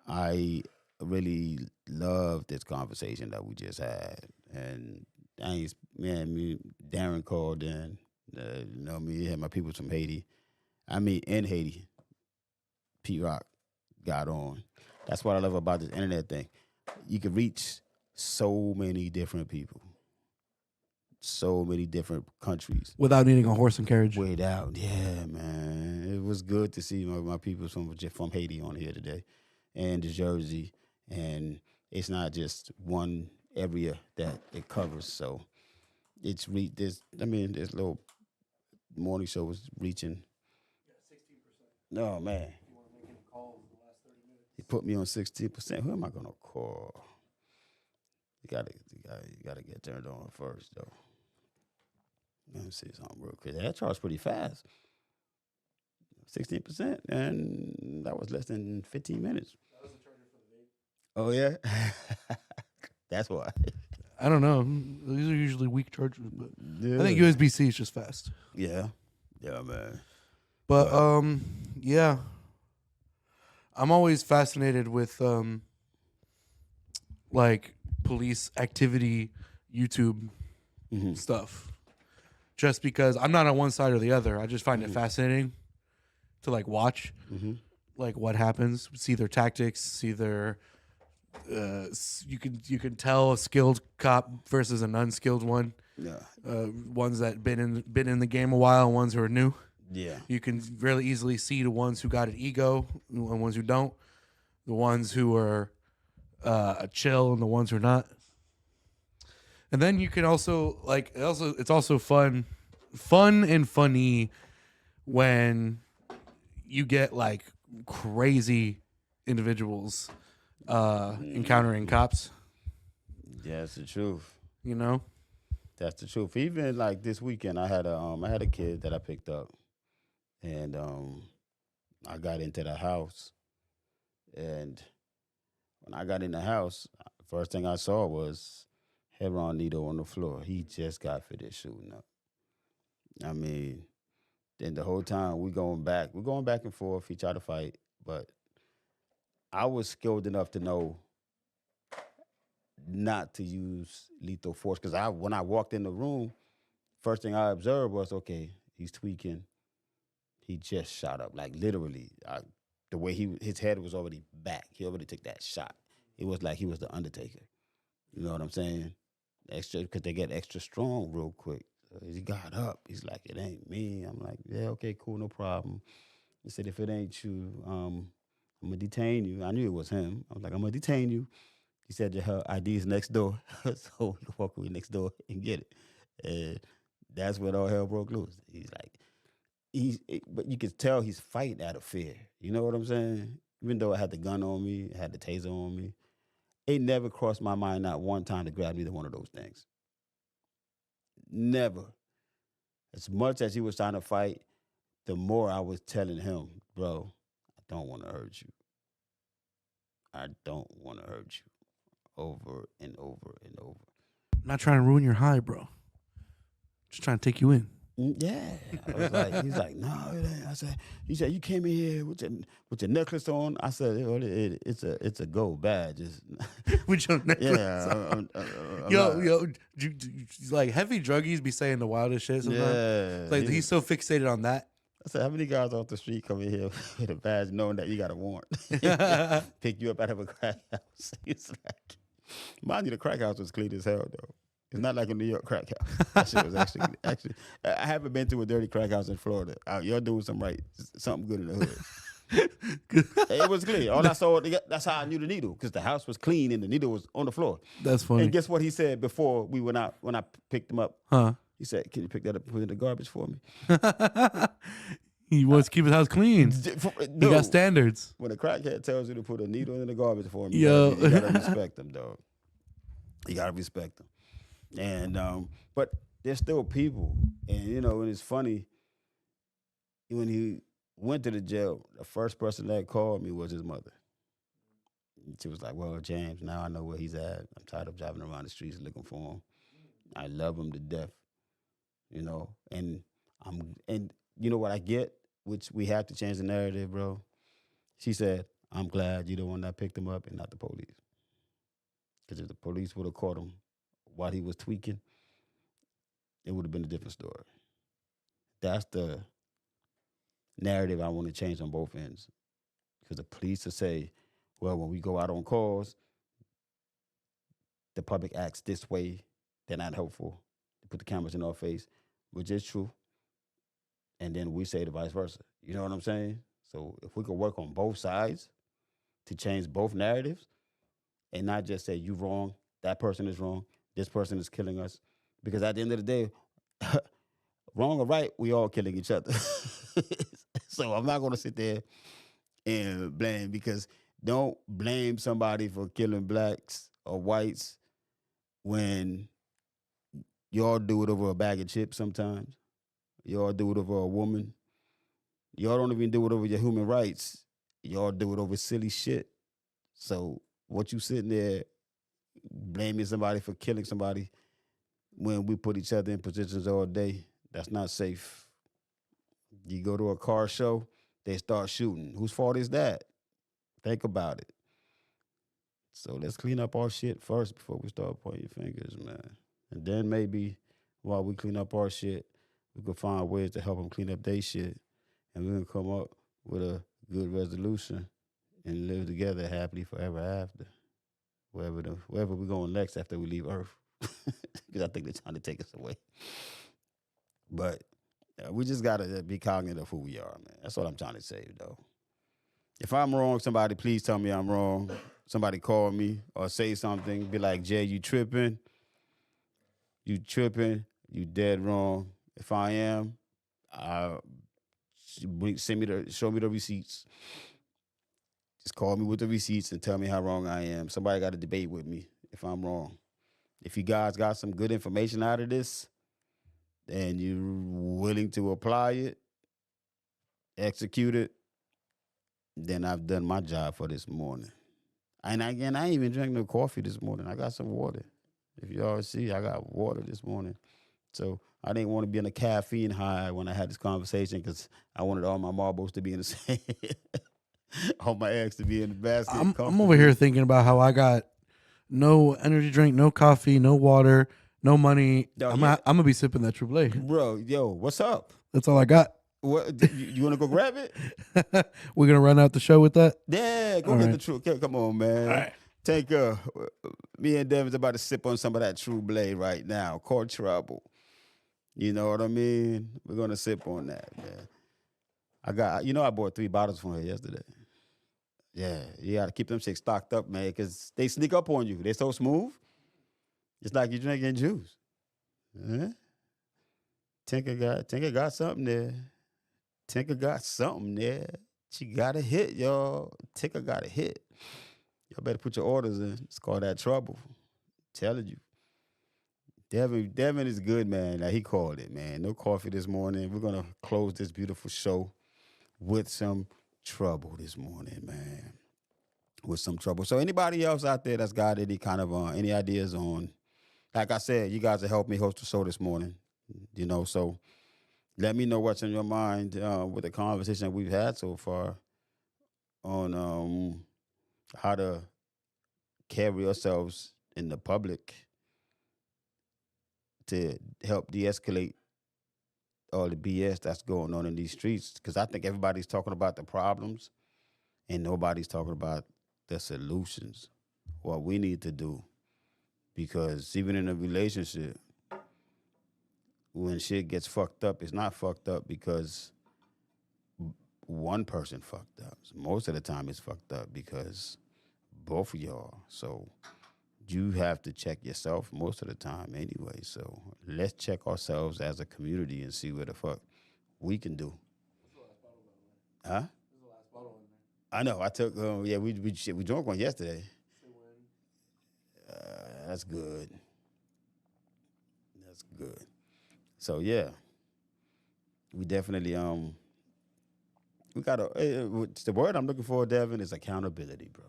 I really love this conversation that we just had. And Darren called in. He had my people from Haiti. In Haiti. P-Rock got on. That's what I love about this internet thing. You can reach so many different people. So many different countries. Without needing a horse and carriage. Yeah, man. it was good to see my people from Haiti on here today, and the Jersey, and it's not just one area that it covers. So it's this. I mean, this little morning show was reaching. No man, he put me on 16%. Who am I gonna call? You gotta get turned on first though. Let me see something real quick. That chart's pretty fast. 16%, and that was less than 15 minutes. Oh yeah, that's why. I don't know. These are usually weak chargers, but Yeah. I think USB-C is just fast. Yeah, man. But yeah, I'm always fascinated with like police activity YouTube stuff. Just because I'm not on one side or the other, I just find it fascinating to like watch like what happens, see their tactics, see their you can tell a skilled cop versus an unskilled one. Yeah. Ones that been in the game a while, and ones who are new. Yeah. You can really easily see the ones who got an ego and ones who don't. The ones who are chill and the ones who are not. And then you can also it's also fun and funny when you get like crazy individuals encountering cops. Yeah, that's the truth. You know? That's the truth. Even like this weekend, I had a kid that I picked up, and I got into the house, and when I got in the house, first thing I saw was heroin needle on the floor. He just got finished shooting up. I mean, then the whole time we're going back and forth. He tried to fight, but I was skilled enough to know not to use lethal force, because when I walked in the room, first thing I observed was, okay, he's tweaking. He just shot up, like literally. The way his head was already back. He already took that shot. It was like he was the Undertaker. You know what I'm saying? Extra, because they get extra strong real quick. So he got up. He's like, it ain't me. I'm like, yeah, okay, cool, no problem. He said, if it ain't you, I'm gonna detain you. I knew it was him. I was like, I'm gonna detain you. He said your ID is next door, so we can walk away next door and get it. And that's when all hell broke loose. He's like, but you could tell he's fighting out of fear. You know what I'm saying? Even though I had the gun on me, I had the taser on me, it never crossed my mind not one time to grab either one of those things. Never. As much as he was trying to fight, the more I was telling him, bro, I don't want to hurt you. I don't want to hurt you. Over and over and over. I'm not trying to ruin your high, bro. Just trying to take you in. Yeah. I was like, he's like, no, it ain't. He said, you came in here with your necklace on. I said, it's a gold badge. With your necklace on. Yo, like heavy druggies be saying the wildest shit sometimes. Yeah. Like he's so fixated on that. I said, how many guys off the street come in here with a badge knowing that you got a warrant? Pick you up out of a crack house. It's like, mind you, the crack house was clean as hell, though. It's not like a New York crack house. That shit was actually. I haven't been to a dirty crack house in Florida. Y'all doing something good in the hood. It was clean. All I saw, that's how I knew the needle, because the house was clean and the needle was on the floor. That's funny. And guess what he said before we went out, when I picked him up? Huh? He said, can you pick that up and put it in the garbage for me? He wants to keep his house clean. He got standards. When a crackhead tells you to put a needle in the garbage for him, Yo. you gotta respect them, dog. You gotta respect them. And but there's still people, and and it's funny, when he went to the jail, the first person that called me was his mother. She was like, well, James, now I know where he's at. I'm tired of driving around the streets looking for him. I love him to death, and you know what I get, which we have to change the narrative, bro. She said, I'm glad you're the one that picked him up and not the police. Because if the police would have caught him while he was tweaking, it would have been a different story. That's the narrative I want to change on both ends. Because the police will say, well, when we go out on calls, the public acts this way. They're not helpful. They put the cameras in our face, which is true. and then we say the vice versa. You know what I'm saying? So if we could work on both sides to change both narratives and not just say you wrong, that person is wrong, this person is killing us, because at the end of the day, wrong or right, we all killing each other. So I'm not gonna sit there and blame, because don't blame somebody for killing blacks or whites when y'all do it over a bag of chips sometimes. Y'all do it over a woman. Y'all don't even do it over your human rights. Y'all do it over silly shit. So what you sitting there blaming somebody for killing somebody when we put each other in positions all day, that's not safe. You go to a car show, they start shooting. Whose fault is that? Think about it. So let's clean up our shit first before we start pointing fingers, man. And then maybe while we clean up our shit, we can find ways to help them clean up their shit. And we can come up with a good resolution and live together happily forever after. Wherever we're going next after we leave Earth. Because I think they're trying to take us away. But we just got to be cognizant of who we are, man. That's what I'm trying to say, though. If I'm wrong, somebody please tell me I'm wrong. Somebody call me or say something. Be like, Jay, you tripping. You tripping. You dead wrong. If I am, show me the receipts. Just call me with the receipts and tell me how wrong I am. Somebody got to debate with me if I'm wrong. If you guys got some good information out of this and you're willing to apply it, execute it, then I've done my job for this morning. And again, I ain't even drank no coffee this morning. I got some water. If y'all see, I got water this morning. So I didn't want to be in a caffeine high when I had this conversation because I wanted all my marbles to be in the same, all my eggs to be in the basket. I'm over here thinking about how I got no energy drink, no coffee, no water, no money. Yo, I'm yeah. gonna be sipping that Trouble. Bro, yo, what's up? That's all I got. What you want to go grab it? We're gonna run out the show with that. Yeah, go All get right. the true. Come on, man. All right. Take me and Devin's about to sip on some of that True Blade right now, called Trouble. You know what I mean? We're gonna sip on that, man. I bought 3 bottles from her yesterday. Yeah, you gotta keep them shit stocked up, man, because they sneak up on you. They're so smooth. It's like you're drinking juice. Huh? Tinker got something there. Tinker got something there. She got a hit, y'all. Tinker got a hit. Y'all better put your orders in. It's called that Trouble. I'm telling you. Devin is good, man. Like, he called it, man. No coffee this morning. We're going to close this beautiful show with some trouble this morning, man. With some trouble. So anybody else out there that's got any kind of any ideas on, like I said, you guys have helped me host the show this morning, so let me know what's in your mind with the conversation we've had so far on how to carry ourselves in the public to help de-escalate all the BS that's going on in these streets. Because I think everybody's talking about the problems and nobody's talking about the solutions, what we need to do. Because even in a relationship, when shit gets fucked up, it's not fucked up because one person fucked up. Most of the time it's fucked up because both of y'all. So you have to check yourself most of the time anyway. So let's check ourselves as a community and see what the fuck we can do. Huh? I know. I took. We drank one yesterday. That's good. That's good. So yeah, we definitely we gotta. The word I'm looking for, Devin, is accountability, bro.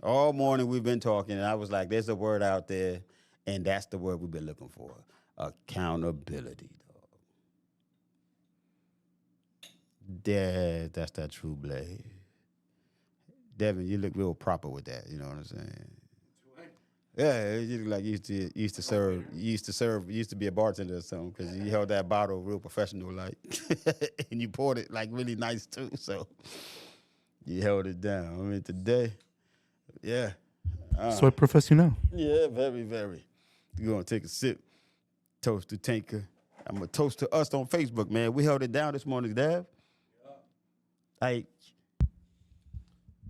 All morning we've been talking, and I was like, "There's a word out there, and that's the word we've been looking for: accountability." Dog. Yeah, that's that True Blade. Devin, you look real proper with that. You know what I'm saying? Yeah, you look like you used to be a bartender or something because you held that bottle real professional, like, and you poured it like really nice too. So you held it down. I mean, today, yeah. Soy professional. Yeah, very, very. You're gonna take a sip, toast to Tinker, I'm gonna toast to us on Facebook, man. We held it down this morning, Dev. Like,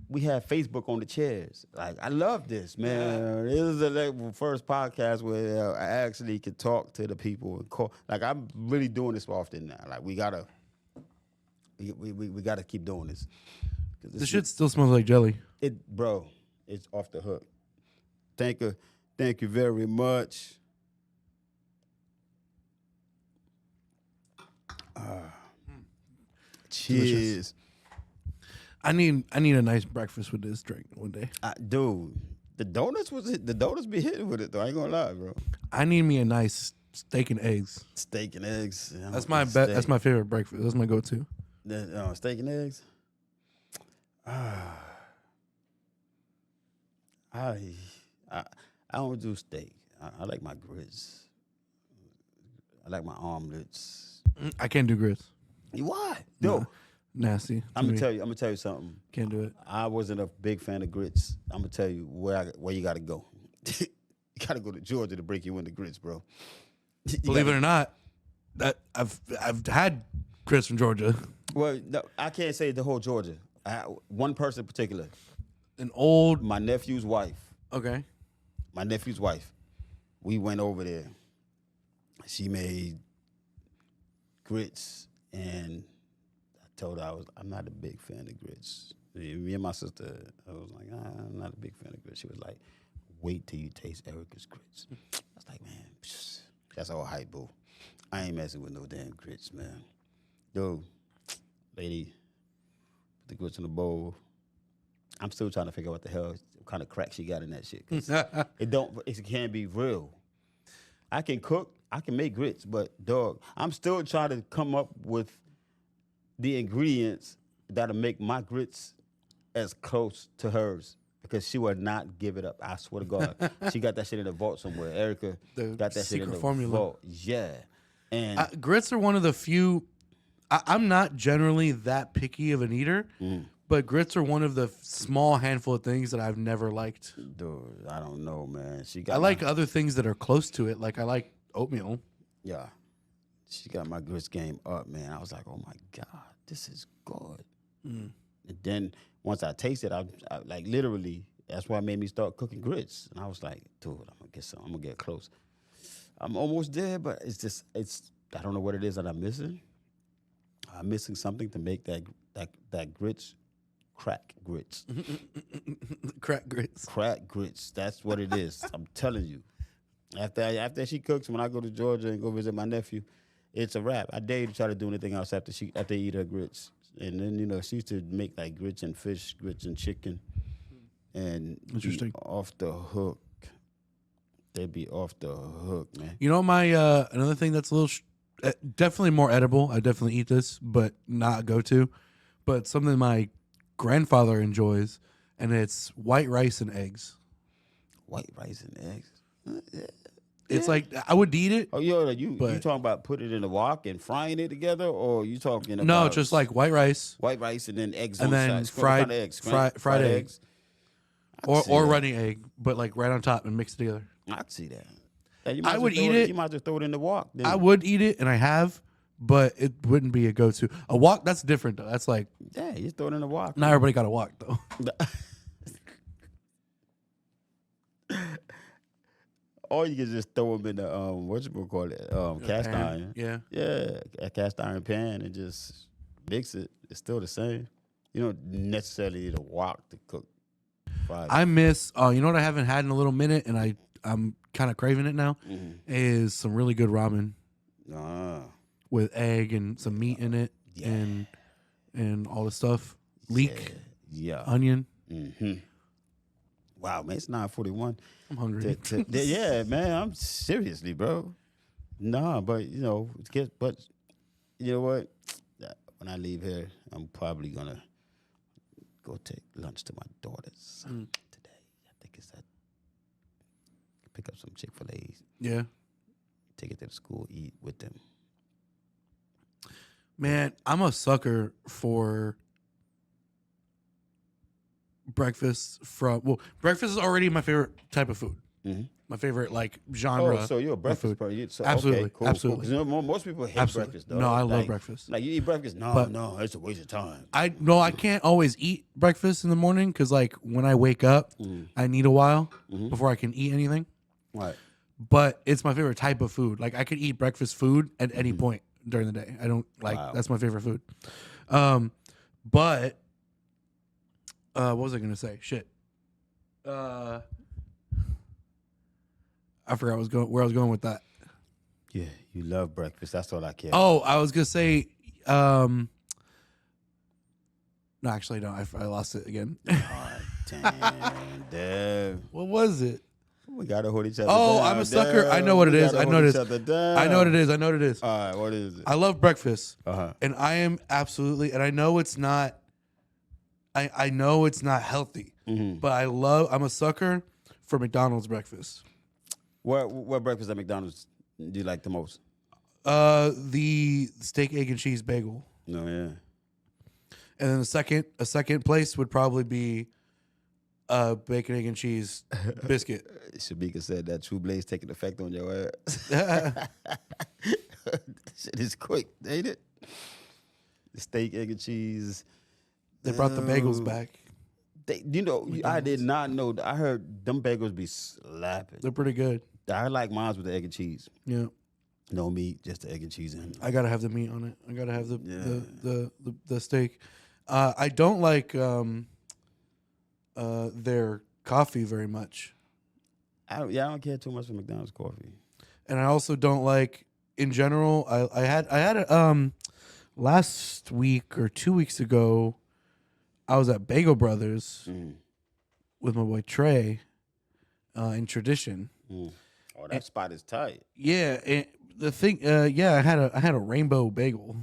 we had Facebook on the chairs. Like, I love this, man. It was the first podcast where I actually could talk to the people and call. Like, I'm really doing this often now. Like, we gotta keep doing this. This shit still smells like jelly. Bro, it's off the hook. Thank you very much. Cheers. Delicious. I need a nice breakfast with this drink one day. Dude, the donuts be hitting with it though. I ain't gonna lie, bro. I need me a nice steak and eggs. Steak and eggs. That's my That's my favorite breakfast. That's my go-to. Steak and eggs. I don't do steak. I like my grits. I like my omelets. I can't do grits. Why? No. No. Nasty. I'm gonna tell you something. Can't do it. I wasn't a big fan of grits. I'm gonna tell you where you gotta go. You gotta go to Georgia to break you into grits, bro. Believe it or not, that I've had grits from Georgia. Well, no, I can't say the whole Georgia. One person in particular. My nephew's wife. Okay. My nephew's wife. We went over there. She made grits, and I told her I'm not a big fan of grits. Me and my sister, I was like, I'm not a big fan of grits. She was like, wait till you taste Erica's grits. I was like, man, that's all hype, boo. I ain't messing with no damn grits, man. Dude, lady, put the grits in the bowl. I'm still trying to figure out what the hell kind of crack she got in that shit. 'Cause it can't be real. I can cook, I can make grits, but dog, I'm still trying to come up with the ingredients that'll make my grits as close to hers, because she would not give it up. I swear to God. She got that shit in the vault somewhere. Erica got that shit in the vault. Yeah. And grits are one of the few. I'm not generally that picky of an eater, but grits are one of the small handful of things that I've never liked. Dude, I don't know, man. I like other things that are close to it. Like I like oatmeal. Yeah. She got my grits game up, man. I was like, oh my God, this is good. And then once I tasted it, I like literally, that's why it made me start cooking grits. And I was like, dude, I'm gonna get some. I'm gonna get close. I'm almost there, but I don't know what it is that I'm missing. I'm missing something to make that grits crack grits. Crack grits. Crack grits. That's what it is. I'm telling you. After she cooks, when I go to Georgia and go visit my nephew, it's a wrap. I dare you to try to do anything else after they eat her grits. And then, she used to make like grits and fish, grits and chicken. And interesting. Off the hook. They'd be off the hook, man. You know, my another thing that's a little definitely more edible. I definitely eat this, but not go to. But something my grandfather enjoys, and it's white rice and eggs. White rice and eggs. It's like I would eat it. Oh, you talking about put it in a wok and frying it together, or you talking about no, just like white rice and then eggs and on then side. fried Kind of eggs, fried eggs, or running egg, but like right on top and mix it together. I can see that. I would eat it. You might just throw it in the wok. I would eat it, and I have, but it wouldn't be a go-to. A wok, that's different though. That's like you just throw it in the wok. Not everybody got a wok though. Or you can just throw them in the cast iron. Yeah, a cast iron pan and just mix it. It's still the same. You don't necessarily need a wok to cook fried. I miss. You know what I haven't had in a little minute, and I'm kind of craving it now. Is some really good ramen with egg and some meat in it, and all the stuff. Leek, onion. Wow, man, it's 9:41. I'm hungry. Yeah, man, I'm seriously, bro. Nah, but you know what? When I leave here, I'm probably gonna go take lunch to my daughters today. I think it's that. Pick up some Chick-fil-A. Yeah. Take it to the school, eat with them. Man, I'm a sucker for breakfast breakfast is already my favorite type of food. My favorite like genre. Oh, so you're a of breakfast food. person. So, Absolutely, okay, cool. absolutely. Because most people hate Absolutely. breakfast, though. No, I love Like- breakfast. Like, you eat breakfast? No, But- no, it's a waste of time. I can't always eat breakfast in the morning because like when I wake up, I need a while before I can eat anything. Right. But it's my favorite type of food. Like I could eat breakfast food at any point during the day. I don't like Wow. that's my favorite food. But what was I gonna say? Shit. I forgot where I was going with that. Yeah, you love breakfast. That's all I care. Oh, I was gonna say. No, actually, no. I lost it again. God damn, Dev. What was it? We gotta hold each other Oh, down. I'm a sucker. Dev. I know what it We is. gotta I know hold it each is. other down. I know what it is. I know what it is. All right, what is it? I love breakfast, Uh-huh. and I am absolutely. And I know it's not. I know it's not healthy, but I'm a sucker for McDonald's breakfast. What breakfast at McDonald's do you like the most? The steak, egg, and cheese bagel, No, yeah. and then a second place would probably be bacon, egg, and cheese biscuit. Shabika said that True Blaze taking effect on your ass. Shit is quick, ain't it? The steak, egg, and cheese. They brought the bagels back. I did not know. I heard them bagels be slapping. They're pretty good. I like mine with the egg and cheese. Yeah, No meat, just the egg and cheese in. I gotta have the meat on it. I gotta have the steak. I don't like their coffee very much, I don't care too much for McDonald's coffee. and I also don't like in general. I had last week or 2 weeks ago. I was at Bagel Brothers with my boy Trey in Tradition. Oh, that spot is tight. Yeah, and the thing, I had a rainbow bagel.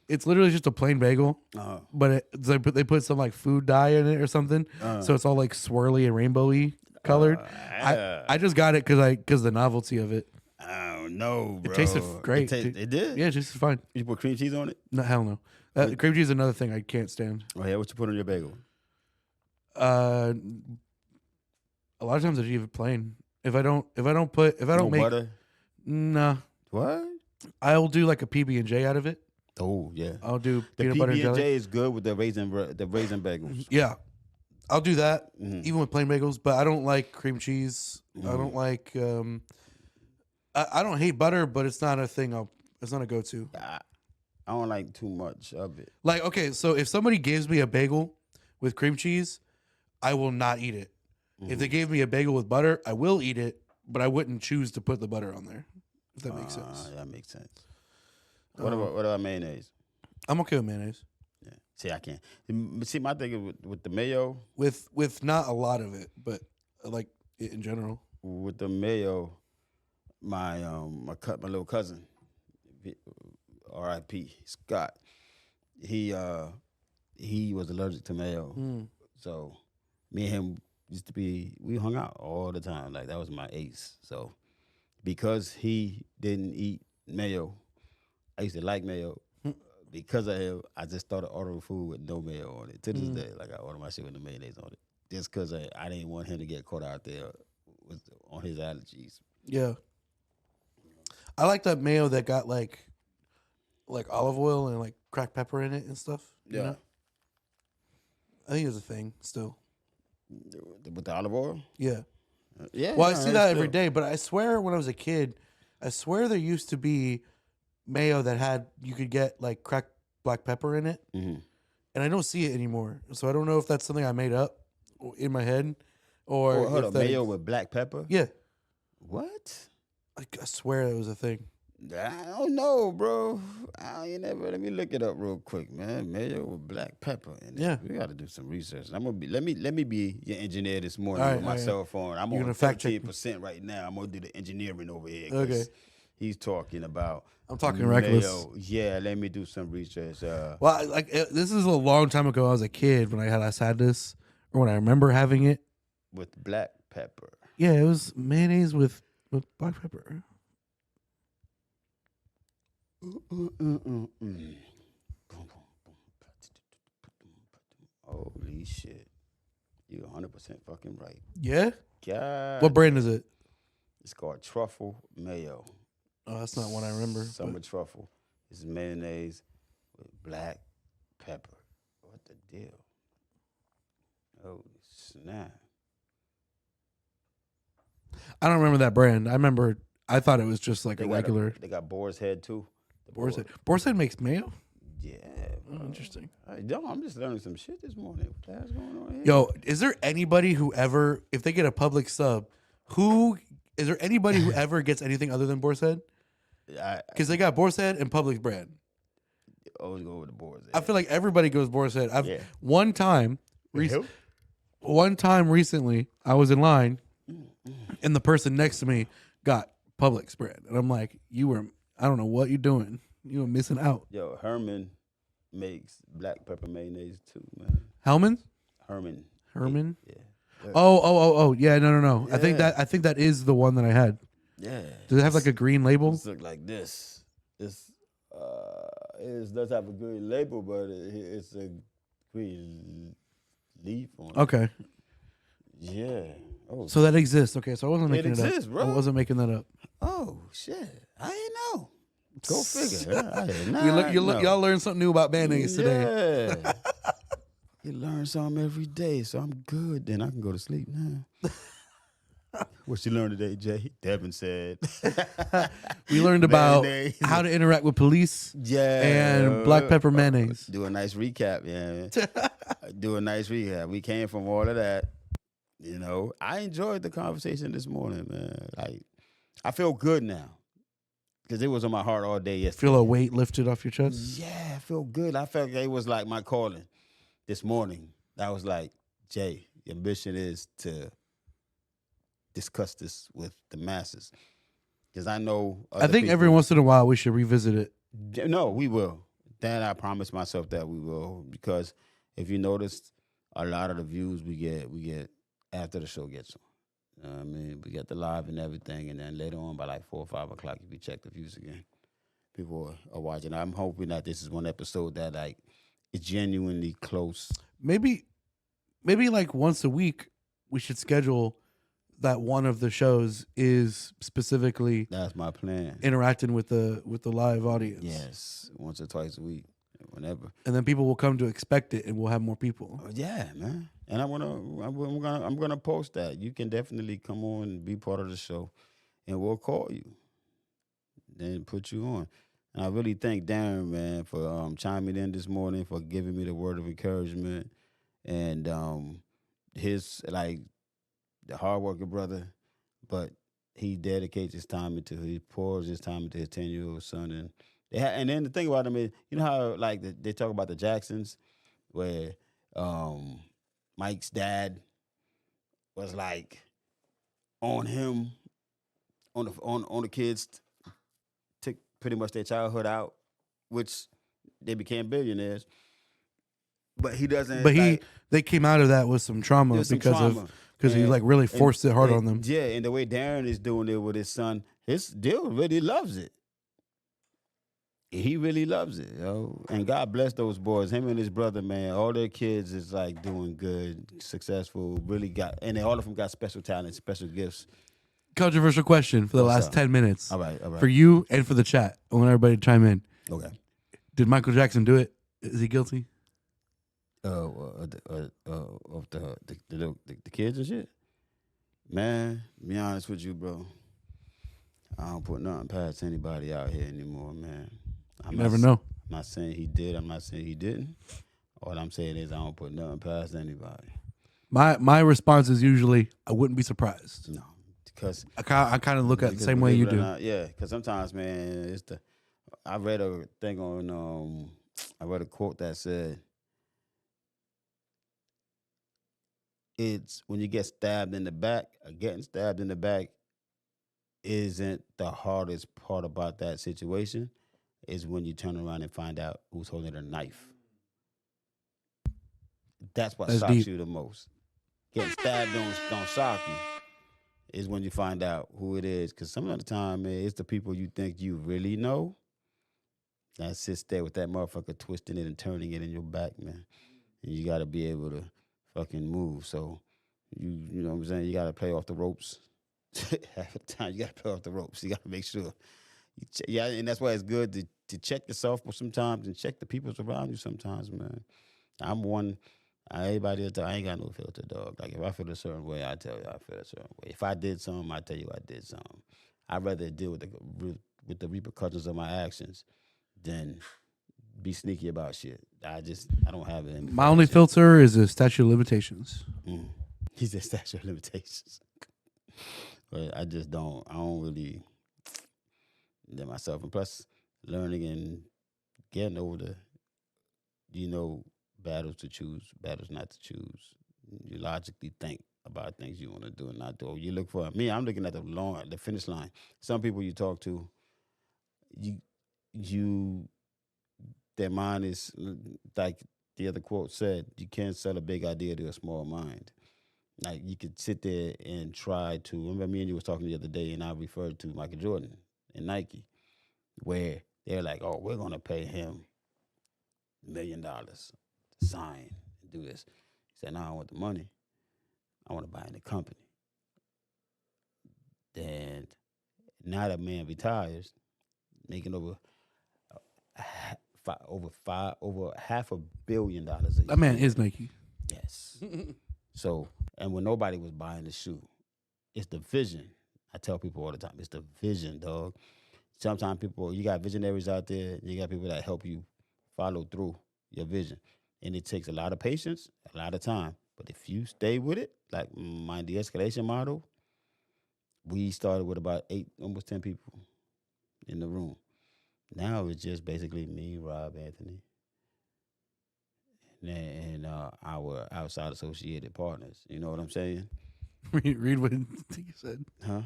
It's literally just a plain bagel, but they put some like food dye in it or something, so it's all like swirly and rainbowy colored. I just got it because the novelty of it. I don't know, bro. It tasted great. It did? Yeah, it tasted fine. You put cream cheese on it? No, hell no. Cream cheese is another thing I can't stand. Oh, yeah, what you put on your bagel? A lot of times I just leave it plain. If I don't No make butter? nah, What? I'll do like a PB&J out of it. Oh, yeah. I'll do The peanut butter and jelly. PB&J is good with the raisin bagels. Yeah, I'll do that even with plain bagels. But I don't like cream cheese. I don't like. I don't hate butter, but it's not a thing. It's not a go-to. I don't like too much of it. Like, okay, so if somebody gives me a bagel with cream cheese, I will not eat it. If they gave me a bagel with butter, I will eat it, but I wouldn't choose to put the butter on there. If that makes sense. That makes sense. What about mayonnaise? I'm okay with mayonnaise. Yeah. See, I can't. See, my thing is with the mayo. With not a lot of it, but I like it in general. With the mayo, my little cousin, R.I.P. Scott, he was allergic to mayo, so me and him we hung out all the time. Like that was my ace. So because he didn't eat mayo, I used to like mayo. Because of him, I just started ordering food with no mayo on it. To this day, like I order my shit with the mayonnaise on it, just because I didn't want him to get caught out there on his allergies. Yeah, I like that mayo that got like olive oil and like cracked pepper in it and stuff. Yeah, you know? I think it's a thing still. With the olive oil. Yeah. Yeah. Well, I see that every day, but I swear when I was a kid, I swear there used to be mayo that had you could get like cracked black pepper in it, and I don't see it anymore. So I don't know if that's something I made up in my head, or hold if up, that mayo with black pepper. Yeah, What? I swear that was a thing. I don't know, bro. Let me look it up real quick, man. Mayo with black pepper. Yeah. We got to do some research. I'm gonna be. Let me be your engineer this morning All right, with my all right. cell phone. I'm You're on gonna fact check me. 15% right now. I'm gonna do the engineering over here. 'Cause Okay. He's talking about. I'm talking reckless. Mayo. Yeah. Let me do some research. Well, this is a long time ago. I was a kid when I had this, or when I remember having it. With black pepper. Yeah, it was mayonnaise with black pepper. Holy shit. You're 100% fucking right. Yeah. God. What brand is it? It's called truffle mayo. Oh, that's not one I remember. Summer truffle. It's mayonnaise with black pepper. What the deal? Oh, snap. I don't remember that brand. I thought it was just like a regular. They got boar's head too. Boar's Head. Boar's Head makes mayo? Yeah. Oh, interesting. I'm just learning some shit this morning. What the hell's going on here? Yo, is there anybody who ever, if they get a public sub, is there anybody who ever gets anything other than Boar's Head? Because they got Boar's Head and Public brand. Always go with the boar's head. I feel like everybody goes Boar's Head. One time recently, I was in line, and the person next to me got Publix brand, and I'm like, I don't know what you're doing. You were missing out. Yo, Herman makes black pepper mayonnaise too, man. Hellman? Herman? Yeah. Oh, yeah, no. Yeah. I think that is the one that I had. Yeah. Does it have like a green label? It look like this. It does have a green label, but it's a green leaf on it. Okay. Yeah. Oh. So that exists. Okay, so I wasn't making it exists, up. bro. I wasn't making that up. Oh shit! I didn't know. Go figure. I did not know. Y'all learned something new about mayonnaise today. Yeah. You learn something every day, so I'm good. Then I can go to sleep now. What you learned today, Jay? Devin said. We learned about Mayonnaise. how to interact with police. Yeah. And black pepper mayonnaise. Do a nice recap, yeah. Do a nice recap. We came from all of that. You know, I enjoyed the conversation this morning, man. Like, I feel good now because it was on my heart all day yesterday. Feel a weight lifted off your chest? Yeah, I feel good. I felt like it was like my calling this morning. I was like, Jay, your mission is to discuss this with the masses because I know. I think every once in a while we should revisit it. No, we will. Then I promise myself that we will because if you noticed, a lot of the views we get after the show gets on. You know what I mean, we get the live and everything, and then later on by like 4 or 5 o'clock, if you check the views again, people are watching. I'm hoping that this is one episode that like is genuinely close. Maybe like once a week we should schedule that one of the shows is specifically That's my plan. interacting with the live audience. Yes, once or twice a week, whenever. And then people will come to expect it, and we'll have more people. Yeah, man. And I'm gonna post that. You can definitely come on and be part of the show, and we'll call you, then put you on. And I really thank Darren, man, for chiming in this morning, for giving me the word of encouragement, and his like the hardworking brother, but he dedicates his time he pours his time into his 10-year-old son, and and then the thing about him is, you know how like they talk about the Jacksons, where Mike's dad was like on him, on the kids, took pretty much their childhood out, which they became billionaires. But he doesn't. But they came out of that with some trauma because he like really forced it hard on them. Yeah, and the way Darren is doing it with his son, his deal really loves it. He really loves it, yo. And God bless those boys. Him and his brother, man, all their kids is like doing good, successful, and all of them got special talents, special gifts. Controversial question for the last 10 minutes. All right. For you and for the chat. I want everybody to chime in. Okay. Did Michael Jackson do it? Is he guilty? Of the kids and shit? Man, to be honest with you, bro, I don't put nothing past anybody out here anymore, man. You never know. I'm not saying he did. I'm not saying he didn't. All I'm saying is I don't put nothing past anybody. My response is usually I wouldn't be surprised. No, because I kind of look at it the same way you do. Yeah, because sometimes, man, I read a thing on. I read a quote that said, "It's when you get stabbed in the back, or getting stabbed in the back, isn't the hardest part about that situation." Is when you turn around and find out who's holding a knife. That's what shocks you the most. Getting stabbed don't shock you. Is when you find out who it is. Because some of the time, man, it's the people you think you really know that sits there with that motherfucker twisting it and turning it in your back, man. And you got to be able to fucking move. So you know what I'm saying. You gotta play off the ropes. Half the time you gotta play off the ropes. You gotta make sure. Yeah, and that's why it's good to check yourself sometimes and check the people around you sometimes, man. I'm one. Everybody will tell I ain't got no filter, dog. Like if I feel a certain way, I tell you I feel a certain way. If I did something, I tell you I did something. I'd rather deal with the repercussions of my actions than be sneaky about shit. I don't have it. My only filter is a statute of limitations. He said statute of limitations, but I don't really let myself. And plus, learning and getting over battles to choose, battles not to choose. You logically think about things you want to do and not do. You look for me. I'm looking at the finish line. Some people you talk to, their mind is like the other quote said. You can't sell a big idea to a small mind. Like you could sit there and try to. Remember, me and you was talking the other day, and I referred to Michael Jordan and Nike, where they're like, "Oh, we're gonna pay him $1 million to sign and do this." He said, "No, I want the money. I want to buy in the company." And now that man retires, making over $500 million a year. That man is Nike. Yes. So, and when nobody was buying the shoe, it's the vision. I tell people all the time, it's the vision, dog. Sometimes you got visionaries out there, you got people that help you follow through your vision. And it takes a lot of patience, a lot of time. But if you stay with it, like my de-escalation model, we started with about 8, almost 10 people in the room. Now it's just basically me, Rob, Anthony, and our outside associated partners. You know what I'm saying? Read what you said. Huh?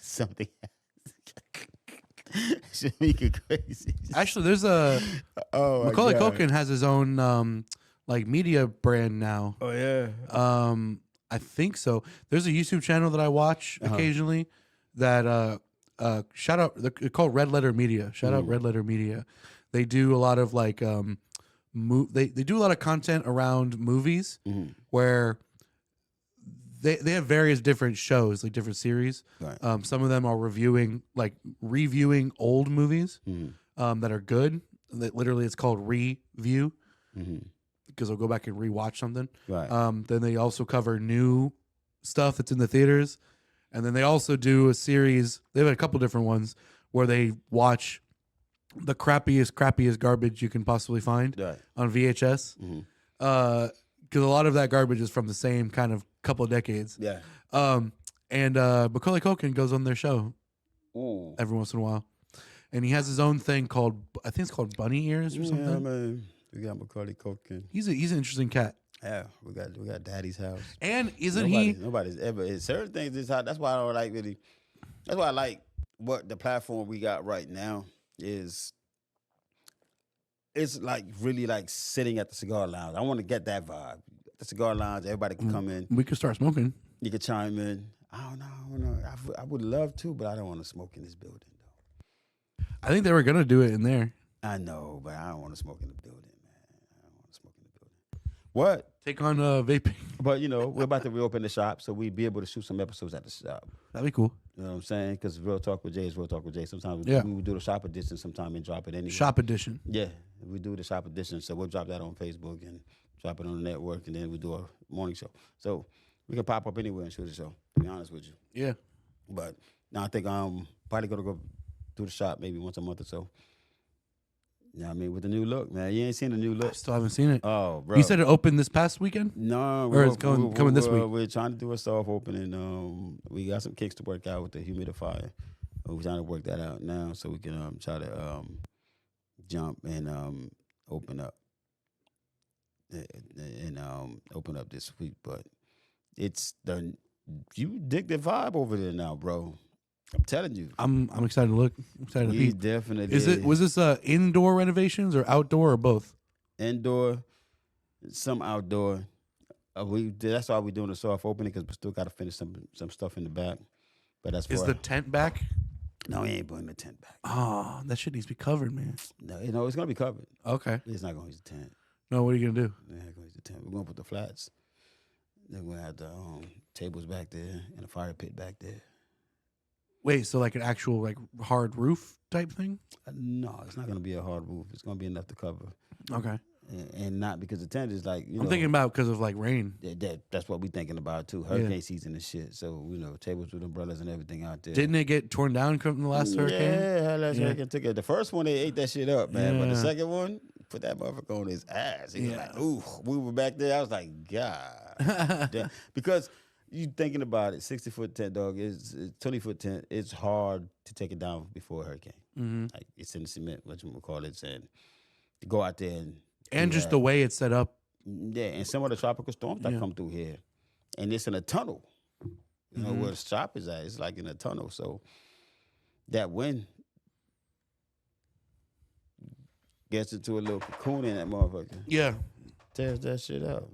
Something. Shamika crazy. Actually, there's a Macaulay Culkin has his own like media brand now. Oh yeah. I think so. There's a YouTube channel that I watch occasionally that shout out. They're called Red Letter Media. Shout out Red Letter Media. They do a lot of like they do a lot of content around movies where they have various different shows, like different series. Right. Some of them are reviewing old movies that are good. That literally it's called review. Because I'll go back and rewatch something. Right. Then they also cover new stuff that's in the theaters. And then they also do a series. They have a couple different ones where they watch the crappiest garbage you can possibly find on VHS. Because a lot of that garbage is from the same kind of couple of decades. Yeah. And Macaulay Culkin goes on their show every once in a while. And he has his own thing called, I think it's called Bunny Ears or something. Yeah, man. We got Macaulay Culkin. He's an interesting cat. Yeah, we got Daddy's House. And nobody's ever certain things is how. That's why I don't like really. That's why I like what the platform we got right now is. It's like really like sitting at the cigar lounge. I want to get that vibe. The cigar lounge, everybody can come in. We could start smoking. You could chime in. I don't know. I would love to, but I don't want to smoke in this building though. I think they were gonna do it in there. I know, but I don't want to smoke in the building. What? Take on vaping. But, we're about to reopen the shop, so we'd be able to shoot some episodes at the shop. That'd be cool. You know what I'm saying? Because Real Talk with Jay is Real Talk with Jay. Sometimes we would do the shop edition sometime and drop it anyway. Shop edition. Yeah, we do the shop edition. So we'll drop that on Facebook and drop it on the network, and then we do a morning show. So we can pop up anywhere and shoot a show, to be honest with you. Yeah. But now I think I'm probably going to go do the shop maybe once a month or so. You know what I mean? With the new look, man. You ain't seen the new look? I still haven't seen it. Oh, bro. You said it opened this past weekend? No. Or it's coming this week? We're trying to do a soft opening. We got some kicks to work out with the humidifier. We're trying to work that out now so we can try to jump and open up. And open up this week. But you dig the vibe over there now, bro. I'm telling you. I'm excited to look. I'm excited to We peep. definitely Was this indoor renovations or outdoor or both? Indoor, some outdoor. That's why we're doing a soft opening because we still got to finish some stuff in the back. But that's Is the tent back? No, he ain't putting the tent back. Oh, that shit needs to be covered, man. No, it's gonna be covered. Okay. It's not gonna use the tent. No, what are you gonna do? We're not gonna use the tent. We're gonna put the flats. Then we're gonna have the tables back there and a fire pit back there. Wait, so like an actual like hard roof type thing? No, it's not gonna be a hard roof. It's gonna be enough to cover. Okay. And not because the tent is like I'm thinking about because of like rain. That's what we're thinking about too. Hurricane season and shit. So tables with umbrellas and everything out there. Didn't it get torn down from the last hurricane? Yeah, last hurricane took it. The first one they ate that shit up, man. But the Yeah. second one put that motherfucker on his ass. He was like, ooh, we were back there. I was like, God, damn. Because you thinking about it, 60-foot tent, dog, is 20-foot tent. It's hard to take it down before a hurricane. Mm-hmm. Like it's in the cement, what you call it, and to go out there and just the way it's set up. Yeah, and some of the tropical storms that come through here, and it's in a tunnel. You know where the shop is at. It's like in a tunnel. So that wind gets into a little cocoon in that motherfucker. Yeah. Tears that shit up.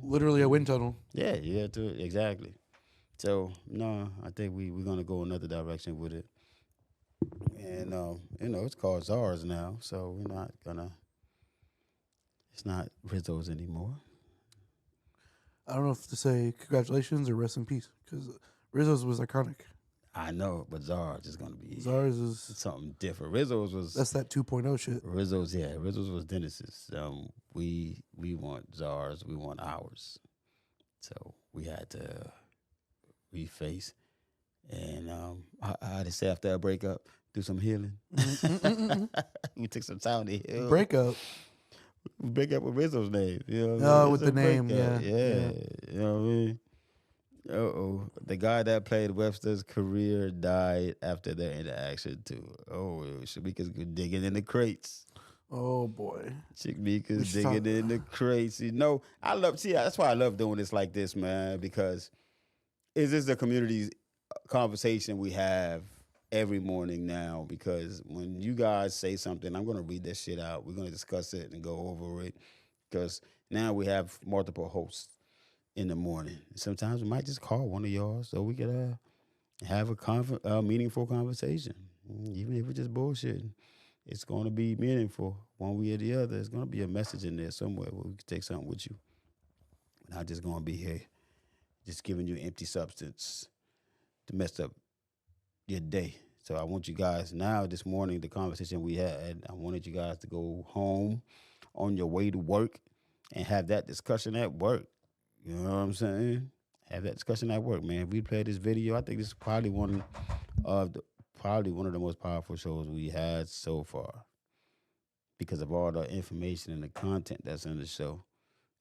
Literally a wind tunnel. Yeah, you have to exactly. So no, I think we're gonna go another direction with it. And it's called Czars now, so we're not gonna. It's not Rizzo's anymore. I don't know if to say congratulations or rest in peace because Rizzo's was iconic. I know, but Czars is gonna be Czars is something different. Rizzo's was that's that 2.0 shit. Rizzo's was Dennis's. We want Czars, we want ours. So we had to reface, and I had to say after a breakup, do some healing. We took some time to heal. Breakup. We break up with Rizzo's name. You know Oh, with the name, yeah. You know what I mean? The guy that played Webster's career died after their interaction too. Shamika's digging in the crates. Oh boy. Shamika's digging in the crates. That's why I love doing this like this, man, because this is the community's conversation we have every morning now, because when you guys say something, I'm going to read this shit out. We're going to discuss it and go over it, because now we have multiple hosts in the morning. Sometimes we might just call one of y'all so we could have a meaningful conversation. Even if we're just bullshitting, it's going to be meaningful one way or the other. There's going to be a message in there somewhere where we can take something with you. We're not just going to be here just giving you empty substance to mess up your day. So I want you guys now, this morning, the conversation we had, I wanted you guys to go home on your way to work and have that discussion at work. You know what I'm saying? Have that discussion at work, man. If we play this video, I think this is probably one of the most powerful shows we had so far, because of all the information and the content that's in the show.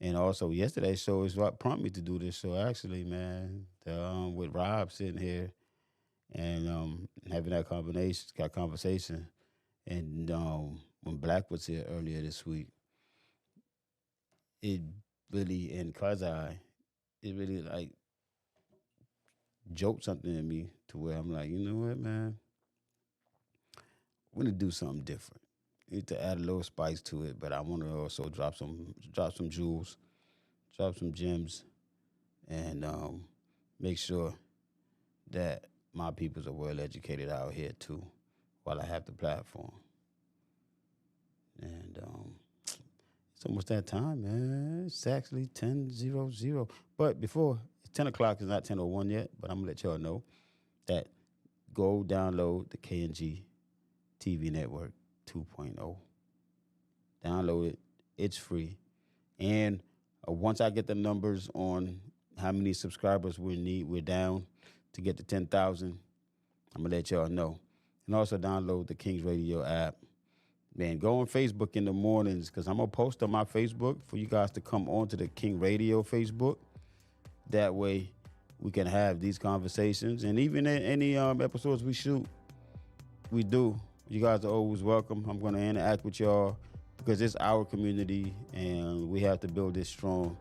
And also yesterday's show is what prompted me to do this show, actually, man. With Rob sitting here and having that conversation. And when Black was here earlier this week, it really, and it really like joked something in me to where I'm like, you know what, man? We're gonna do something different. Need to add a little spice to it, but I want to also drop some jewels, drop some gems, and make sure that my peoples are well educated out here too, while I have the platform. And it's almost that time, man. It's actually 10:00. But before, it's 10 o'clock. It's not 10:01 yet, but I'm going to let y'all know that go download the KNG TV Network 2.0. Download it. It's free. And once I get the numbers on how many subscribers we're down to get to 10,000, I'm going to let y'all know. And also download the Kings Radio app. Man, go on Facebook in the mornings, because I'm going to post on my Facebook for you guys to come on to the King Radio Facebook. That way we can have these conversations. And even in any episodes we shoot, we do. You guys are always welcome. I'm going to interact with y'all because it's our community and we have to build this strong.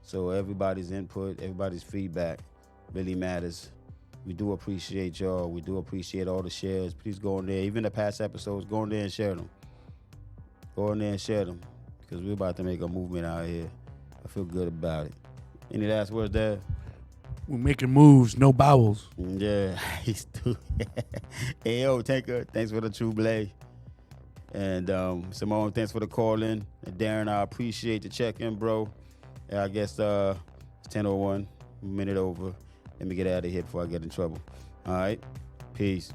So everybody's input, everybody's feedback really matters. We do appreciate y'all. We do appreciate all the shares. Please go in there. Even the past episodes, go in there and share them. Go in there and share them, because we're about to make a movement out here. I feel good about it. Any last words, Dad? We're making moves, no bowels. Yeah, he's too. Hey, yo, Tanker, thanks for the true blade. And Simone, thanks for the call in. And Darren, I appreciate the check in, bro. And I guess it's 10:01, minute over. Let me get out of here before I get in trouble. All right, peace.